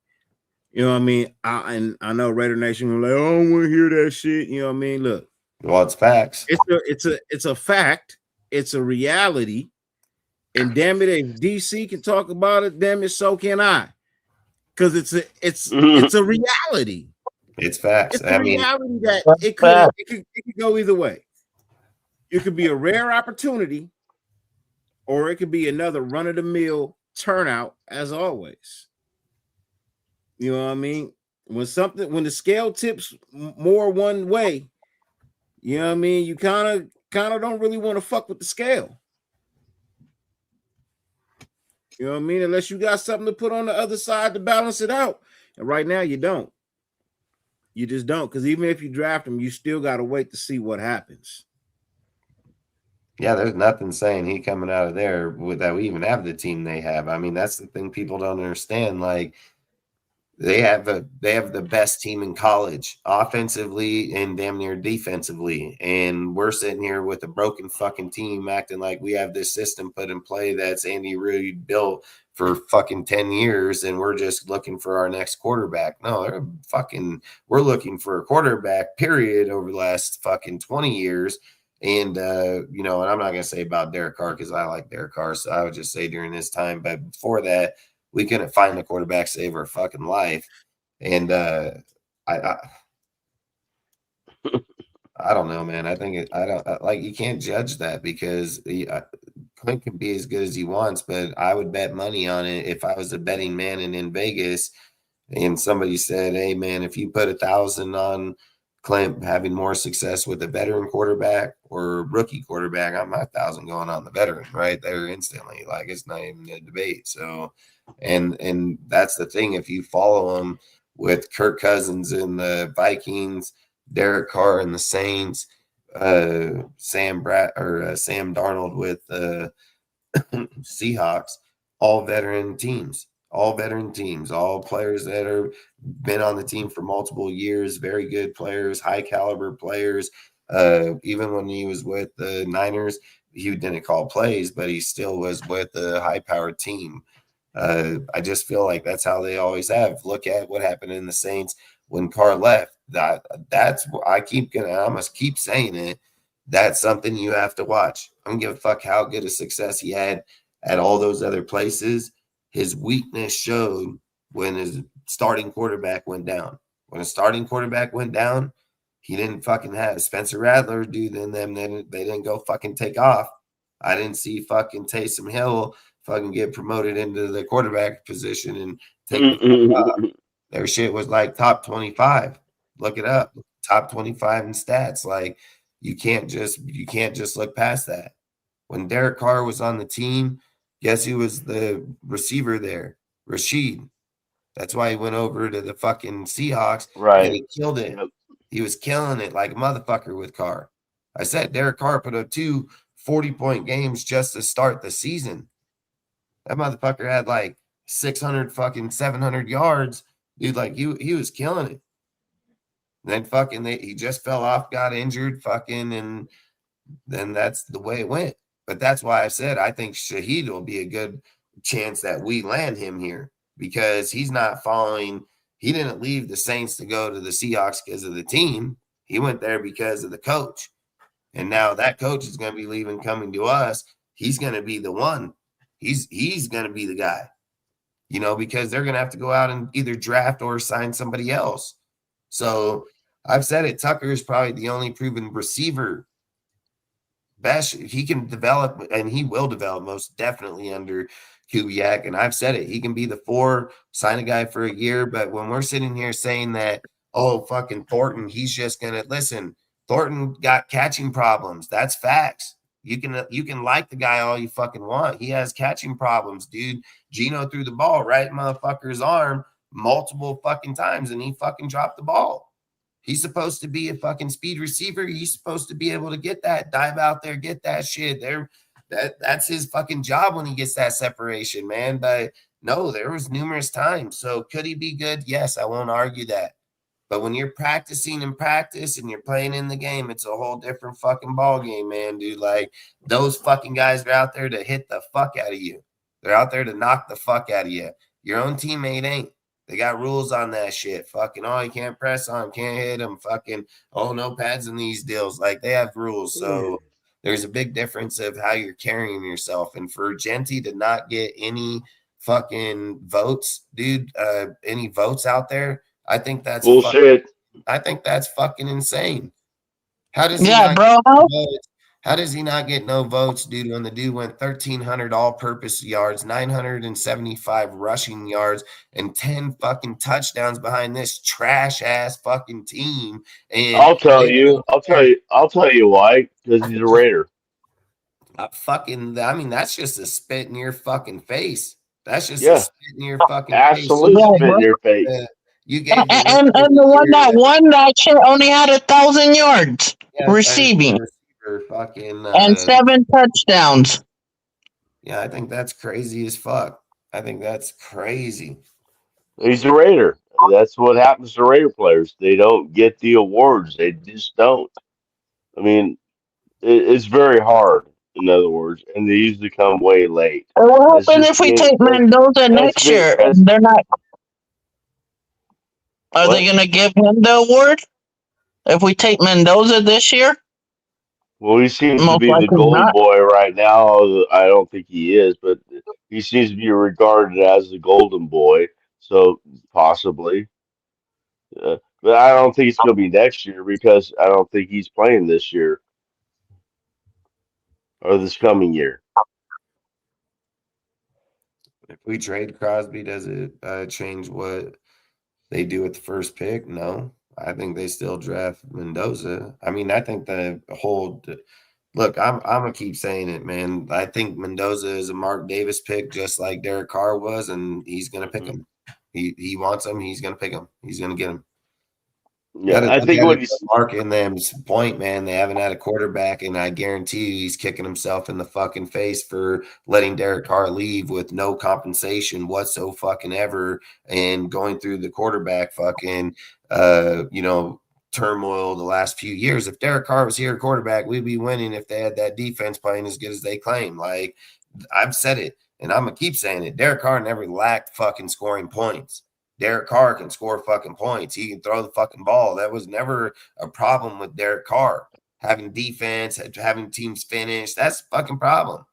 You know what I mean? I know Raider Nation will like, I don't want to hear that shit. You know what I mean? Look, well, it's facts. It's a fact. It's a reality. And damn it, if DC can talk about it, damn it, so can I. Because it's a reality. It's facts. It's a reality that it could go either way. It could be a rare opportunity, or it could be another run-of-the-mill turnout, as always. You know what I mean? When the scale tips more one way, you know what I mean? You kind of don't really want to fuck with the scale. You know what I mean? Unless you got something to put on the other side to balance it out. And right now you don't. You just don't. Because even if you draft him, you still got to wait to see what happens. Yeah, there's nothing saying he coming out of there that we even have the team they have. I mean, that's the thing people don't understand. Like, they have the best team in college, offensively and damn near defensively. And we're sitting here with a broken fucking team acting like we have this system put in play that's Andy Reid built for fucking 10 years, and we're just looking for our next quarterback. No, we're looking for a quarterback, period, over the last fucking 20 years. And, and I'm not going to say about Derek Carr because I like Derek Carr. So I would just say during this time. But before that, we couldn't find a quarterback save our fucking life. And I don't know, man. I think you can't judge that because Clint can be as good as he wants, but I would bet money on it if I was a betting man and in Vegas and somebody said, hey, man, if you put 1,000 on Clint having more success with a veteran quarterback or rookie quarterback, I'm 1,000 going on the veteran right there instantly. Like, it's not even a debate. So, and that's the thing. If you follow him with Kirk Cousins and the Vikings, Derek Carr and the Saints, Sam Darnold with the Seahawks, all veteran teams, all players that are been on the team for multiple years, very good players, high caliber players. Even when he was with the Niners, he didn't call plays, but he still was with a high powered team. I just feel like that's how they always have. Look at what happened in the Saints when Carr left. That's I must keep saying it. That's something you have to watch. I don't give a fuck how good a success he had at all those other places. His weakness showed when his starting quarterback went down. When a starting quarterback went down, he didn't fucking have Spencer Rattler, dude, and them. They didn't go fucking take off. I didn't see fucking Taysom Hill fucking get promoted into the quarterback position and take the their shit was like top 25. Look it up. Top 25 in stats. Like, you can't just look past that. When Derek Carr was on the team, guess who was the receiver there? Rashid. That's why he went over to the fucking Seahawks. Right. And he killed it. Yep. He was killing it like a motherfucker with Carr. I said Derek Carr put up 2 40-point games just to start the season. That motherfucker had like 600 fucking 700 yards, dude. Like he was killing it. Then fucking he just fell off, got injured, fucking, and then that's the way it went. But that's why I said I think Shaheed will be a good chance that we land him here because he's not following. He didn't leave the Saints to go to the Seahawks because of the team. He went there because of the coach. And now that coach is going to be leaving, coming to us. He's going to be the one. He's going to be the guy, because they're going to have to go out and either draft or sign somebody else. So I've said it. Tucker is probably the only proven receiver. Best he can develop, and he will develop most definitely under Kubiak. And I've said it. He can be the 4, sign a guy for a year. But when we're sitting here saying that, oh, fucking Thornton, he's just going to listen. Thornton got catching problems. That's facts. You can like the guy all you fucking want. He has catching problems, dude. Gino threw the ball right in motherfucker's arm multiple fucking times, and he fucking dropped the ball. He's supposed to be a fucking speed receiver. He's supposed to be able to get that, dive out there, get that shit. That's his fucking job when he gets that separation, man. But no, there was numerous times. So could he be good? Yes, I won't argue that. But when you're practicing in practice and you're playing in the game, it's a whole different fucking ball game, man, dude. Like those fucking guys are out there to hit the fuck out of you. They're out there to knock the fuck out of you. Your own teammate ain't. They got rules on that shit. Fucking, oh, you can't press on him, can't hit him. Fucking, oh, no pads in these deals. Like they have rules. So there's a big difference of how you're carrying yourself. And for Genty to not get any fucking votes, dude, any votes out there, I think that's bullshit. I think that's fucking insane. How does How does he not get no votes, dude, when the dude went 1,300 all-purpose yards, 975 rushing yards, and 10 fucking touchdowns behind this trash-ass fucking team? And I'll tell you why. Because he's a Raider. That's just a spit in your fucking face. That's just Yeah. a spit in your fucking Absolute face. spit in your face. You gave and the one that won that shit only had 1,000 yards receiving and 7 touchdowns. Yeah, I think that's crazy as fuck. I think that's crazy. He's a Raider. That's what happens to Raider players. They don't get the awards. They just don't. I mean, it's very hard, in other words, and they usually come way late. What happens if we take Mendoza next year and they're not? Are they going to give him the award if we take Mendoza this year? Well, he seems to be the golden boy right now. I don't think he is, but he seems to be regarded as the golden boy. So possibly, but I don't think it's going to be next year because I don't think he's playing this year or this coming year. If we trade Crosby, does it change what they do with the first pick? No, I think they still draft Mendoza. I mean, I think the whole look. I'm gonna keep saying it, man. I think Mendoza is a Mark Davis pick, just like Derek Carr was, and he's gonna pick him. He wants him. He's gonna pick him. He's gonna get him. Yeah, I think what he's Mark and them's point, man. They haven't had a quarterback, and I guarantee you he's kicking himself in the fucking face for letting Derek Carr leave with no compensation whatsoever fucking ever, and going through the quarterback fucking turmoil the last few years. If Derek Carr was here quarterback, we'd be winning if they had that defense playing as good as they claim. Like I've said it, and I'm gonna keep saying it. Derek Carr never lacked fucking scoring points. Derek Carr can score fucking points. He can throw the fucking ball. That was never a problem with Derek Carr. Having defense, having teams finish, that's a fucking problem.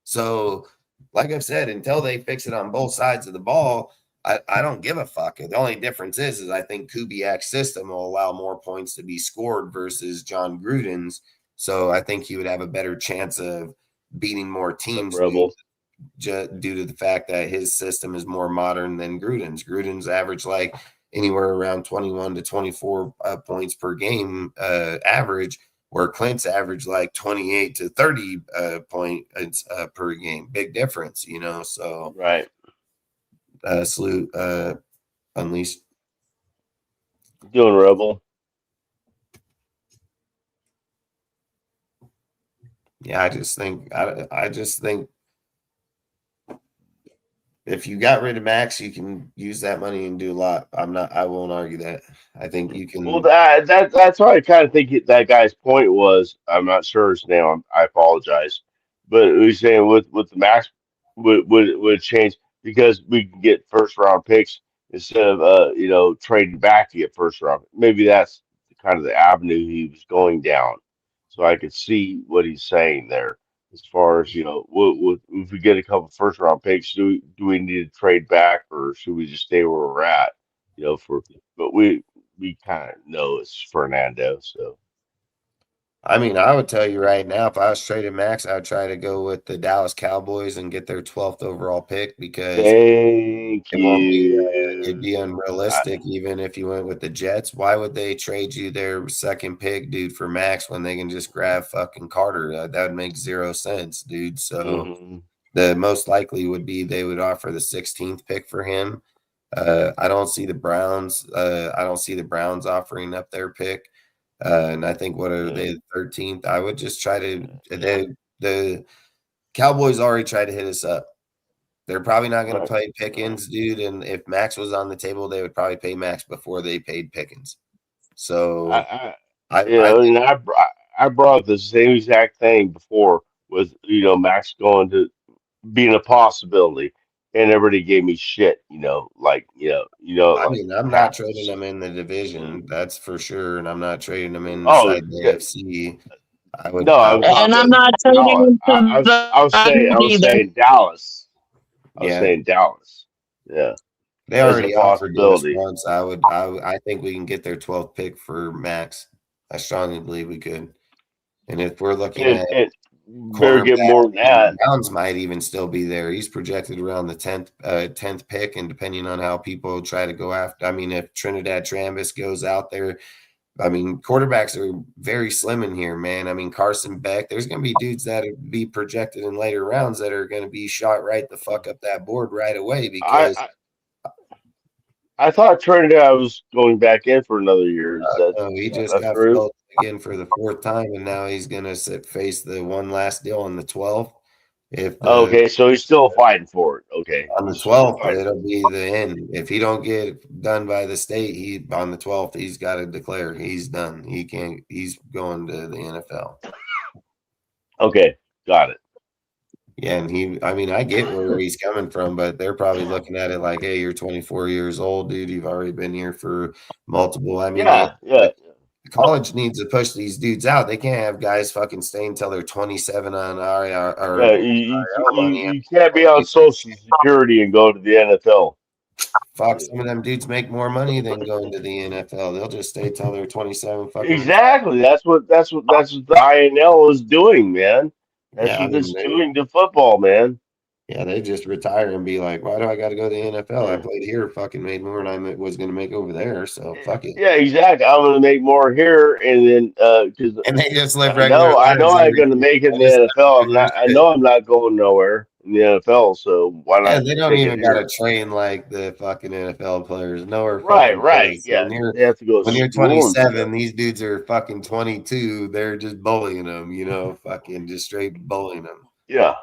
So, like I've said, until they fix it on both sides of the ball, I don't give a fuck. The only difference is I think Kubiak's system will allow more points to be scored versus John Gruden's. So I think he would have a better chance of beating more teams due to the fact that his system is more modern than Gruden's. Gruden's average like anywhere around 21 to 24 points per game average, where Clint's average like 28 to 30 points per game. Big difference, so right. Salute Unleashed. Doing Rebel. Yeah, I just think if you got rid of Maxx, you can use that money and do a lot. I won't argue that. I think you Well, can. that's what I kind of think that guy's point was. I'm not sure his name. I apologize, but he was saying with the Max would change because we can get first round picks instead of trading back to get first round. Maybe that's kind of the avenue he was going down. So I could see what he's saying there. As far as if we get a couple first round picks, do we need to trade back or should we just stay where we're at? But we kind of know it's Fernando. So I mean, I would tell you right now, if I was trading Maxx, I would try to go with the Dallas Cowboys and get their 12th overall pick because thank it won't be. It'd be you. unrealistic even if you went with the Jets. Why would they trade you their second pick, dude, for Maxx when they can just grab fucking Carter? That would make 0 sense, dude. So the most likely would be they would offer the 16th pick for him. I don't see the Browns. I don't see the Browns offering up their pick. And I think what are they, the 13th? I would just try to. The Cowboys already tried to hit us up. They're probably not going to pay Pickens, dude. And if Maxx was on the table, they would probably pay Maxx before they paid Pickens. So I brought up the same exact thing before with Max going to being a possibility, and everybody gave me shit. I mean, I'm not trading them in the division, that's for sure, and I'm not trading them inside the AFC. I would, no, I'm And I'm not no, trading to the I was either. saying Dallas. I was saying Dallas. Yeah, they as a already offered to us possibility. once. I think we can get their 12th pick for Maxx. I strongly believe we could. And if we're looking at And better get cornerback, more than that. Browns might even still be there. He's projected around the 10th pick, and depending on how people try to go after. I mean, if Trinidad Trambus goes out there, I mean, quarterbacks are very slim in here, man. I mean, Carson Beck, there's going to be dudes that be projected in later rounds that are going to be shot right the fuck up that board right away because I thought Trinidad was going back in for another year. Is he just that got true? filled again for the 4th time, and now he's going to face the one last deal on the 12th. Okay, so he's still fighting for it. Okay, on the 12th, it'll be the end. If he don't get done by the state, on the 12th, he's got to declare he's done. He can't. He's going to the NFL. Okay, got it. Yeah, and I mean, I get where he's coming from, but they're probably looking at it like, hey, you're 24 years old, dude. You've already been here for multiple. I mean, college needs to push these dudes out. They can't have guys fucking stay until they're 27 on you can't be on Social Security and go to the NFL. Fuck, some of them dudes make more money than going to the NFL. They'll just stay till they're 27. Fucking Exactly. That's what the INL is doing, man. That's what it's doing to football, man. Yeah, they just retire and be like, why do I got to go to the NFL? I played here, fucking made more than I was going to make over there. So fuck it. Yeah, exactly. I'm going to make more here, and then because they just live regular I know lives I'm going to make it in the NFL. I know I'm not going nowhere in the NFL. So why not? Yeah, they don't even got to train like the fucking NFL players. Nowhere. Right. Yeah, they have to go. When you're 27, these dudes are fucking 22. They're just bullying them. Fucking just straight bullying them. Yeah.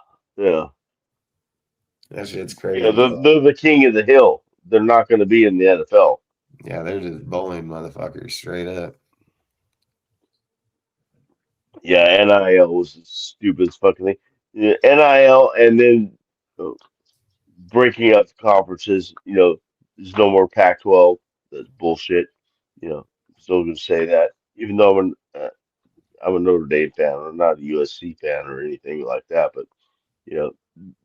That shit's crazy. Yeah, they're the king of the hill. They're not going to be in the NFL. Yeah, they're just bullying motherfuckers straight up. Yeah, NIL was the stupidest fucking thing. Yeah, NIL and then breaking up the conferences. There's no more Pac-12. That's bullshit. Still going to say that, even though I'm a Notre Dame fan. I'm not a USC fan or anything like that, but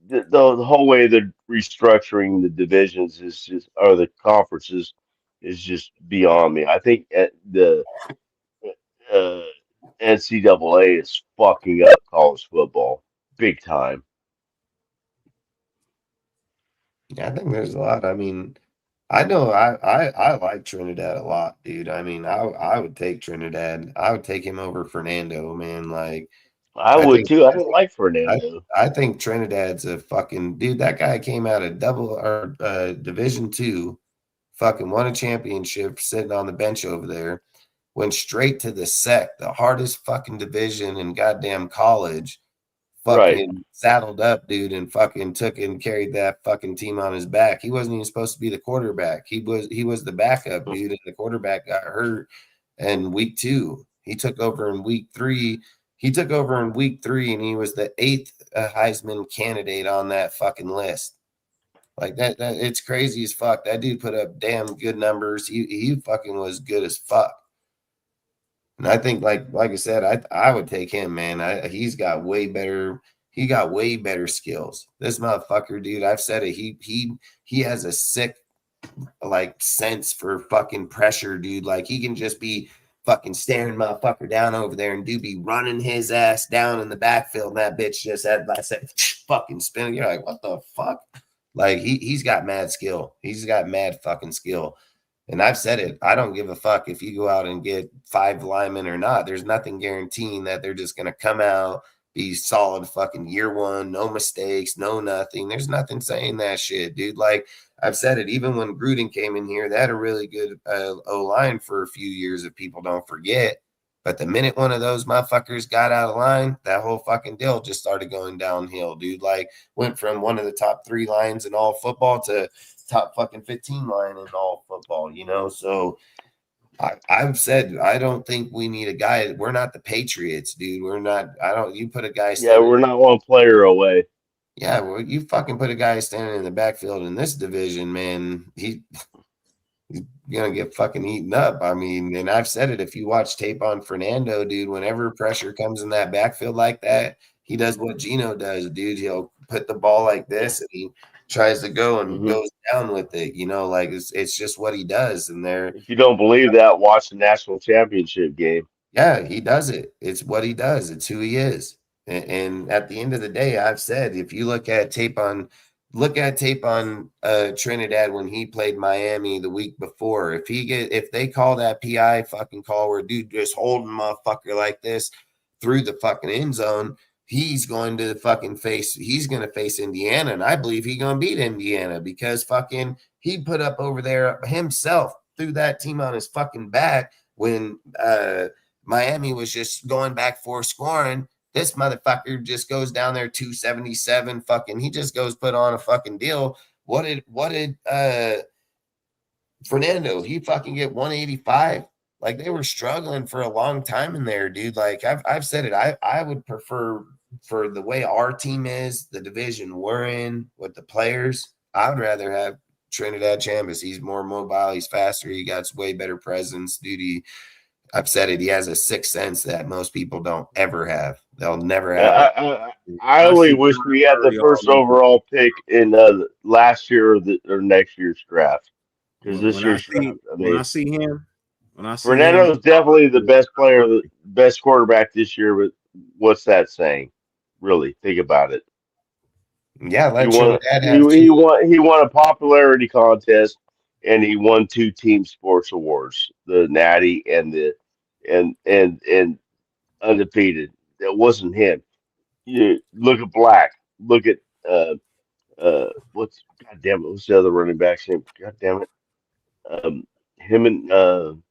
the whole way they're restructuring the divisions or the conferences is just beyond me. I think the NCAA is fucking up college football big time. Yeah, I think there's a lot. I mean, I know I like Trinidad a lot, dude. I mean, I would take Trinidad. I would take him over Fernando, man. Like I would too. I don't like Fernando. I think Trinidad's a fucking dude. That guy came out of Division II, fucking won a championship, sitting on the bench over there, went straight to the SEC, the hardest fucking division in goddamn college. fucking saddled up, dude, and fucking took and carried that fucking team on his back. He wasn't even supposed to be the quarterback. He was the backup, dude, and the quarterback got hurt in week 2. He took over in week 3. And he was the 8th Heisman candidate on that fucking list. Like that it's crazy as fuck. That dude put up damn good numbers. He fucking was good as fuck. And I think like I said, I would take him, man. He got way better skills. This motherfucker, dude, I've said it. He has a sick like sense for fucking pressure, dude. Like he can just be fucking staring motherfucker down over there and dude be running his ass down in the backfield. And that bitch just had fucking spinning. You're like, what the fuck? Like he's got mad skill. He's got mad fucking skill. And I've said it. I don't give a fuck if you go out and get 5 linemen or not. There's nothing guaranteeing that they're just going to come out, be solid fucking year 1, no mistakes, no nothing. There's nothing saying that shit, dude. Like I've said it. Even when Gruden came in here, they had a really good O-line for a few years if people don't forget. But the minute one of those motherfuckers got out of line, that whole fucking deal just started going downhill, dude. Like went from one of the top 3 lines in all football to top fucking 15 line in all football, you know? So I've said, I don't think we need a guy. We're not the Patriots, dude. You put a guy. Yeah, we're not one player away. Yeah, well, you fucking put a guy standing in the backfield in this division, man. He's gonna get fucking eaten up. I mean, and I've said it. If you watch tape on Fernando, dude, whenever pressure comes in that backfield like that, he does what Geno does, dude. He'll put the ball like this, and he tries to go and goes down with it. You know, like it's just what he does. And if you don't believe that, watch the national championship game. Yeah, he does it. It's what he does. It's who he is. And at the end of the day, I've said, if you look at tape on Trinidad when he played Miami the week before, if they call that PI fucking call where dude just holding motherfucker like this through the fucking end zone, he's going to face Indiana, and I believe he's going to beat Indiana because fucking he put up over there himself, threw that team on his fucking back when Miami was just going back for scoring. This motherfucker just goes down there 277 fucking. He just goes put on a fucking deal. What did Fernando? He fucking get 185. Like they were struggling for a long time in there, dude. Like I've said it. I would prefer for the way our team is, the division we're in with the players. I would rather have Trinidad Chambers. He's more mobile. He's faster. He got way better presence, dude. I've said it. He has a sixth sense that most people don't ever have. They'll never have. I only wish we had the first overall pick in last year or next year's draft. Because this year's draft, when I see him, Fernando's definitely the best player, the best quarterback this year. But what's that saying? Really, think about it. Yeah, he won a popularity contest, and he won 2 team sports awards, the Natty and the and undefeated. That wasn't him. You look at Black. Look at what's the other running back's name? God damn it. Him and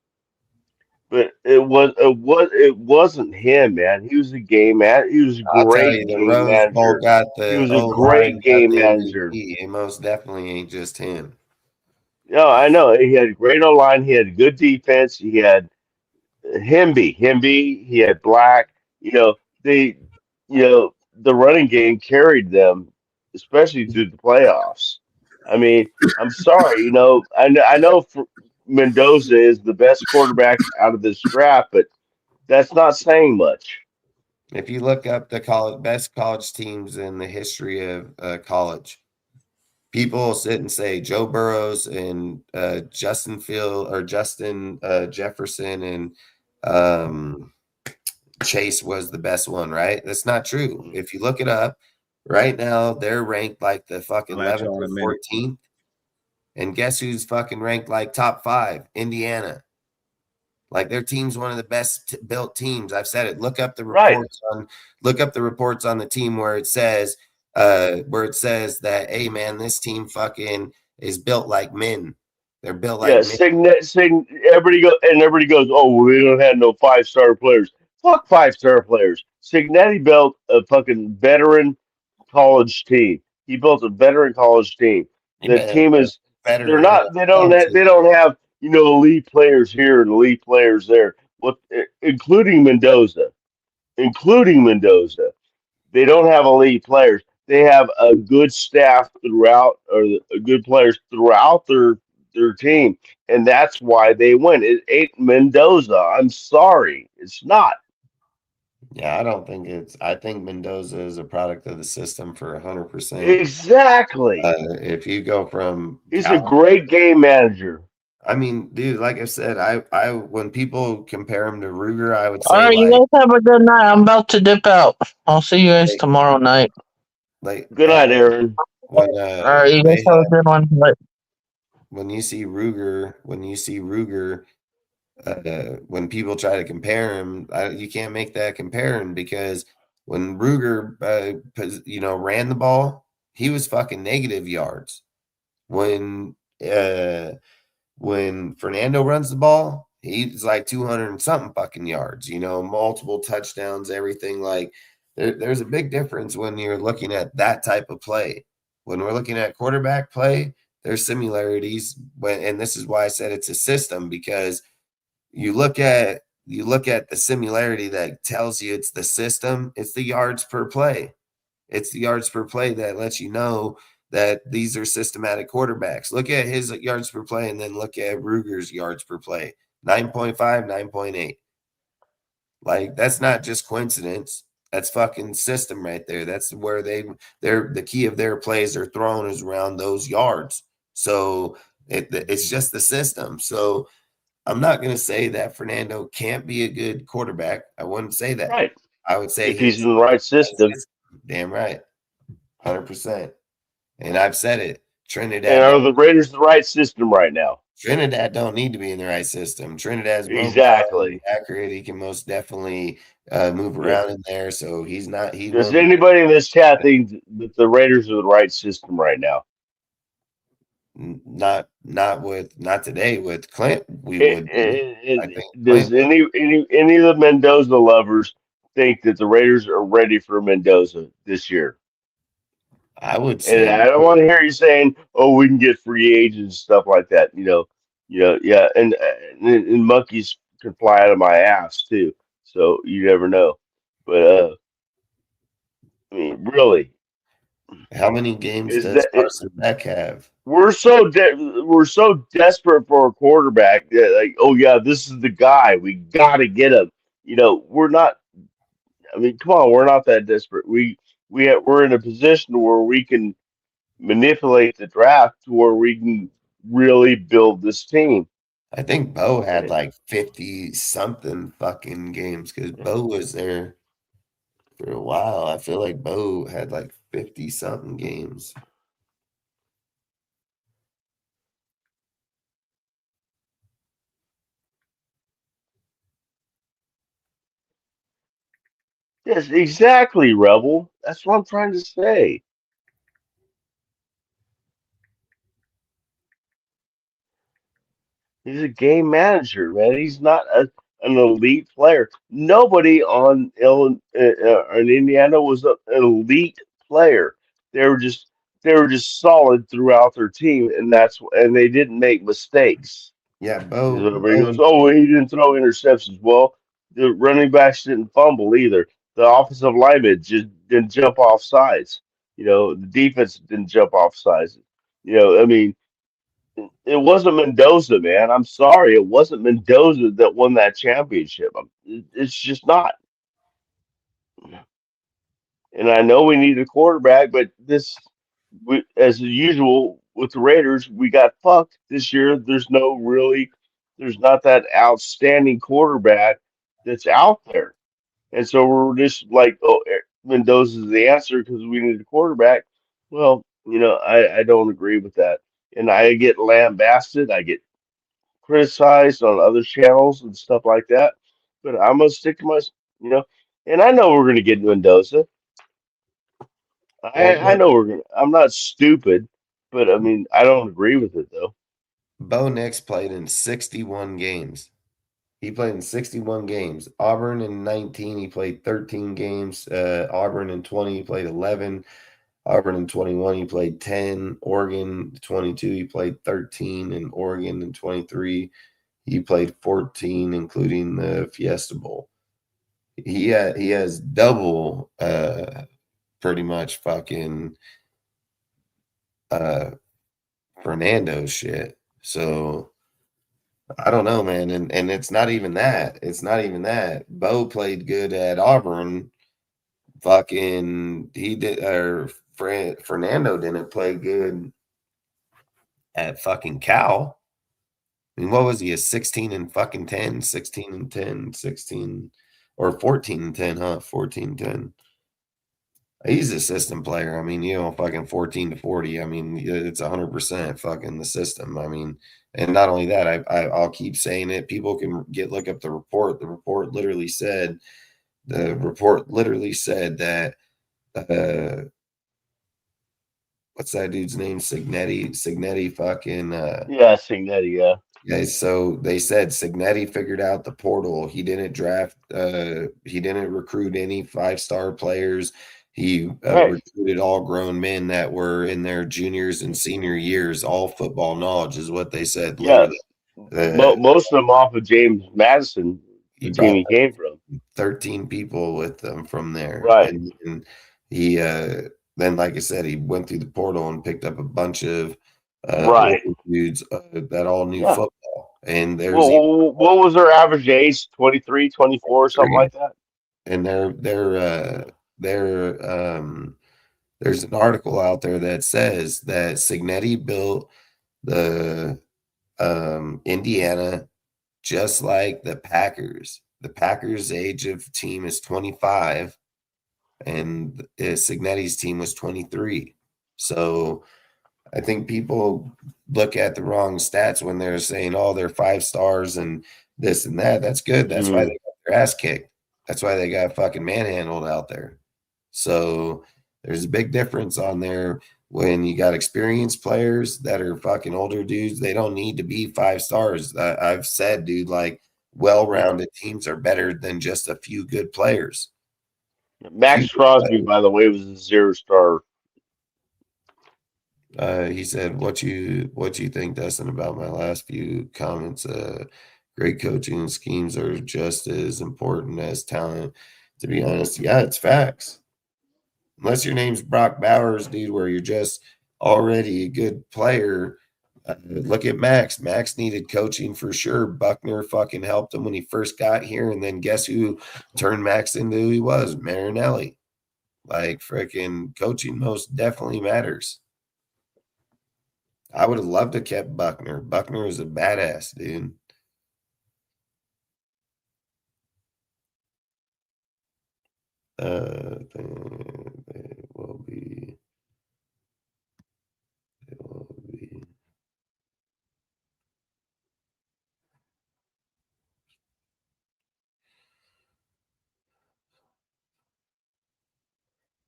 but it wasn't him, man. He was a game man. He was a great game manager. He was a great game manager. It most definitely ain't just him. No, I know. He had a great O-line. He had good defense. He had Himby. He had Black. The running game carried them, especially through the playoffs. I mean, I'm sorry. I know Mendoza is the best quarterback out of this draft, but that's not saying much. If you look up the best college teams in the history of college, people sit and say Joe Burrows and Justin Jefferson and Chase was the best one, right? That's not true. If you look it up right now, they're ranked like the fucking 11th or 14th. And guess who's fucking ranked like top 5? Indiana. Like their team's one of the best built teams. I've said it. Look up the reports on the team where it says that, hey man, this team fucking is built like men. They're built like men. Everybody goes, oh, we don't have no 5-star players. Fuck 5-star players. Signetti built a fucking veteran college team. He built a veteran college team. The team is they're Better not they don't have elite players here and elite players there. What including Mendoza, including Mendoza. They don't have elite players. They have a good staff throughout, or good players throughout their team, and that's why they win. It ain't Mendoza. I'm sorry, it's not. Yeah, I don't think it's. I think Mendoza is a product of the system for 100%. Exactly. If you go from He's a great game manager. I mean, dude, like I said, I when people compare him to Ruger, I would All say right, you like guys have a good night. I'm about to dip out. I'll see you guys tomorrow night. Good night, Aaron. When All right, you guys have a good one. Bye. when you see Ruger, when people try to compare him, you can't make that comparison because when Ruger, ran the ball, he was fucking negative yards. When Fernando runs the ball, he's like 200 and something fucking yards, multiple touchdowns, everything. Like there's a big difference when you're looking at that type of play. When we're looking at quarterback play, there's similarities and this is why I said it's a system, because you look at the similarity that tells you it's the system, it's the yards per play. It's the yards per play that lets you know that these are systematic quarterbacks. Look at his yards per play and then look at Ruger's yards per play. 9.5, 9.8. Like, that's not just coincidence. That's fucking system right there. That's where the key of their plays are thrown is around those yards. So it's just the system. So I'm not going to say that Fernando can't be a good quarterback. I wouldn't say that. Right. I would say if he's in the right system. Damn right. 100%. And I've said it. And are the Raiders the right system right now? Trinidad don't need to be in the right system. Trinidad's exactly accurate. He can most definitely move around in there. So he's not. Does anybody in this chat think that the Raiders are the right system right now? Not today with Clint. We would. I think does any of the Mendoza lovers think that the Raiders are ready for Mendoza this year? I would say, and I don't want to hear you saying, "Oh, we can get free agents and stuff like that." Yeah, and monkeys can fly out of my ass too. So you never know. But I mean, really, how many games does Carson Beck have? We're so desperate for a quarterback that, like, oh yeah, this is the guy. We got to get him. We're not. I mean, come on, we're not that desperate. We're in a position where we can manipulate the draft to where we can really build this team. I think Bo had like 50 something fucking games because Bo was there for a while. I feel like Bo had like 50 something games. Yes, exactly, Rebel. That's what I'm trying to say. He's a game manager, man. He's not an elite player. Nobody in Indiana was an elite player. They were just solid throughout their team, and they didn't make mistakes. Yeah, Bo. Everybody goes, "Oh, well, he didn't throw interceptions." Well, the running backs didn't fumble either. The offensive linemen just didn't jump off sides. The defense didn't jump off sides. I mean, it wasn't Mendoza, man. I'm sorry, it wasn't Mendoza that won that championship. It's just not. And I know we need a quarterback, but as usual with the Raiders, we got fucked this year. There's not that outstanding quarterback that's out there, and so we're just like, oh, Mendoza's the answer because we need a quarterback. Well, I don't agree with that, and I get lambasted. I get criticized on other channels and stuff like that. But I'm gonna stick to and I know we're gonna get Mendoza. I know we're gonna. I'm not stupid, but I mean, I don't agree with it though. Bo Nix played in 61 games. He played in 61 games. Auburn in 19, he played 13 games. Auburn in 20, he played 11. Auburn in 21, he played 10. Oregon 22, he played 13. And Oregon in 23, he played 14, including the Fiesta Bowl. He has double pretty much fucking Fernando's shit. So I don't know, man. And it's not even that. It's not even that. Bo played good at Auburn. Fucking he did, or Fernando didn't play good at fucking Cal. I mean, what was he? A 16 and fucking 10, 16 and 10, 16 or 14 and 10, huh? 14 10. He's a system player. I mean, fucking 14 to 40. I mean, it's 100% fucking the system. I mean, and not only that, I'll keep saying it. People can look up the report. The report literally said that what's that dude's name? Signetti fucking yeah, Signetti, yeah. Yeah, so they said Signetti figured out the portal. He didn't draft he didn't recruit any 5-star players. He recruited all grown men that were in their juniors and senior years. All football knowledge is what they said. Yeah, literally. most of them off of James Madison, the team he came from. 13 people with them from there. Right. And he then, like I said, he went through the portal and picked up a bunch of dudes that all knew football. And there's what was their average age? 23, 24, something like that. And there's an article out there that says that Signetti built the Indiana just like the Packers. The Packers' age of team is 25, and Signetti's team was 23. So I think people look at the wrong stats when they're saying, oh, they're 5 stars and this and that. That's good. That's why they got their ass kicked. That's why they got fucking manhandled out there. So there's a big difference on there when you got experienced players that are fucking older dudes. They don't need to be 5 stars. I've said, dude, like well-rounded teams are better than just a few good players. Maxx Crosby, by the way, was a 0-star. He said, what you think, Dustin, about my last few comments? Great coaching schemes are just as important as talent, to be honest. Yeah, it's facts. Unless your name's Brock Bowers, dude, where you're just already a good player. Look at Max. Max needed coaching for sure. Buckner fucking helped him when he first got here. And then guess who turned Max into who he was? Marinelli. Like, freaking coaching most definitely matters. I would have loved to kept Buckner. Buckner is a badass, dude. They will be.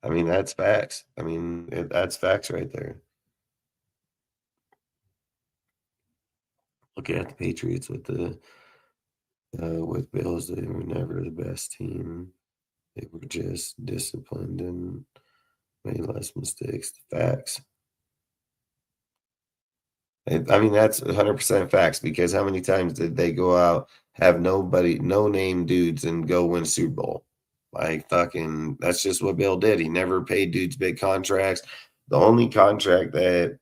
I mean, that's facts. I mean, that's facts right there. Looking at the Patriots with Bills, they were never the best team. They were just disciplined and made less mistakes. Facts. I mean, that's 100% facts, because how many times did they go out, have no name dudes, and go win a Super Bowl? Like, fucking, that's just what Bill did. He never paid dudes big contracts. The only contract that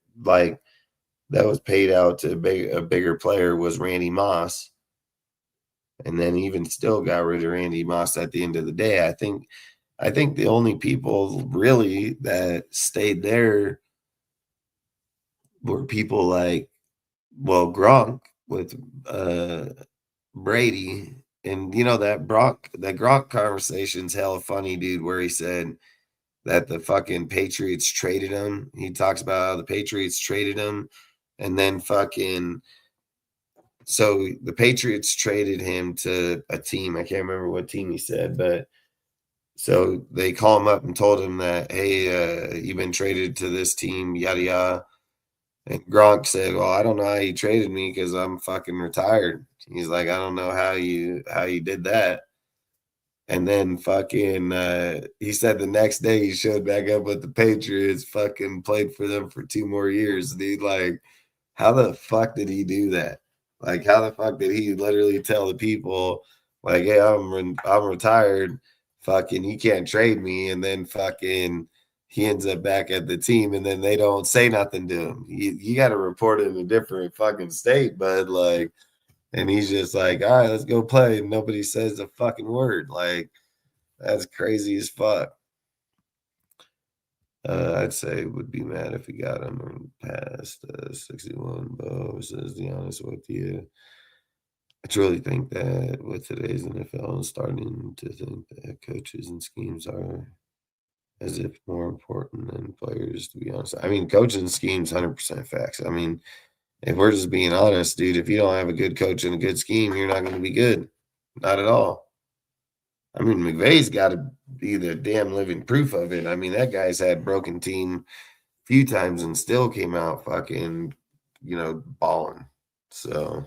was paid out to a bigger player was Randy Moss. And then even still got rid of Randy Moss at the end of the day. I think the only people really that stayed there were people like, Gronk with Brady. And that Gronk conversation's hella funny, dude, where he said that the fucking Patriots traded him. He talks about how the Patriots traded him, and then so the Patriots traded him to a team. I can't remember what team he said, but so they call him up and told him that, hey, you've been traded to this team, yada yada. And Gronk said, "Well, I don't know how you traded me because I'm fucking retired." He's like, "I don't know how you did that." And then fucking he said the next day he showed back up with the Patriots, fucking played for them for 2 more years, dude. Like, how the fuck did he do that? Like, how the fuck did he literally tell the people, like, "Hey, I'm retired. Fucking, you can't trade me." And then fucking he ends up back at the team, and then they don't say nothing to him. You got to report in a different fucking state, but like, and he's just like, "All right, let's go play." And nobody says a fucking word. Like, that's crazy as fuck. I'd say would be mad if he got him past 61. Bo says, "To be honest with you, I truly think that with today's NFL, I'm starting to think that coaches and schemes are as if more important than players, to be honest." I mean, coaching schemes, 100% facts. I mean, if we're just being honest, dude, if you don't have a good coach and a good scheme, you're not going to be good. Not at all. I mean, McVay's got to be the damn living proof of it. I mean, that guy's had broken team a few times and still came out fucking, balling. So,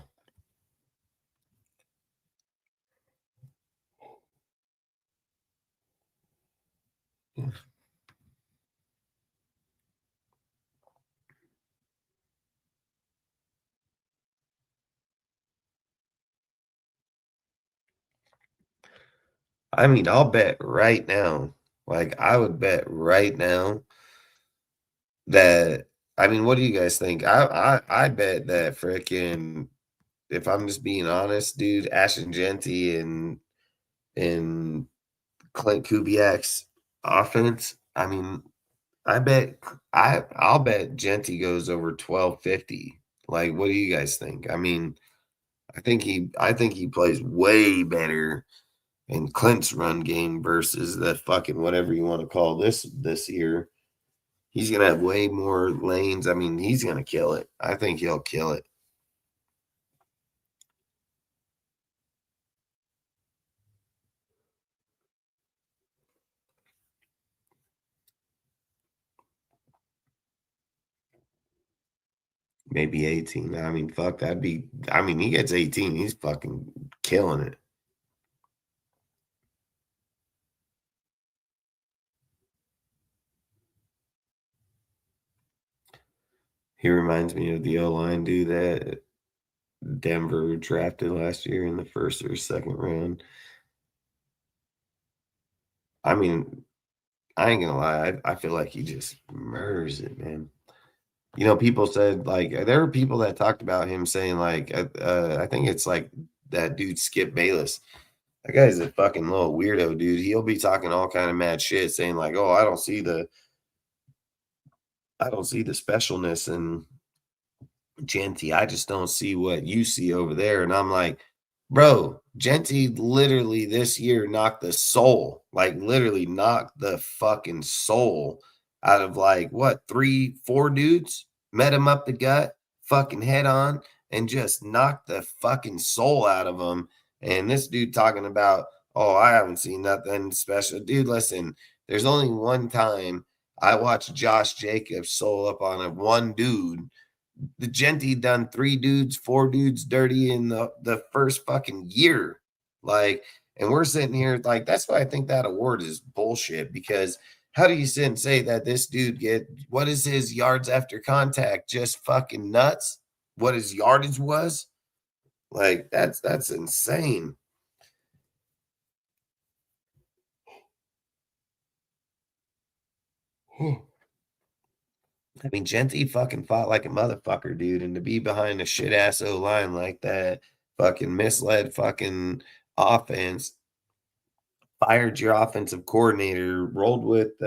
yeah. I mean, I'll bet right now, like I would bet right now that, I mean, what do you guys think? I bet that freaking, if I'm just being honest, dude, Ashton Genty and Clint Kubiak's offense, I mean, I'll bet Genty goes over 1250. Like, what do you guys think? I mean, I think he plays way better in Clint's run game versus the fucking whatever you want to call this year. He's gonna have way more lanes. I mean, he's gonna kill it. I think he'll kill it. Maybe 18. I mean, fuck, I mean, he gets 18. He's fucking killing it. He reminds me of the O-line dude that Denver drafted last year in the first or second round. I mean, I ain't gonna lie. I feel like he just murders it, man. People said, like, there were people that talked about him saying, like, I think it's like that dude Skip Bayless. That guy's a fucking little weirdo, dude. He'll be talking all kind of mad shit, saying like, "Oh, I don't see the specialness in Genty. I just don't see what you see over there." And I'm like, "Bro, Genty literally this year knocked the soul, like literally knocked the fucking soul out of like what 3-4 dudes, met him up the gut, fucking head on, and just knocked the fucking soul out of him." And this dude talking about, "Oh, I haven't seen nothing special." Dude, listen, there's only one time I watched Josh Jacobs soul up on a one dude. The Genty done 3 dudes, 4 dudes dirty in the first fucking year. Like, and we're sitting here like, that's why I think that award is bullshit, because how do you sit and say that this dude what is his yards after contact? Just fucking nuts. What his yardage was? Like, that's insane. I mean, Genty fucking fought like a motherfucker, dude. And to be behind a shit ass O line like that, fucking misled fucking offense, fired your offensive coordinator, rolled with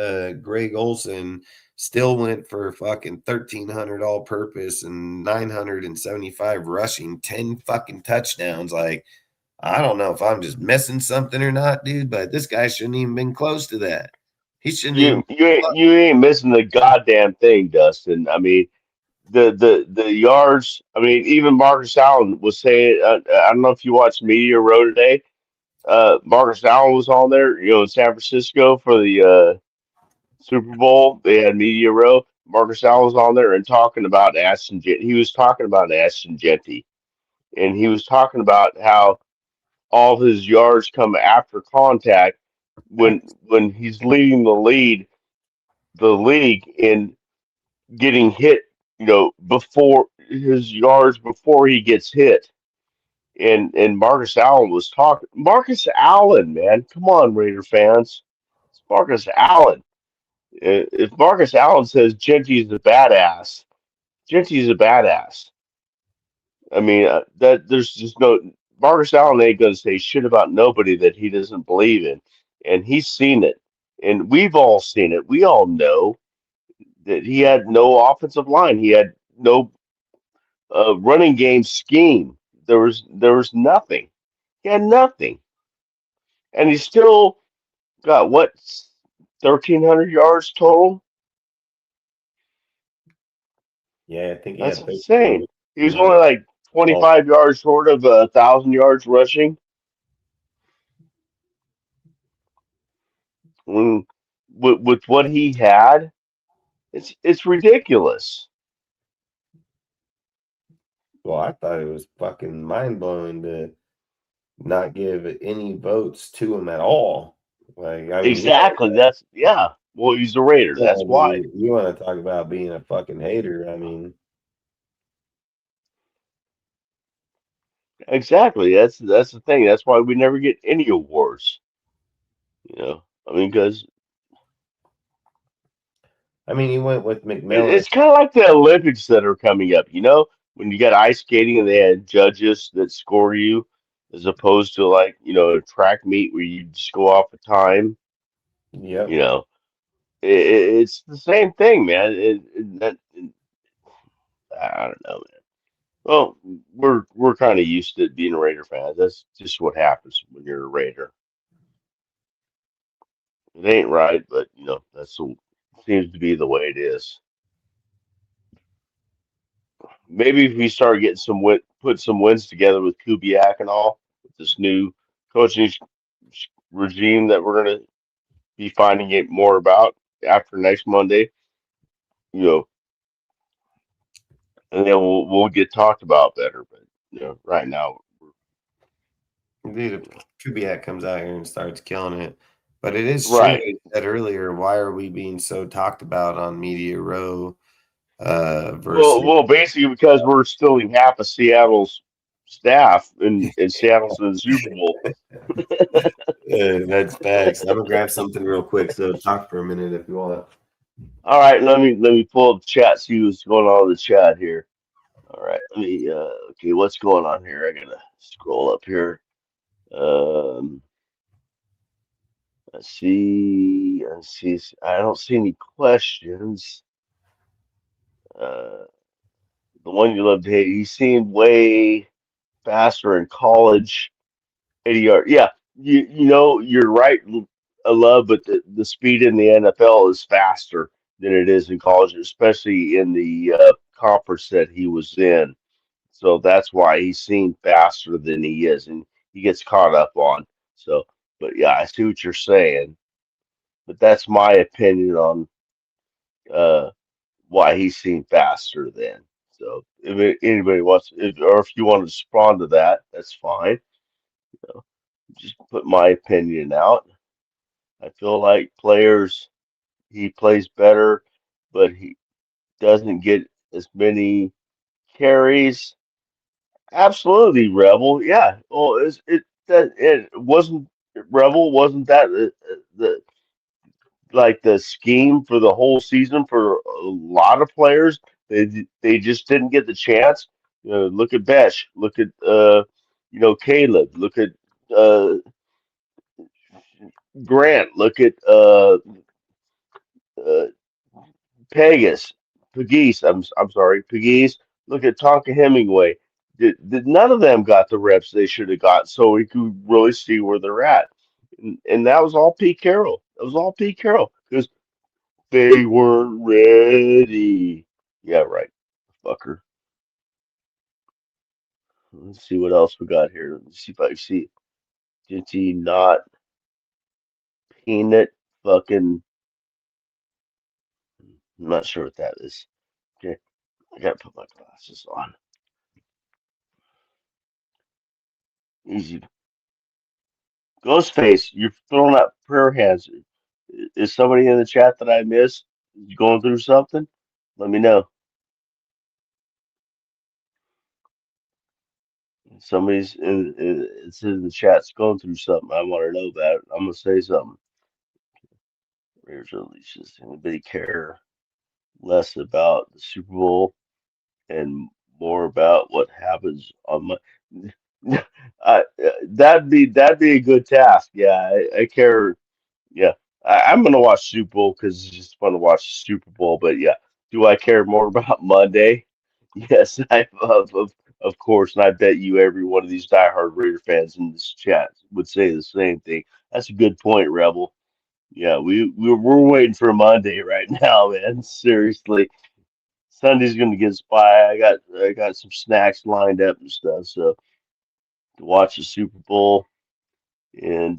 Greg Olson, still went for fucking 1,300 all purpose and 975 rushing, 10 fucking touchdowns. Like, I don't know if I'm just missing something or not, dude, but this guy shouldn't even been close to that. He shouldn't even. You ain't missing the goddamn thing, Dustin. I mean, the yards. I mean, even Marcus Allen was saying. I don't know if you watched Media Row today. Marcus Allen was on there. In San Francisco for the Super Bowl. They had Media Row. Marcus Allen was on there and talking about Ashton. He was talking about Ashton Genty, and he was talking about how all his yards come after contact when he's leading the league in getting hit. Before his yards before he gets hit. And Marcus Allen was talking. Marcus Allen, man, come on, Raider fans. It's Marcus Allen. If Marcus Allen says Genty's a badass, Genty's a badass. I mean, that there's just no Marcus Allen ain't gonna say shit about nobody that he doesn't believe in, and he's seen it, and we've all seen it. We all know that he had no offensive line. He had no running game scheme. There was nothing. He had nothing, and he still got what 1,300 yards total. Yeah, I think he That's had insane. 13. He was only like 25 yards short of 1,000 yards rushing. Mm, with what he had, it's ridiculous. Well, I thought it was fucking mind blowing to not give any votes to him at all. Like, I mean, Exactly. That's yeah. Well, he's a Raider. yeah, That's why. you want to talk about being a fucking hater? I mean, Exactly. That's the thing. That's why we never get any awards. I mean, because he went with McMillan. it's kind of like the Olympics that are coming up. When you got ice skating and they had judges that score you, as opposed to like a track meet where you just go off of time. Yep. It's the same thing, man. I don't know, man. Well, we're kind of used to it being Raider fans. That's just what happens when you're a Raider. It ain't right, but seems to be the way it is. Maybe if we start getting put some wins together with Kubiak and all, with this new coaching regime that we're gonna be finding out more about after next Monday, you know, and then we'll get talked about better. But right now, Dude, if Kubiak comes out here and starts killing it. But it is true, right. like I said earlier, why are we being so talked about on Media Row versus Well, basically because we're stealing half of Seattle's staff, and Seattle's in the Super Bowl. that's facts. I'm gonna grab something real quick, so talk for a minute if you want. All right, let me pull up the chat, see what's going on in the chat here. All right, let me okay, what's going on here? I gotta scroll up here. Um, let's see. I don't see any questions. Uh, the one you love to hate. He seemed way faster in college. 80 yard. Yeah, you're right. I love, but the speed in the NFL is faster than it is in college, especially in the conference that he was in. So that's why he seemed faster than he is, and he gets caught up on. So, but yeah, I see what you're saying. But that's my opinion on uh, why he seemed faster then. So, anybody wants, or if you want to respond to that, that's fine. Just put my opinion out. I feel like he plays better, but he doesn't get as many carries. Absolutely, Rebel. Yeah. Well, it wasn't Rebel wasn't that the like the scheme for the whole season for a lot of players. They just didn't get the chance. Look at Besh. Look at Caleb. Look at uh, Grant. Look at uh, Pegas, Pegues. I'm sorry, Pegues. Look at Tonka Hemingway. Did none of them got the reps they should have got, so we could really see where they're at. And that was all Pete Carroll. That was all Pete Carroll because they weren't ready. Yeah, right, fucker. Let's see what else we got here. Let's see if I can see. Did he not peanut fucking? I'm not sure what that is. Okay, I gotta put my glasses on. Easy. Ghostface, you're throwing out prayer hands. Is somebody in the chat that I missed going through something? Let me know. Somebody's it's in the chat's going through something. I want to know about it. I'm gonna say something. Raiders unleashes. Anybody care less about the Super Bowl and more about what happens on my? That'd be a good task. Yeah, I care. Yeah, I'm gonna watch Super Bowl because it's just fun to watch the Super Bowl. But yeah, do I care more about Monday? Yes, of course, and I bet you every one of these diehard Raider fans in this chat would say the same thing. That's a good point, Rebel. Yeah, we're waiting for Monday right now, man. Seriously, Sunday's gonna get us by. I got some snacks lined up and stuff, so to watch the Super Bowl and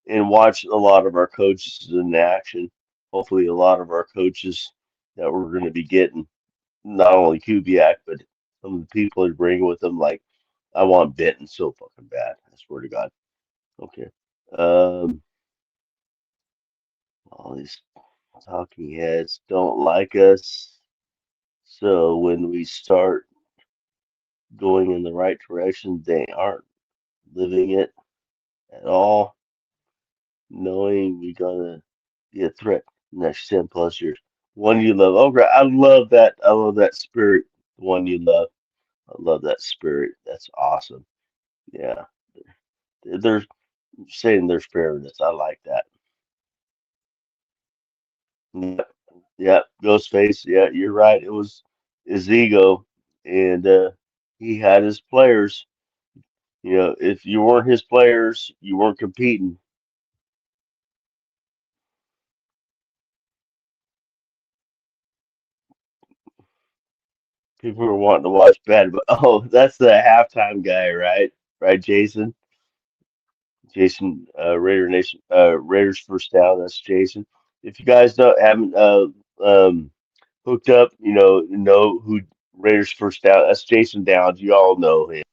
watch a lot of our coaches in action. Hopefully, a lot of our coaches that we're going to be getting, not only Kubiak, but some of the people they're bringing with them. Like, I want Benton so fucking bad. I swear to God. Okay. Um, all these talking heads don't like us. So when we start going in the right direction, they aren't living it at all, knowing we're gonna be a threat next 10 plus years. One you love. Oh, great. I love that. I love that spirit. The one you love. I love that spirit. That's awesome. Yeah. They're saying there's fairness. I like that. Yep. Yep. Ghostface. Yeah, you're right. It was his ego, and he had his players. If you weren't his players, you weren't competing. People were wanting to watch bad, but oh, that's the halftime guy, right? Right, Jason. Jason, Raider Nation, Raiders first down. That's Jason. If you guys haven't hooked up, know who Raiders first down. That's Jason Downs. You all know him.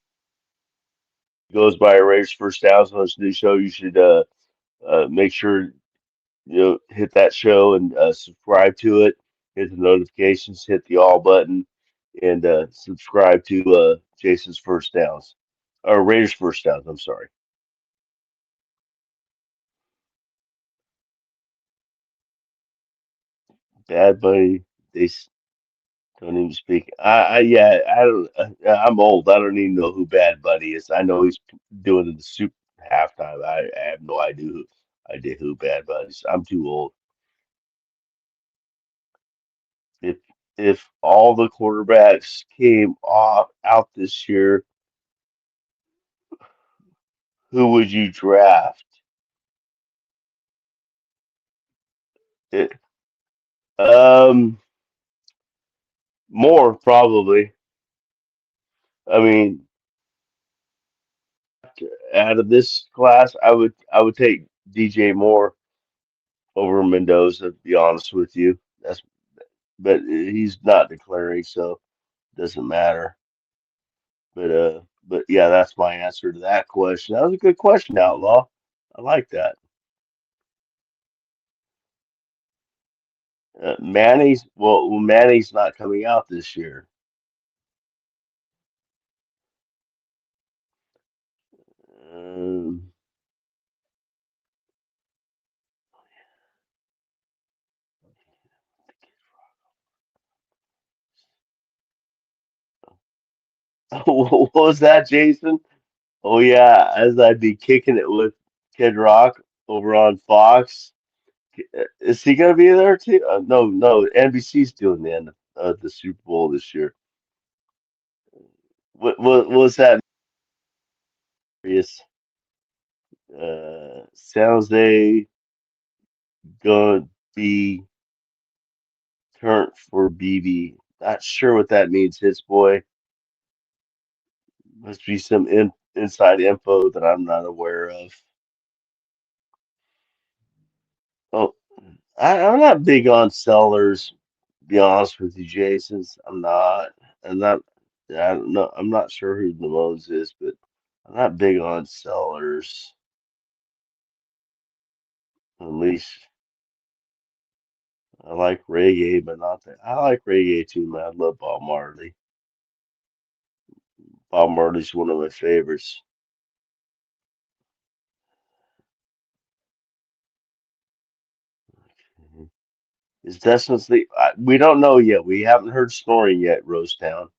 He goes by Raiders first downs on his new show. You should make sure hit that show and subscribe to it. Hit the notifications. Hit the all button and subscribe to Jason's first downs or Raiders first downs. I'm sorry. Bad Bunny. They don't even speak. Yeah, I don't. I'm old. I don't even know who Bad Bunny is. I know he's doing the super halftime. I have no idea who Bad Bunny is. I'm too old. If if all the quarterbacks came off out this year, who would you draft? It, um, more probably. I mean, out of this class, I would take DJ Moore over Mendoza. To be honest with you, but he's not declaring, so it doesn't matter. But yeah, that's my answer to that question. That was a good question, Outlaw. I like that. Manny's not coming out this year. Um, what was that, Jason? Oh yeah, as I'd be kicking it with Kid Rock over on Fox. Is he gonna be there too? No, no. NBC's doing the end of the Super Bowl this year. What was that? Yes. Sounds they gonna be turned for BB. Not sure what that means, hits boy. Must be some inside info that I'm not aware of. Oh, I'm not big on sellers. be honest with you, Jason, I'm not. I don't know. I'm not sure who Lamone's is, but I'm not big on sellers. At least I like reggae, but not that. I like reggae too, man. I love Bob Marley. Bob Marley's one of my favorites. Mhm. Is Destin asleep? We don't know yet. We haven't heard snoring yet, Rosetown.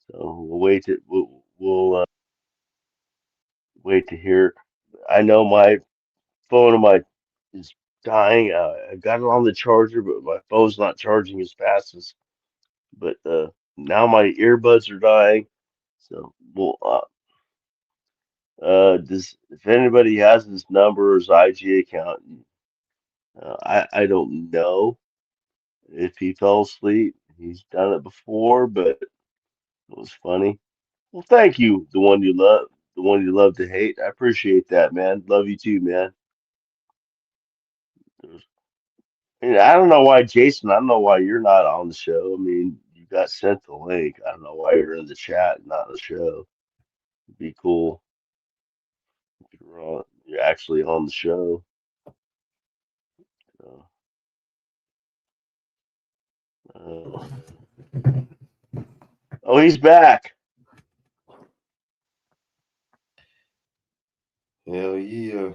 So we'll wait to hear. I know my phone of my is dying. I got it on the charger, but my phone's not charging as fast as. But now my earbuds are dying. So we'll does if anybody has his number or his IG account, I don't know if he fell asleep. He's done it before, but it was funny. Well, thank you, the one you love to hate. I appreciate that, man. Love you too, man. And I don't know why, Jason. I don't know why you're not on the show. I mean, you got sent the link. I don't know why you're in the chat, and not the show. It'd be cool if you're actually on the show. So, oh, he's back. Hell yeah.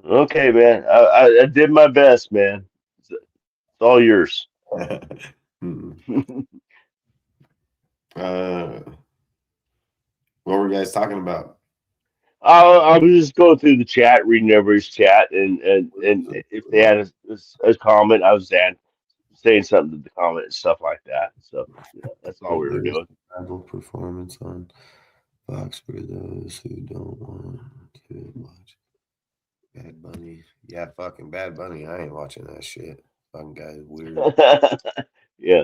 Okay, man. I did my best, man. It's all yours. What were you guys talking about? I was just going through the chat, reading everybody's chat, and if they had a comment, I was saying something to the comment and stuff like that. So that's all we were doing. Bible performance on Fox for those who don't want to watch Bad Bunny. Yeah, fucking Bad Bunny. I ain't watching that shit. Fucking guy is weird. Yeah.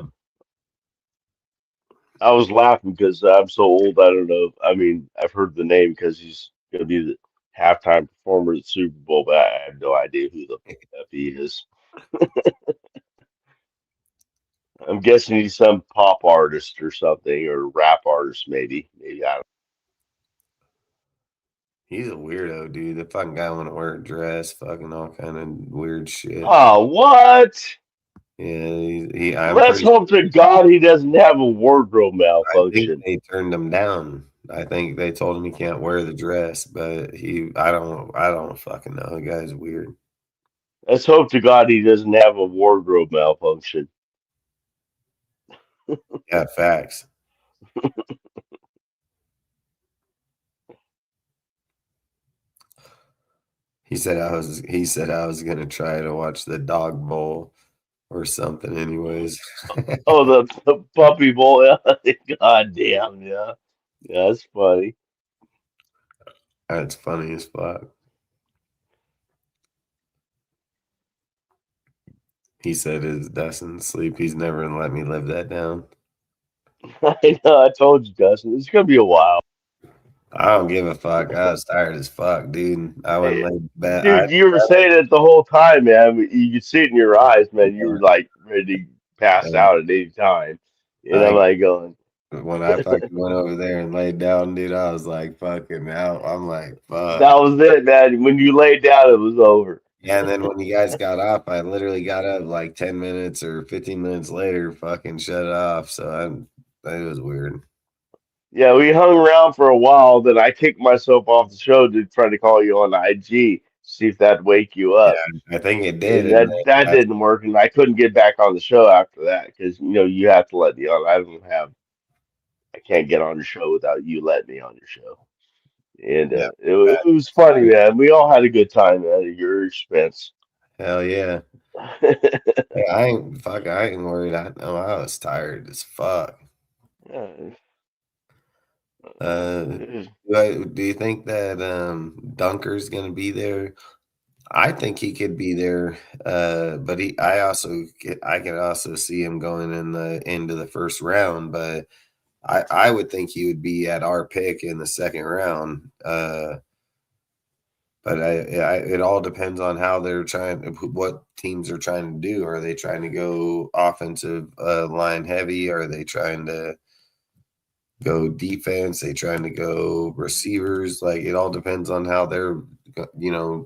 I was laughing because I'm so old. I don't know. I mean, I've heard the name because he's going to be the halftime performer at the Super Bowl, but I have no idea who the F he is. I'm guessing he's some pop artist or something, or rap artist, maybe. Maybe I don't. He's a weirdo, dude. The fucking guy want to wear a dress, fucking all kind of weird shit. Oh, what? Yeah, Let's hope to God he doesn't have a wardrobe malfunction. I think they turned him down. I think they told him he can't wear the dress, but I don't fucking know. The guy's weird. Let's hope to God he doesn't have a wardrobe malfunction. Yeah, facts. He said I was gonna try to watch the dog bowl or something anyways. Oh, the puppy bowl. God damn, yeah. Yeah, that's funny. That's funny as fuck. He said his Dustin sleep. He's never gonna let me live that down. I know, I told you, Dustin. It's gonna be a while. I don't give a fuck. I was tired as fuck, dude. I went late bed. Dude, you were saying it the whole time, man. You could see it in your eyes, man. You were like ready to pass out at any time. And I'm like going. When I fucking went over there and laid down, dude, I was like fucking out. I'm like, fuck. That was it, man. When you laid down, it was over. Yeah, and then when you guys got off, I literally got up like 10 minutes or 15 minutes later, fucking shut it off. So it was weird. Yeah, we hung around for a while. Then I kicked myself off the show to try to call you on IG, see if that'd wake you up. Yeah, I think it did. And that didn't work, and I couldn't get back on the show after that because you have to let me on. I can't get on your show without you letting me on your show. And it was funny, man. We all had a good time at your expense. Hell yeah. Yeah, I ain't worried. I was tired as fuck. Do you think that Dunker's gonna be there? I think he could be there, but I can also see him going in the end of the first round. But I would think he would be at our pick in the second round. But But it all depends on how they're trying, what teams are trying to do. Are they trying to go offensive line heavy? Are they trying to go defense? They trying to go receivers? Like, it all depends on how they're,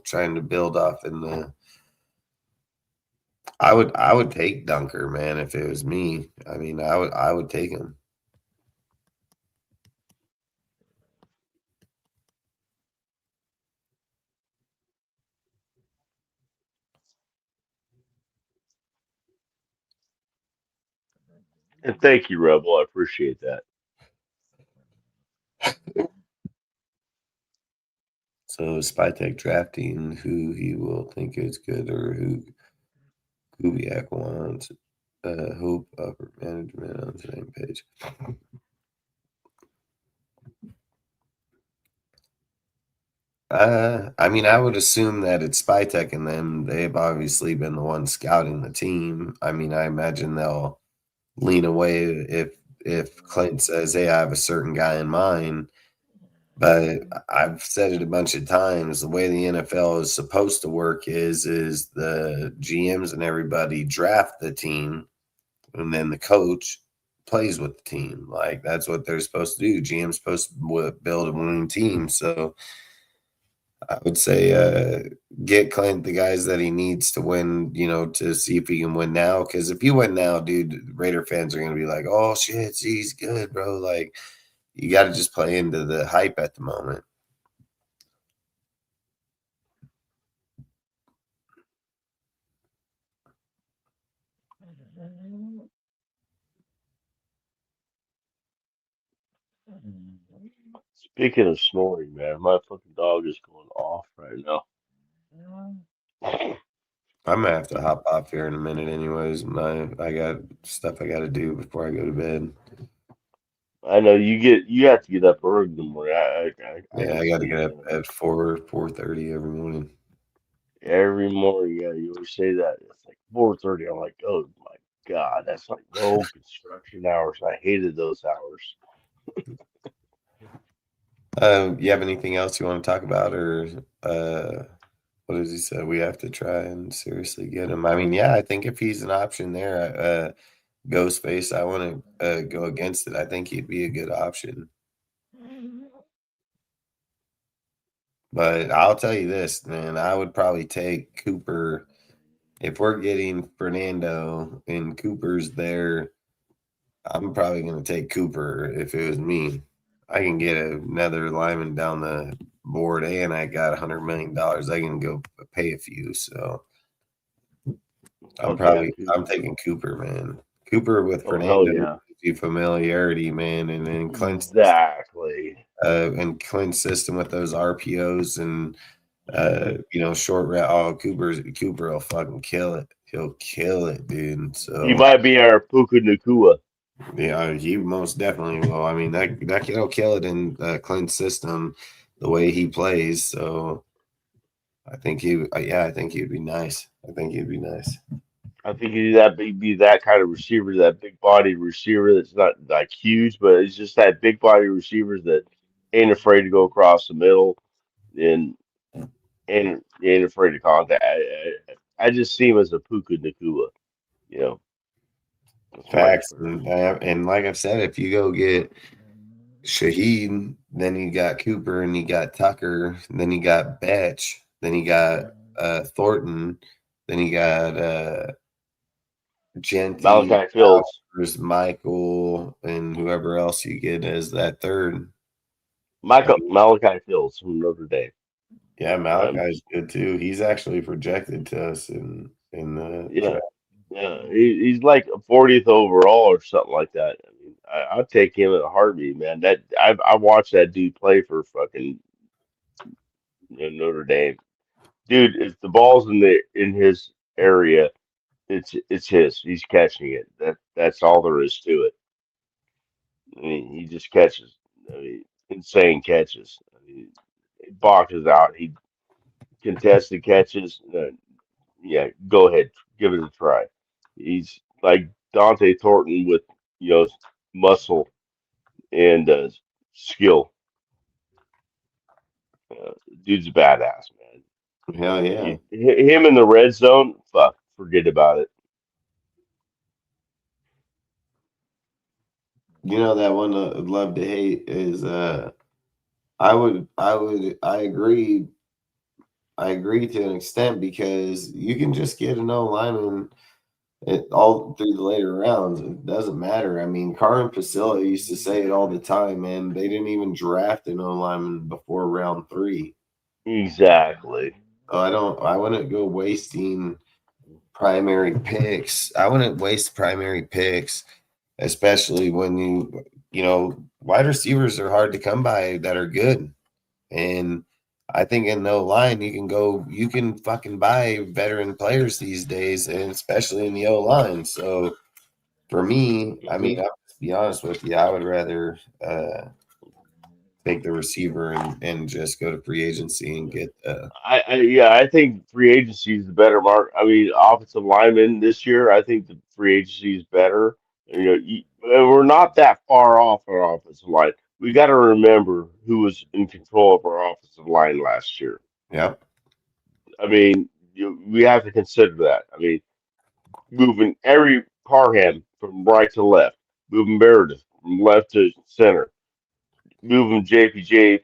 trying to build up in the. I would take Dunker, man, if it was me. I mean, I would take him. And thank you, Rebel. I appreciate that. So Spytech drafting who he will think is good or who Kubiak wants. Hope upper management on the same page. I mean, I would assume that it's Spytech and them. They've obviously been the ones scouting the team. I mean, I imagine they'll lean away if Clint says, "Hey, I have a certain guy in mind." But I've said it a bunch of times. The way the NFL is supposed to work is the GMs and everybody draft the team, and then the coach plays with the team. Like, that's what they're supposed to do. GM's supposed to build a winning team. So I would say get Clint the guys that he needs to win, to see if he can win now. Because if you win now, dude, Raider fans are going to be like, oh, shit, he's good, bro. Like, you got to just play into the hype at the moment. Speaking of snoring, man, my fucking dog is going off right now. I'm gonna have to hop off here in a minute, anyways. I got stuff I got to do before I go to bed. I know you have to get up early in the morning. I Yeah, I got to understand get up that. at 4:30 every morning. Every morning, yeah, you always say that. It's like 4:30. I'm like, oh my God, that's like no construction hours. I hated those hours. You have anything else you want to talk about, or what does he say? We have to try and seriously get him. I mean, yeah, I think if he's an option there, Ghostface, I want to go against it. I think he'd be a good option. But I'll tell you this, man, I would probably take Cooper. If we're getting Fernando and Cooper's there, I'm probably going to take Cooper if it was me. I can get another lineman down the board, and I got $100 million. I can go pay a few. So I'm taking Cooper, man. Cooper with Oh hell Fernando, yeah, familiarity, man, and then Clint's exactly. and Clint's system with those RPOs and short route. Oh, Cooper will fucking kill it. He'll kill it, dude. So He might be our Puka Nakua. yeah, he most definitely will. I mean, that kid'll kill it in Clint's system, the way he plays. So I think I think he'd be nice. I think he'd be nice. I think he'd be that kind of receiver, that big body receiver that's not like huge, but it's just that big body receivers that ain't afraid to go across the middle and ain't afraid to contact. I just see him as a Puka Nakua, you know. That's my Facts, experience. and like I've said, if you go get Shaheed, then you got Cooper, and you got Tucker, then you got Betch, then you got Thornton, then you got Genty, Malachi Fields. Bowers, Michael, and whoever else you get as that third. Malachi Fields from Notre Dame. Yeah, Malachi's good too. He's actually projected to us in the Yeah, draft. yeah. He's like a 40th overall or something like that. I mean, I'd take him at a heartbeat, man. That I watched that dude play for fucking Notre Dame. Dude, if the ball's in his area, it's his. He's catching it. That's all there is to it. I mean, he just catches. I mean, insane catches. I mean, he boxes out. He contested catches. Yeah, go ahead, give it a try. He's like Dante Thornton with you know muscle and skill. Dude's a badass, man. Hell yeah. Him in the red zone, fuck, forget about it. You know that one love to hate is I agree. I agree to an extent because you can just get an O lineman all through the later rounds. It doesn't matter. I mean, Carr and Pasilla used to say it all the time, man. They didn't even draft an O lineman before round 3. Exactly. I wouldn't go wasting primary picks. I wouldn't waste primary picks, especially when wide receivers are hard to come by that are good. And I think in no line you can fucking buy veteran players these days, and especially in the O line. So for me, I mean, I'll be honest with you, I would rather take the receiver and just go to free agency and get I think free agency is the better mark. I mean, offensive lineman this year, I think the free agency is better. And we're not that far off our offensive line. We got to remember who was in control of our offensive line last year. Yep. I mean, we have to consider that. I mean, moving every Parham from right to left, moving Meredith from left to center, moving JPJ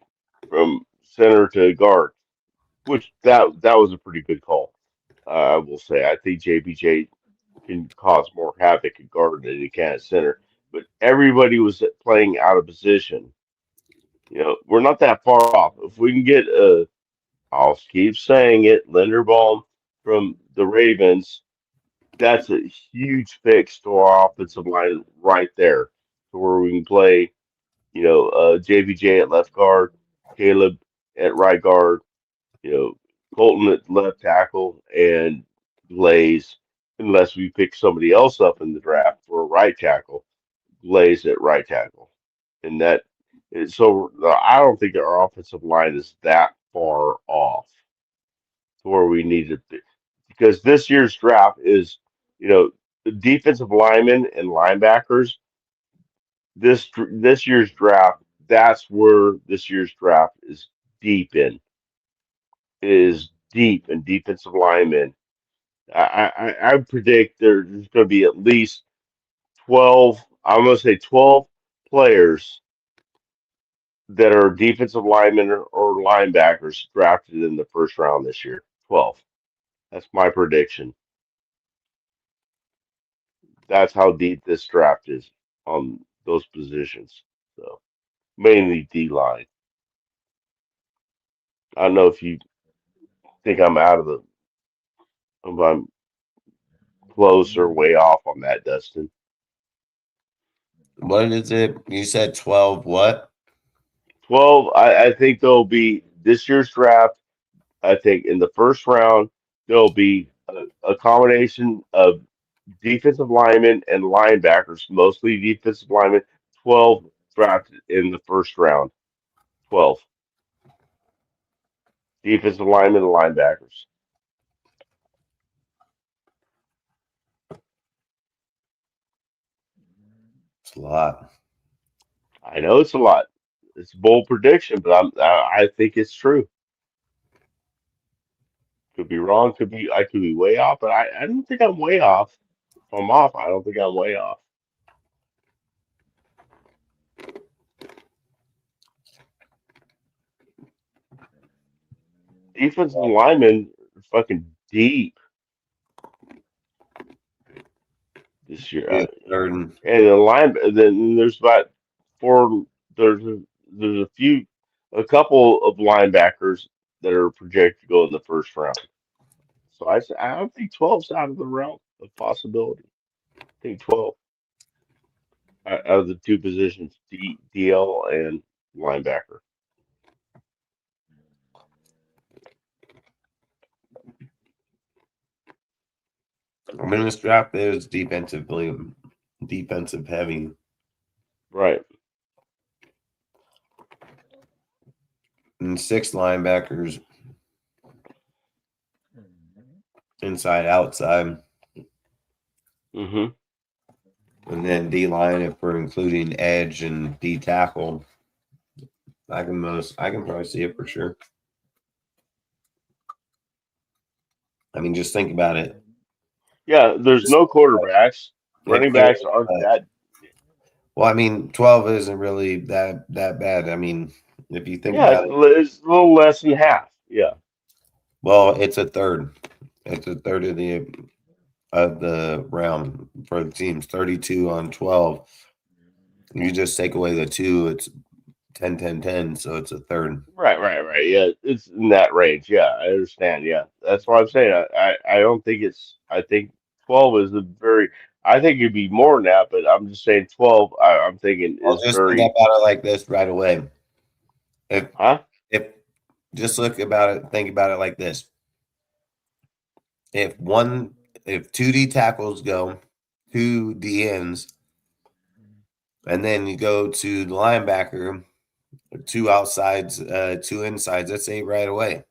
from center to guard, which that was a pretty good call. I will say. I think JPJ can cause more havoc at guard than he can at center. But everybody was playing out of position. We're not that far off. If we can get I'll keep saying it, Linderbaum from the Ravens, that's a huge fix to our offensive line right there, to where we can play, JVJ at left guard, Caleb at right guard, Colton at left tackle, and Glaze, unless we pick somebody else up in the draft for a right tackle, Glaze at right tackle. And so I don't think our offensive line is that far off to where we need to be. Because this year's draft is, the defensive linemen and linebackers. This year's draft, that's where this year's draft is deep in. Is deep in defensive linemen. I predict there's going to be at least 12. I'm going to say 12 players that are defensive linemen or linebackers drafted in the first round this year. 12. That's my prediction. That's how deep this draft is on those positions. So mainly D line. I don't know if you think I'm if I'm close or way off on that, Dustin. What is it? You said 12 what? 12, I think there'll be this year's draft. I think in the first round, there'll be a combination of defensive linemen and linebackers, mostly defensive linemen, 12 drafted in the first round. 12. Defensive linemen and linebackers. It's a lot. I know it's a lot. It's a bold prediction, but I think it's true. Could be wrong. I could be way off, but I don't think I'm way off. If I'm off, I don't think I'm way off. Defensive linemen are fucking deep this year. And then there's about four. There's a couple of linebackers that are projected to go in the first round. So I don't think 12's out of the realm of possibility. I think 12 out of the two positions, DL and linebacker. I mean, this draft is defensive heavy. Right. And 6 linebackers. Inside, outside. Mm-hmm. And then D line, if we're including edge and D tackle, I can probably see it for sure. I mean, just think about it. Yeah, there's no quarterbacks. Running backs aren't that. Well, I mean, 12 isn't really that bad. I mean, if you think Yeah, about it. it's a little less than half. Yeah. Well, it's a third. It's a third of the round for the teams. 32 on 12. You just take away the 2, it's 10, 10, 10, so it's a third. Right. Yeah, it's in that range. Yeah, I understand. Yeah, that's what I'm saying. I don't think it's. I think 12 is a very. I think it'd be more than that, but I'm just saying 12. I'm thinking Well, is just think very. about it like this right away. Huh? If just think about it like this. If 2D tackles go, 2 DNs, and then you go to the linebacker, 2 outsides, 2 insides, that's 8 right away.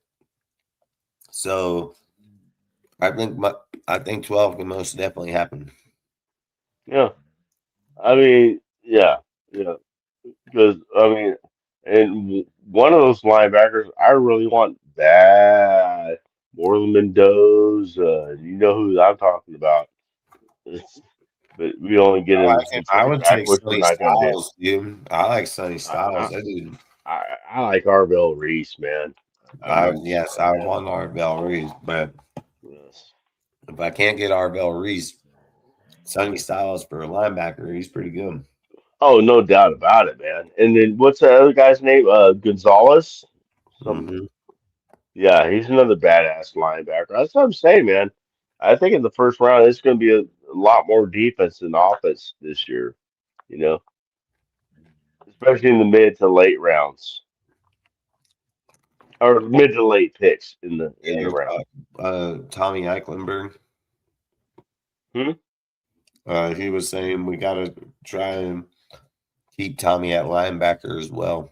So I think 12 can most definitely happen. Yeah. I mean, yeah. Because I mean, and one of those linebackers I really want bad. Moreland Mendoza. You know who I'm talking about. But we only get him as a I trade would back, take which we're Sonny not going to do. Styles, dude. I like Sonny I, Styles. I, That dude. I like Arvell Reese, man. I'm Yes, sorry, I man. want Arvell Reese, but Yes. if I can't get Arvell Reese, Sonny Styles for a linebacker, he's pretty good. Oh, no doubt about it, man. And then what's the other guy's name? Gonzalez. Some. Mm-hmm. Yeah, he's another badass linebacker. That's what I'm saying, man. I think in the first round, it's going to be a lot more defense than offense this year. You know, especially in the mid to late rounds or mid to late picks in the round. Tommy Eichenberg. Hmm? He was saying we got to try and keep Tommy at linebacker as well.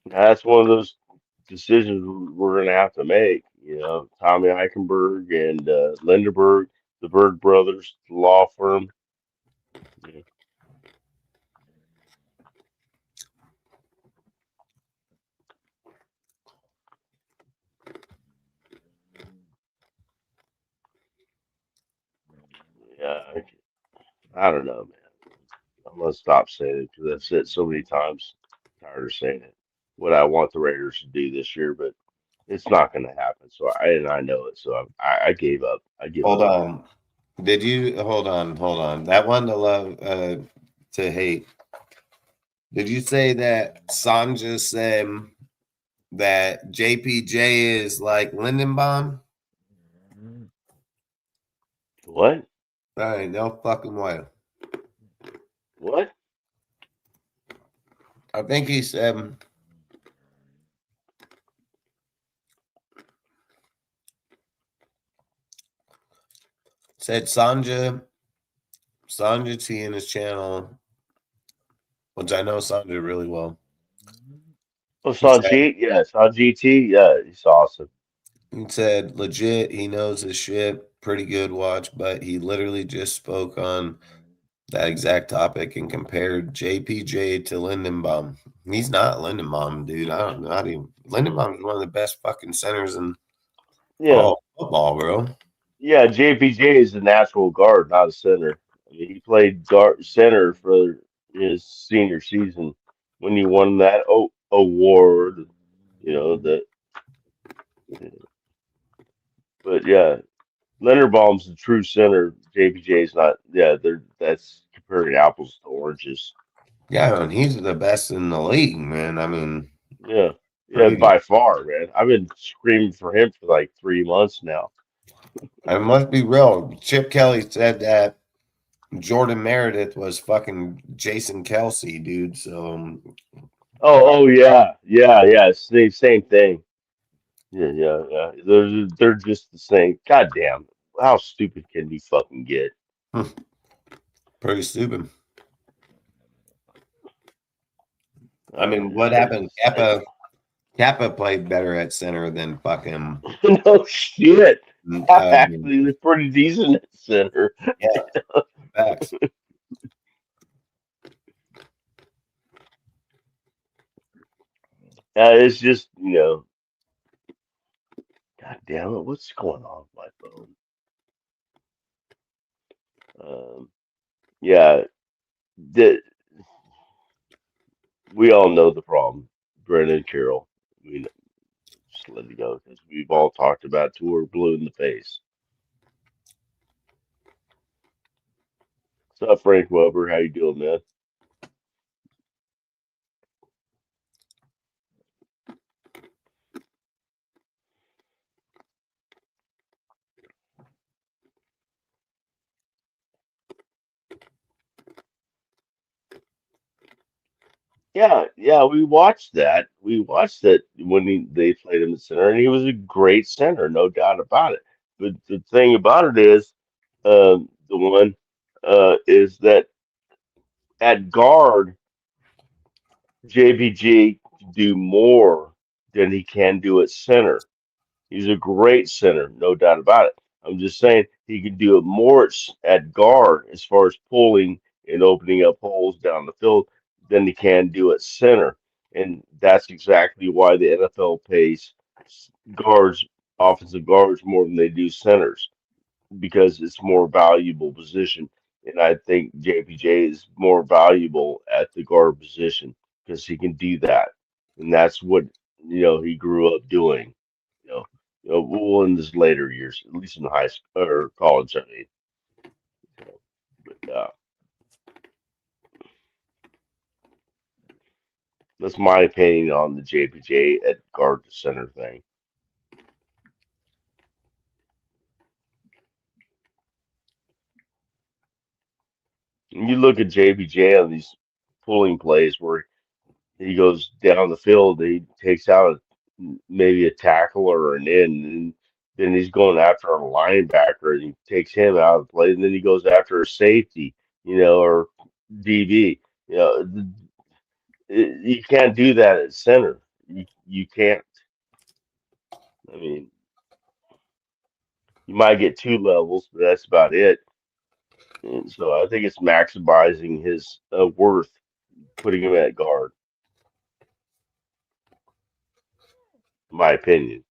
That's one of those decisions we're going to have to make. You know, Tommy Eichenberg and Lindenberg, the Berg brothers, the law firm. Yeah. Yeah, I don't know, man. I'm gonna stop saying it because I've said it so many times. Tired of saying it. What I want the Raiders to do this year, but it's not going to happen. So I know it. So I gave up. I give Hold up. on. Did you hold on? That one to love to hate. Did you say that Sanja said that JPJ is like Lindenbaum? What? That ain't no fucking way. What? I think he said Sanja T in his channel, which I know Sanja really well. Oh, Sanjit? Yeah, Sanjit T. Yeah, he's awesome. He said legit, he knows his shit, pretty good watch, but he literally just spoke on that exact topic and compared JPJ to Lindenbaum. He's not Lindenbaum, dude. I don't know. Lindenbaum is one of the best fucking centers in Yeah. all football, bro. Yeah, JPJ is a natural guard, not a center. I mean, he played guard center for his senior season when he won that award. You know that. But yeah, Linderbaum's the true center. JPJ's not. Yeah, that's comparing apples to oranges. Yeah, and he's the best in the league, man. I mean, Yeah, yeah, crazy. by far, man. I've been screaming for him for like 3 months now. I must be real. Chip Kelly said that Jordan Meredith was fucking Jason Kelsey, dude. So Oh yeah. Same thing. Yeah. They're just the same. God damn. How stupid can we fucking get? pretty stupid. I mean, what They're happened? just like, Kappa played better at center than fucking. no shit. Um, Actually, was pretty decent at center. yeah, facts. It's just, God God damn it! What's going on with my phone? Yeah, the, we all know the problem, Brennan Carroll. We just let it go because we've all talked about it till we're blue in the face. What's up, Frank Weber? How you doing, man? Yeah, we watched that. We watched that when they played him at center, and he was a great center, no doubt about it. But the thing about it is, the one is that at guard, JPG can do more than he can do at center. He's a great center, no doubt about it. I'm just saying he can do it more at guard as far as pulling and opening up holes down the field than he can do at center. And that's exactly why the NFL pays guards, offensive guards, more than they do centers because it's more valuable position. And I think JPJ is more valuable at the guard position because he can do that. And that's what, he grew up doing. You know, well, in his later years, at least in high school or college, I mean. But that's my opinion on the JPJ at guard to center thing. And you look at JPJ on these pulling plays where he goes down the field, he takes out maybe a tackle or an end, and then he's going after a linebacker, and he takes him out of the play, and then he goes after a safety, or DB. You can't do that at center. You can't. I mean, you might get two levels, but that's about it. And so I think it's maximizing his worth, putting him at guard, in my opinion.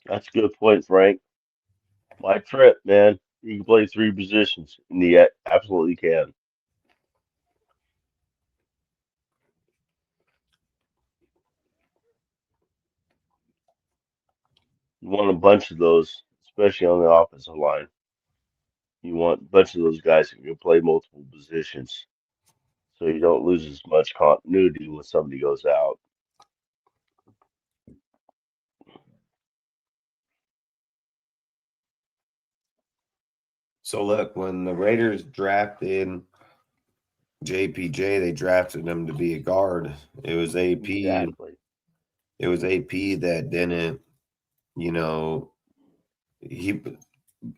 That's a good point, Frank. My trip, man. You can play three positions, and he absolutely can. You want a bunch of those, especially on the offensive line. You want a bunch of those guys who can play multiple positions, so you don't lose as much continuity when somebody goes out. So look, when the Raiders drafted JPJ, they drafted him to be a guard. It was AP. Exactly. It was AP that didn't, he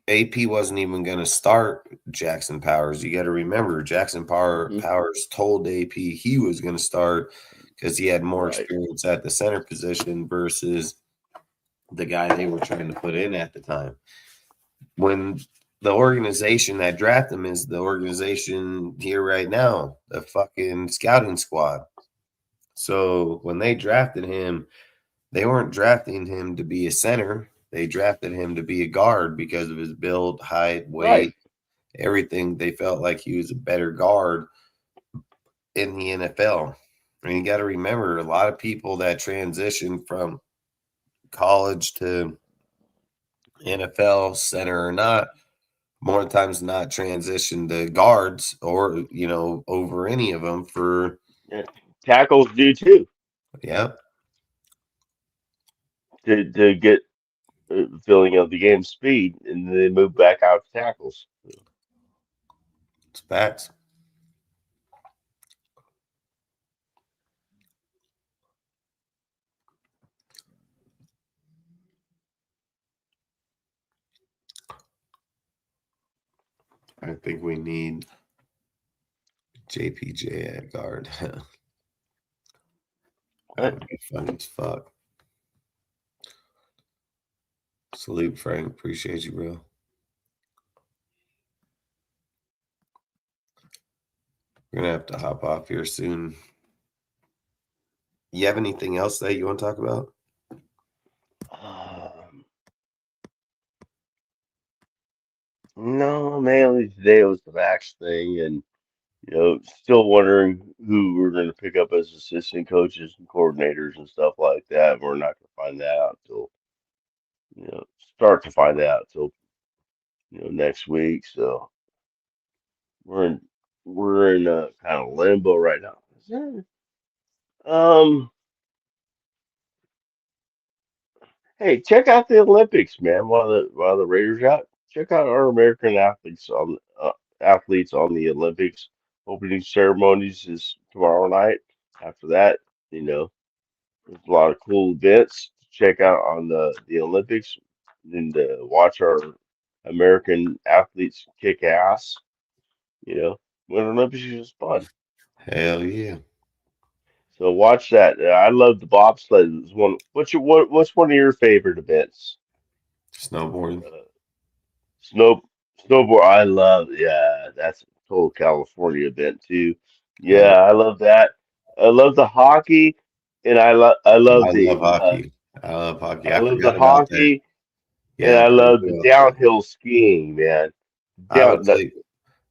AP wasn't even going to start Jackson Powers. You got to remember, Jackson Powers told AP he was going to start because he had more experience at the center position versus the guy they were trying to put in at the time. When the organization that drafted him is the organization here right now, the fucking scouting squad. So when they drafted him, they weren't drafting him to be a center. They drafted him to be a guard because of his build, height, weight, everything. They felt like he was a better guard in the NFL. And you got to remember, a lot of people that transition from college to NFL, center or not, more times not transition to guards or, over any of them for. Yeah. Tackles do too. Yeah. To get feeling of the game speed, and then they move back out to tackles. It's facts. I think we need JPJ at guard. That would be fun as fuck. Salute, Frank. Appreciate you, bro. We're gonna have to hop off here soon. You have anything else that you want to talk about? No, mainly today was the Maxx thing, and still wondering who we're going to pick up as assistant coaches and coordinators and stuff like that. We're not going to find that out until start to find that out until next week. So we're in a kind of limbo right now. Hey, check out the Olympics, man. While the Raiders out, check out our American athletes on the Olympics. Opening ceremonies is tomorrow night. After that, there's a lot of cool events to check out on the Olympics and watch our American athletes kick ass. Winter Olympics is fun. Hell yeah. So watch that. I love the bobsled. What's one of your favorite events? Snowboarding. Snowboard. I love. Yeah, that's a total California event too. Yeah, I love that. I love the hockey, and I love I love hockey. I love hockey. I I love the forgot about that. hockey, and Yeah, I I love the forgot about that. downhill skiing, man. I would say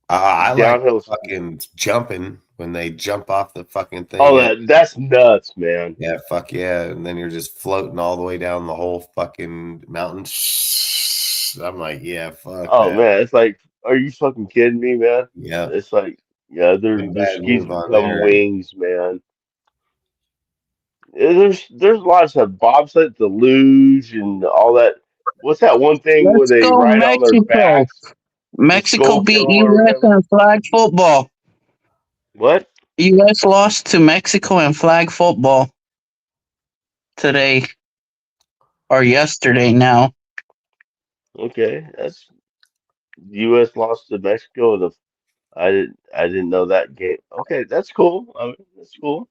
I like downhill fucking jumping when they jump off the fucking thing. Oh, that's nuts, man. Yeah, fuck yeah. And then you're just floating all the way down the whole fucking mountain. I'm like, yeah, fuck Oh that. man, it's like, are you fucking kidding me, man? Yeah. It's like, yeah, their Bad skis move on become there. wings, man. Yeah, there's lots of bobsled, the luge, and all that. What's that one thing where Let's they go, ride on their Mexico. backs? The Mexico skull beat crawl or U.S. whatever? in flag football. What? U.S. lost to Mexico in flag football today or yesterday now. Okay, that's U.S. lost to Mexico. I didn't know that game. Okay, that's cool. I mean, that's cool.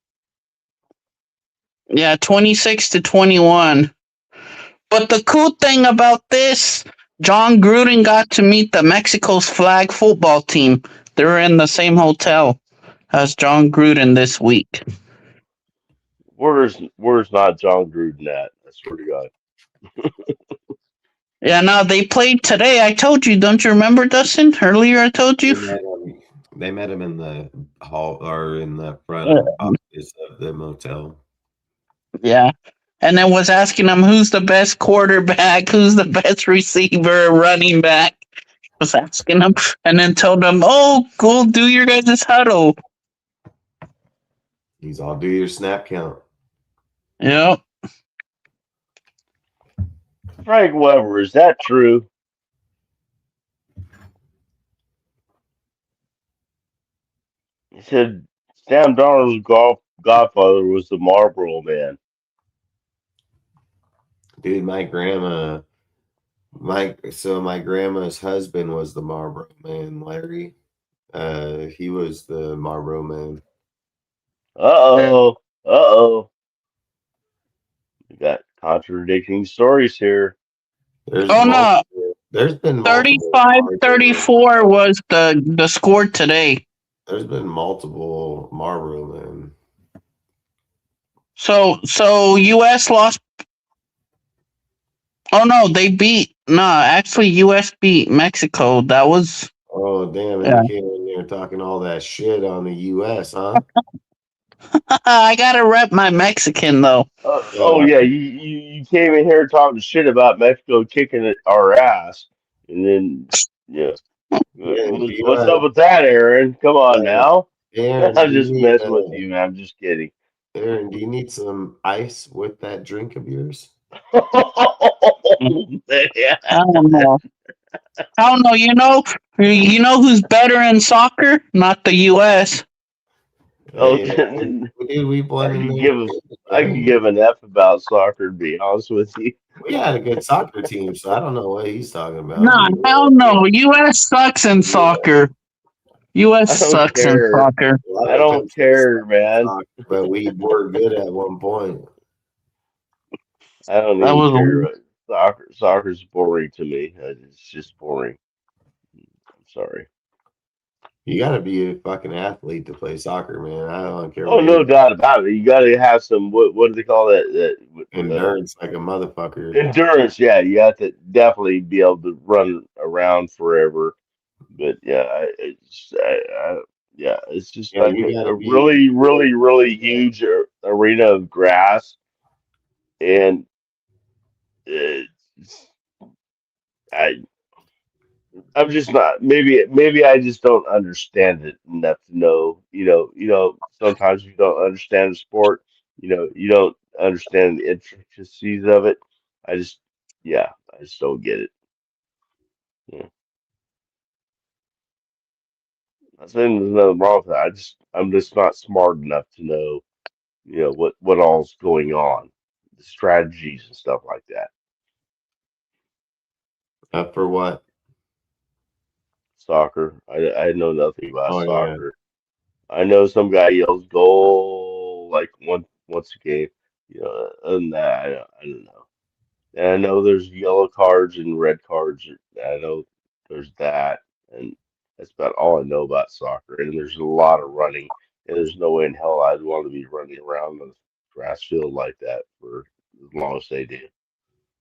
Yeah, 26-21. But the cool thing about this, John Gruden got to meet the Mexico's flag football team. They were in the same hotel as John Gruden this week. Where's not John Gruden at? I swear to God. Yeah, no, they played today. I told you, don't you remember, Dustin? Earlier I told you. They met him in the hall or in the front office of the motel. Yeah. And then was asking him who's the best quarterback, who's the best receiver, running back. Was asking him and then told him, oh, go do your guys' huddle. He's all do your snap count. Yep. Frank Weber, is that true? He said Sam Darnold's godfather was the Marlboro Man. Dude, my grandma's husband was the Marlboro Man, Larry. He was the Marlboro Man. Uh-oh. We got contradicting stories here. There's no. There's been 35-34 was the score today. There's been multiple Marlboro Men. So U.S. lost. Oh no, actually U.S. beat Mexico. That was. Oh damn! And you came in there talking all that shit on the U.S., huh? I gotta rep my Mexican though. Yeah, you came in here talking shit about Mexico kicking our ass, and then what's up with that, Aaron? Come on now. Aaron, I'm just messing with you, man. I'm just kidding. Aaron, do you need some ice with that drink of yours? I don't know. You know who's better in soccer? Not the U.S. Oh, dude, we won. I can give an F about soccer, to be honest with you. We had a good soccer team, so I don't know what he's talking about. Nah, hell no. U.S. sucks in soccer. U.S. I don't sucks in care. soccer. I don't care, man. Soccer, but we were good at one point. I don't That even was care. Soccer's boring to me. It's just boring. I'm sorry. You got to be a fucking athlete to play soccer, man. I don't care Oh, what no age. doubt about it. You got to have some what do they call that? Endurance, like a motherfucker. Endurance. Yeah, you have to definitely be able to run around forever. But yeah, yeah, it's just Yeah, like you got to a be. really, really, really huge arena of grass, and it's, I I'm just not. Maybe I just don't understand it enough to know. Sometimes you don't understand the sport. You don't understand the intricacies of it. I just, yeah, I just don't get it. Yeah. I'm saying there's nothing wrong with that. I'm just not smart enough to know, what all's going on, the strategies and stuff like that. For what? Soccer. I know nothing about Oh yeah. soccer. I know some guy yells goal like once a game. Other than that, I don't know. And I know there's yellow cards and red cards. I know there's that, and that's about all I know about soccer. And there's a lot of running, and there's no way in hell I'd want to be running around the grass field like that for as long as they do.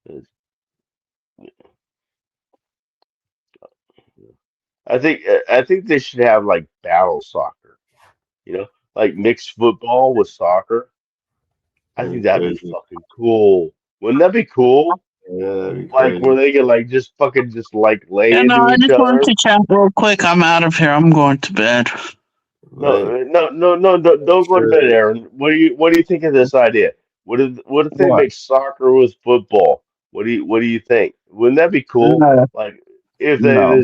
It's- I think they should have like battle soccer, you know, like mixed football with soccer. I think That'd be that'd be crazy. fucking cool. Wouldn't that be cool? Yeah, that'd be Like where crazy. they could like just fucking just like lay Yeah, no, into I each just wanted other. to chat real quick. I'm out of here. I'm going to bed. No, Like, no, don't go to bed, sure. Aaron. What do you think of this idea? What if they What? make soccer with football? What do you think? Wouldn't that be cool? No, Like if they no,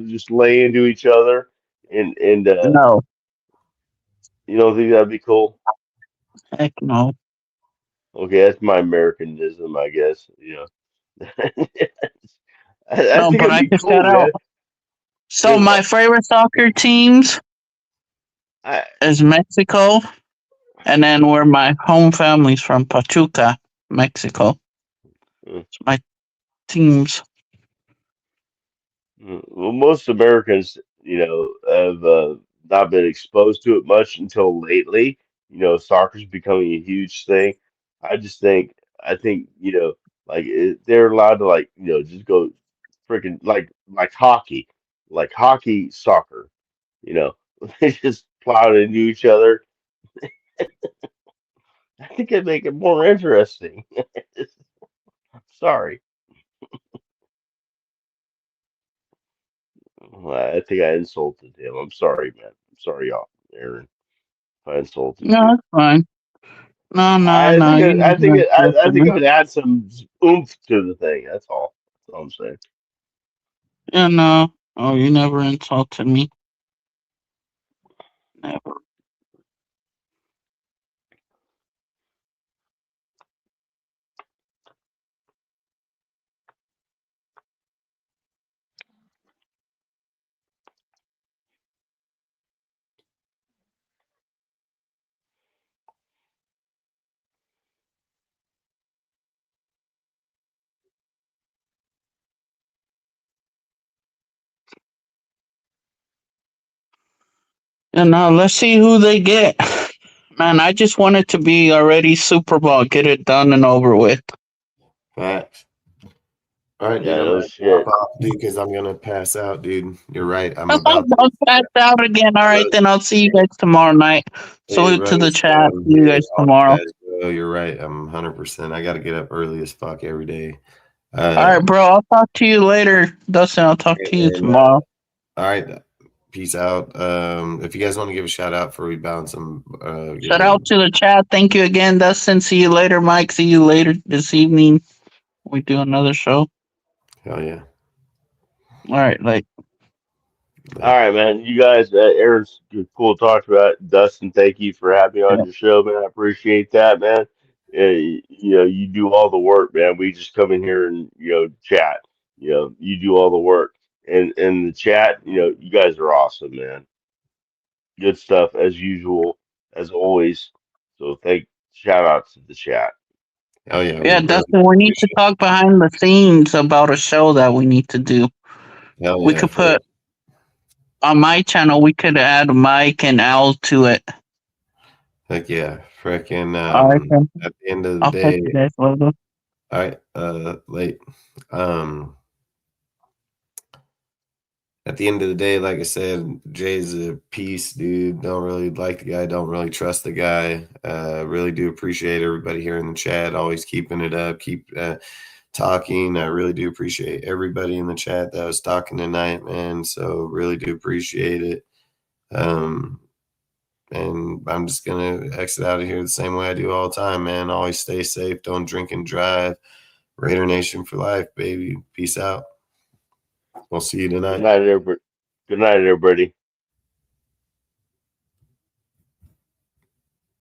just lay into each other and no. you don't think that'd be cool? Heck no. Okay, that's my Americanism, I guess. I No, think but it'd I be just cool, got out. man. So If my favorite soccer teams I, is Mexico, and then where my home family's from, Pachuca, Mexico. It's my teams. Well, most Americans, have not been exposed to it much until lately. Soccer's becoming a huge thing. I think, like they're allowed to like, just go freaking like hockey, soccer. You know, they just plow into each other. I think it'd make it more interesting. Sorry, I think I insulted him. I'm sorry, man. I'm sorry, y'all, Aaron. If I insulted No, you. it's fine. No, no, I no. think You it, I think never it, I, I insulted think it me. would add some oomph to the thing. That's all I'm saying. Yeah, no. Oh, you never insulted me. Never. Yeah, no. Let's see who they get. Man, I just want it to be already Super Bowl. Get it done and over with. Facts. All right, dude. Yeah, I'm no gonna hop shit. off, dude, because I'm gonna pass out, dude. You're right. I'm about to. Don't pass out again. All right, then I'll see you guys tomorrow night. Hey, Salute to the Rose, chat. See you yeah, guys all you tomorrow. guys, bro. You're right. I'm 100%. I got to get up early as fuck every day. All right, bro. I'll talk to you later, Dustin. I'll talk to you And, tomorrow. all right. Peace out. If you guys want to give a shout out before we bounce them, Shout out to the chat. Thank you again, Dustin. See you later, Mike. See you later this evening. We do another show. Hell yeah. All right, like. All right, man. You guys, Aaron's cool to talk about. Dustin, thank you for having me on your show, man. I appreciate that, man. You do all the work, man. We just come in here and chat. You do all the work, and in the chat, you guys are awesome, man. Good stuff as usual, as always. So shout out to the chat. Oh yeah, Yeah, Dustin, we need to talk behind the scenes about a show that we need to do. We could put on my channel. We could add Mike and Al to it. Heck yeah, freaking. Right, at the end of the I'll day, you guys later. all right. Late. At the end of the day, like I said, Jay's a piece, dude. Don't really like the guy. Don't really trust the guy. Really do appreciate everybody here in the chat. Always keeping it up. Keep talking. I really do appreciate everybody in the chat that was talking tonight, man. So really do appreciate it. And I'm just gonna exit out of here the same way I do all the time, man. Always stay safe. Don't drink and drive. Raider Nation for life, baby. Peace out. We'll see you tonight. Good night, everybody.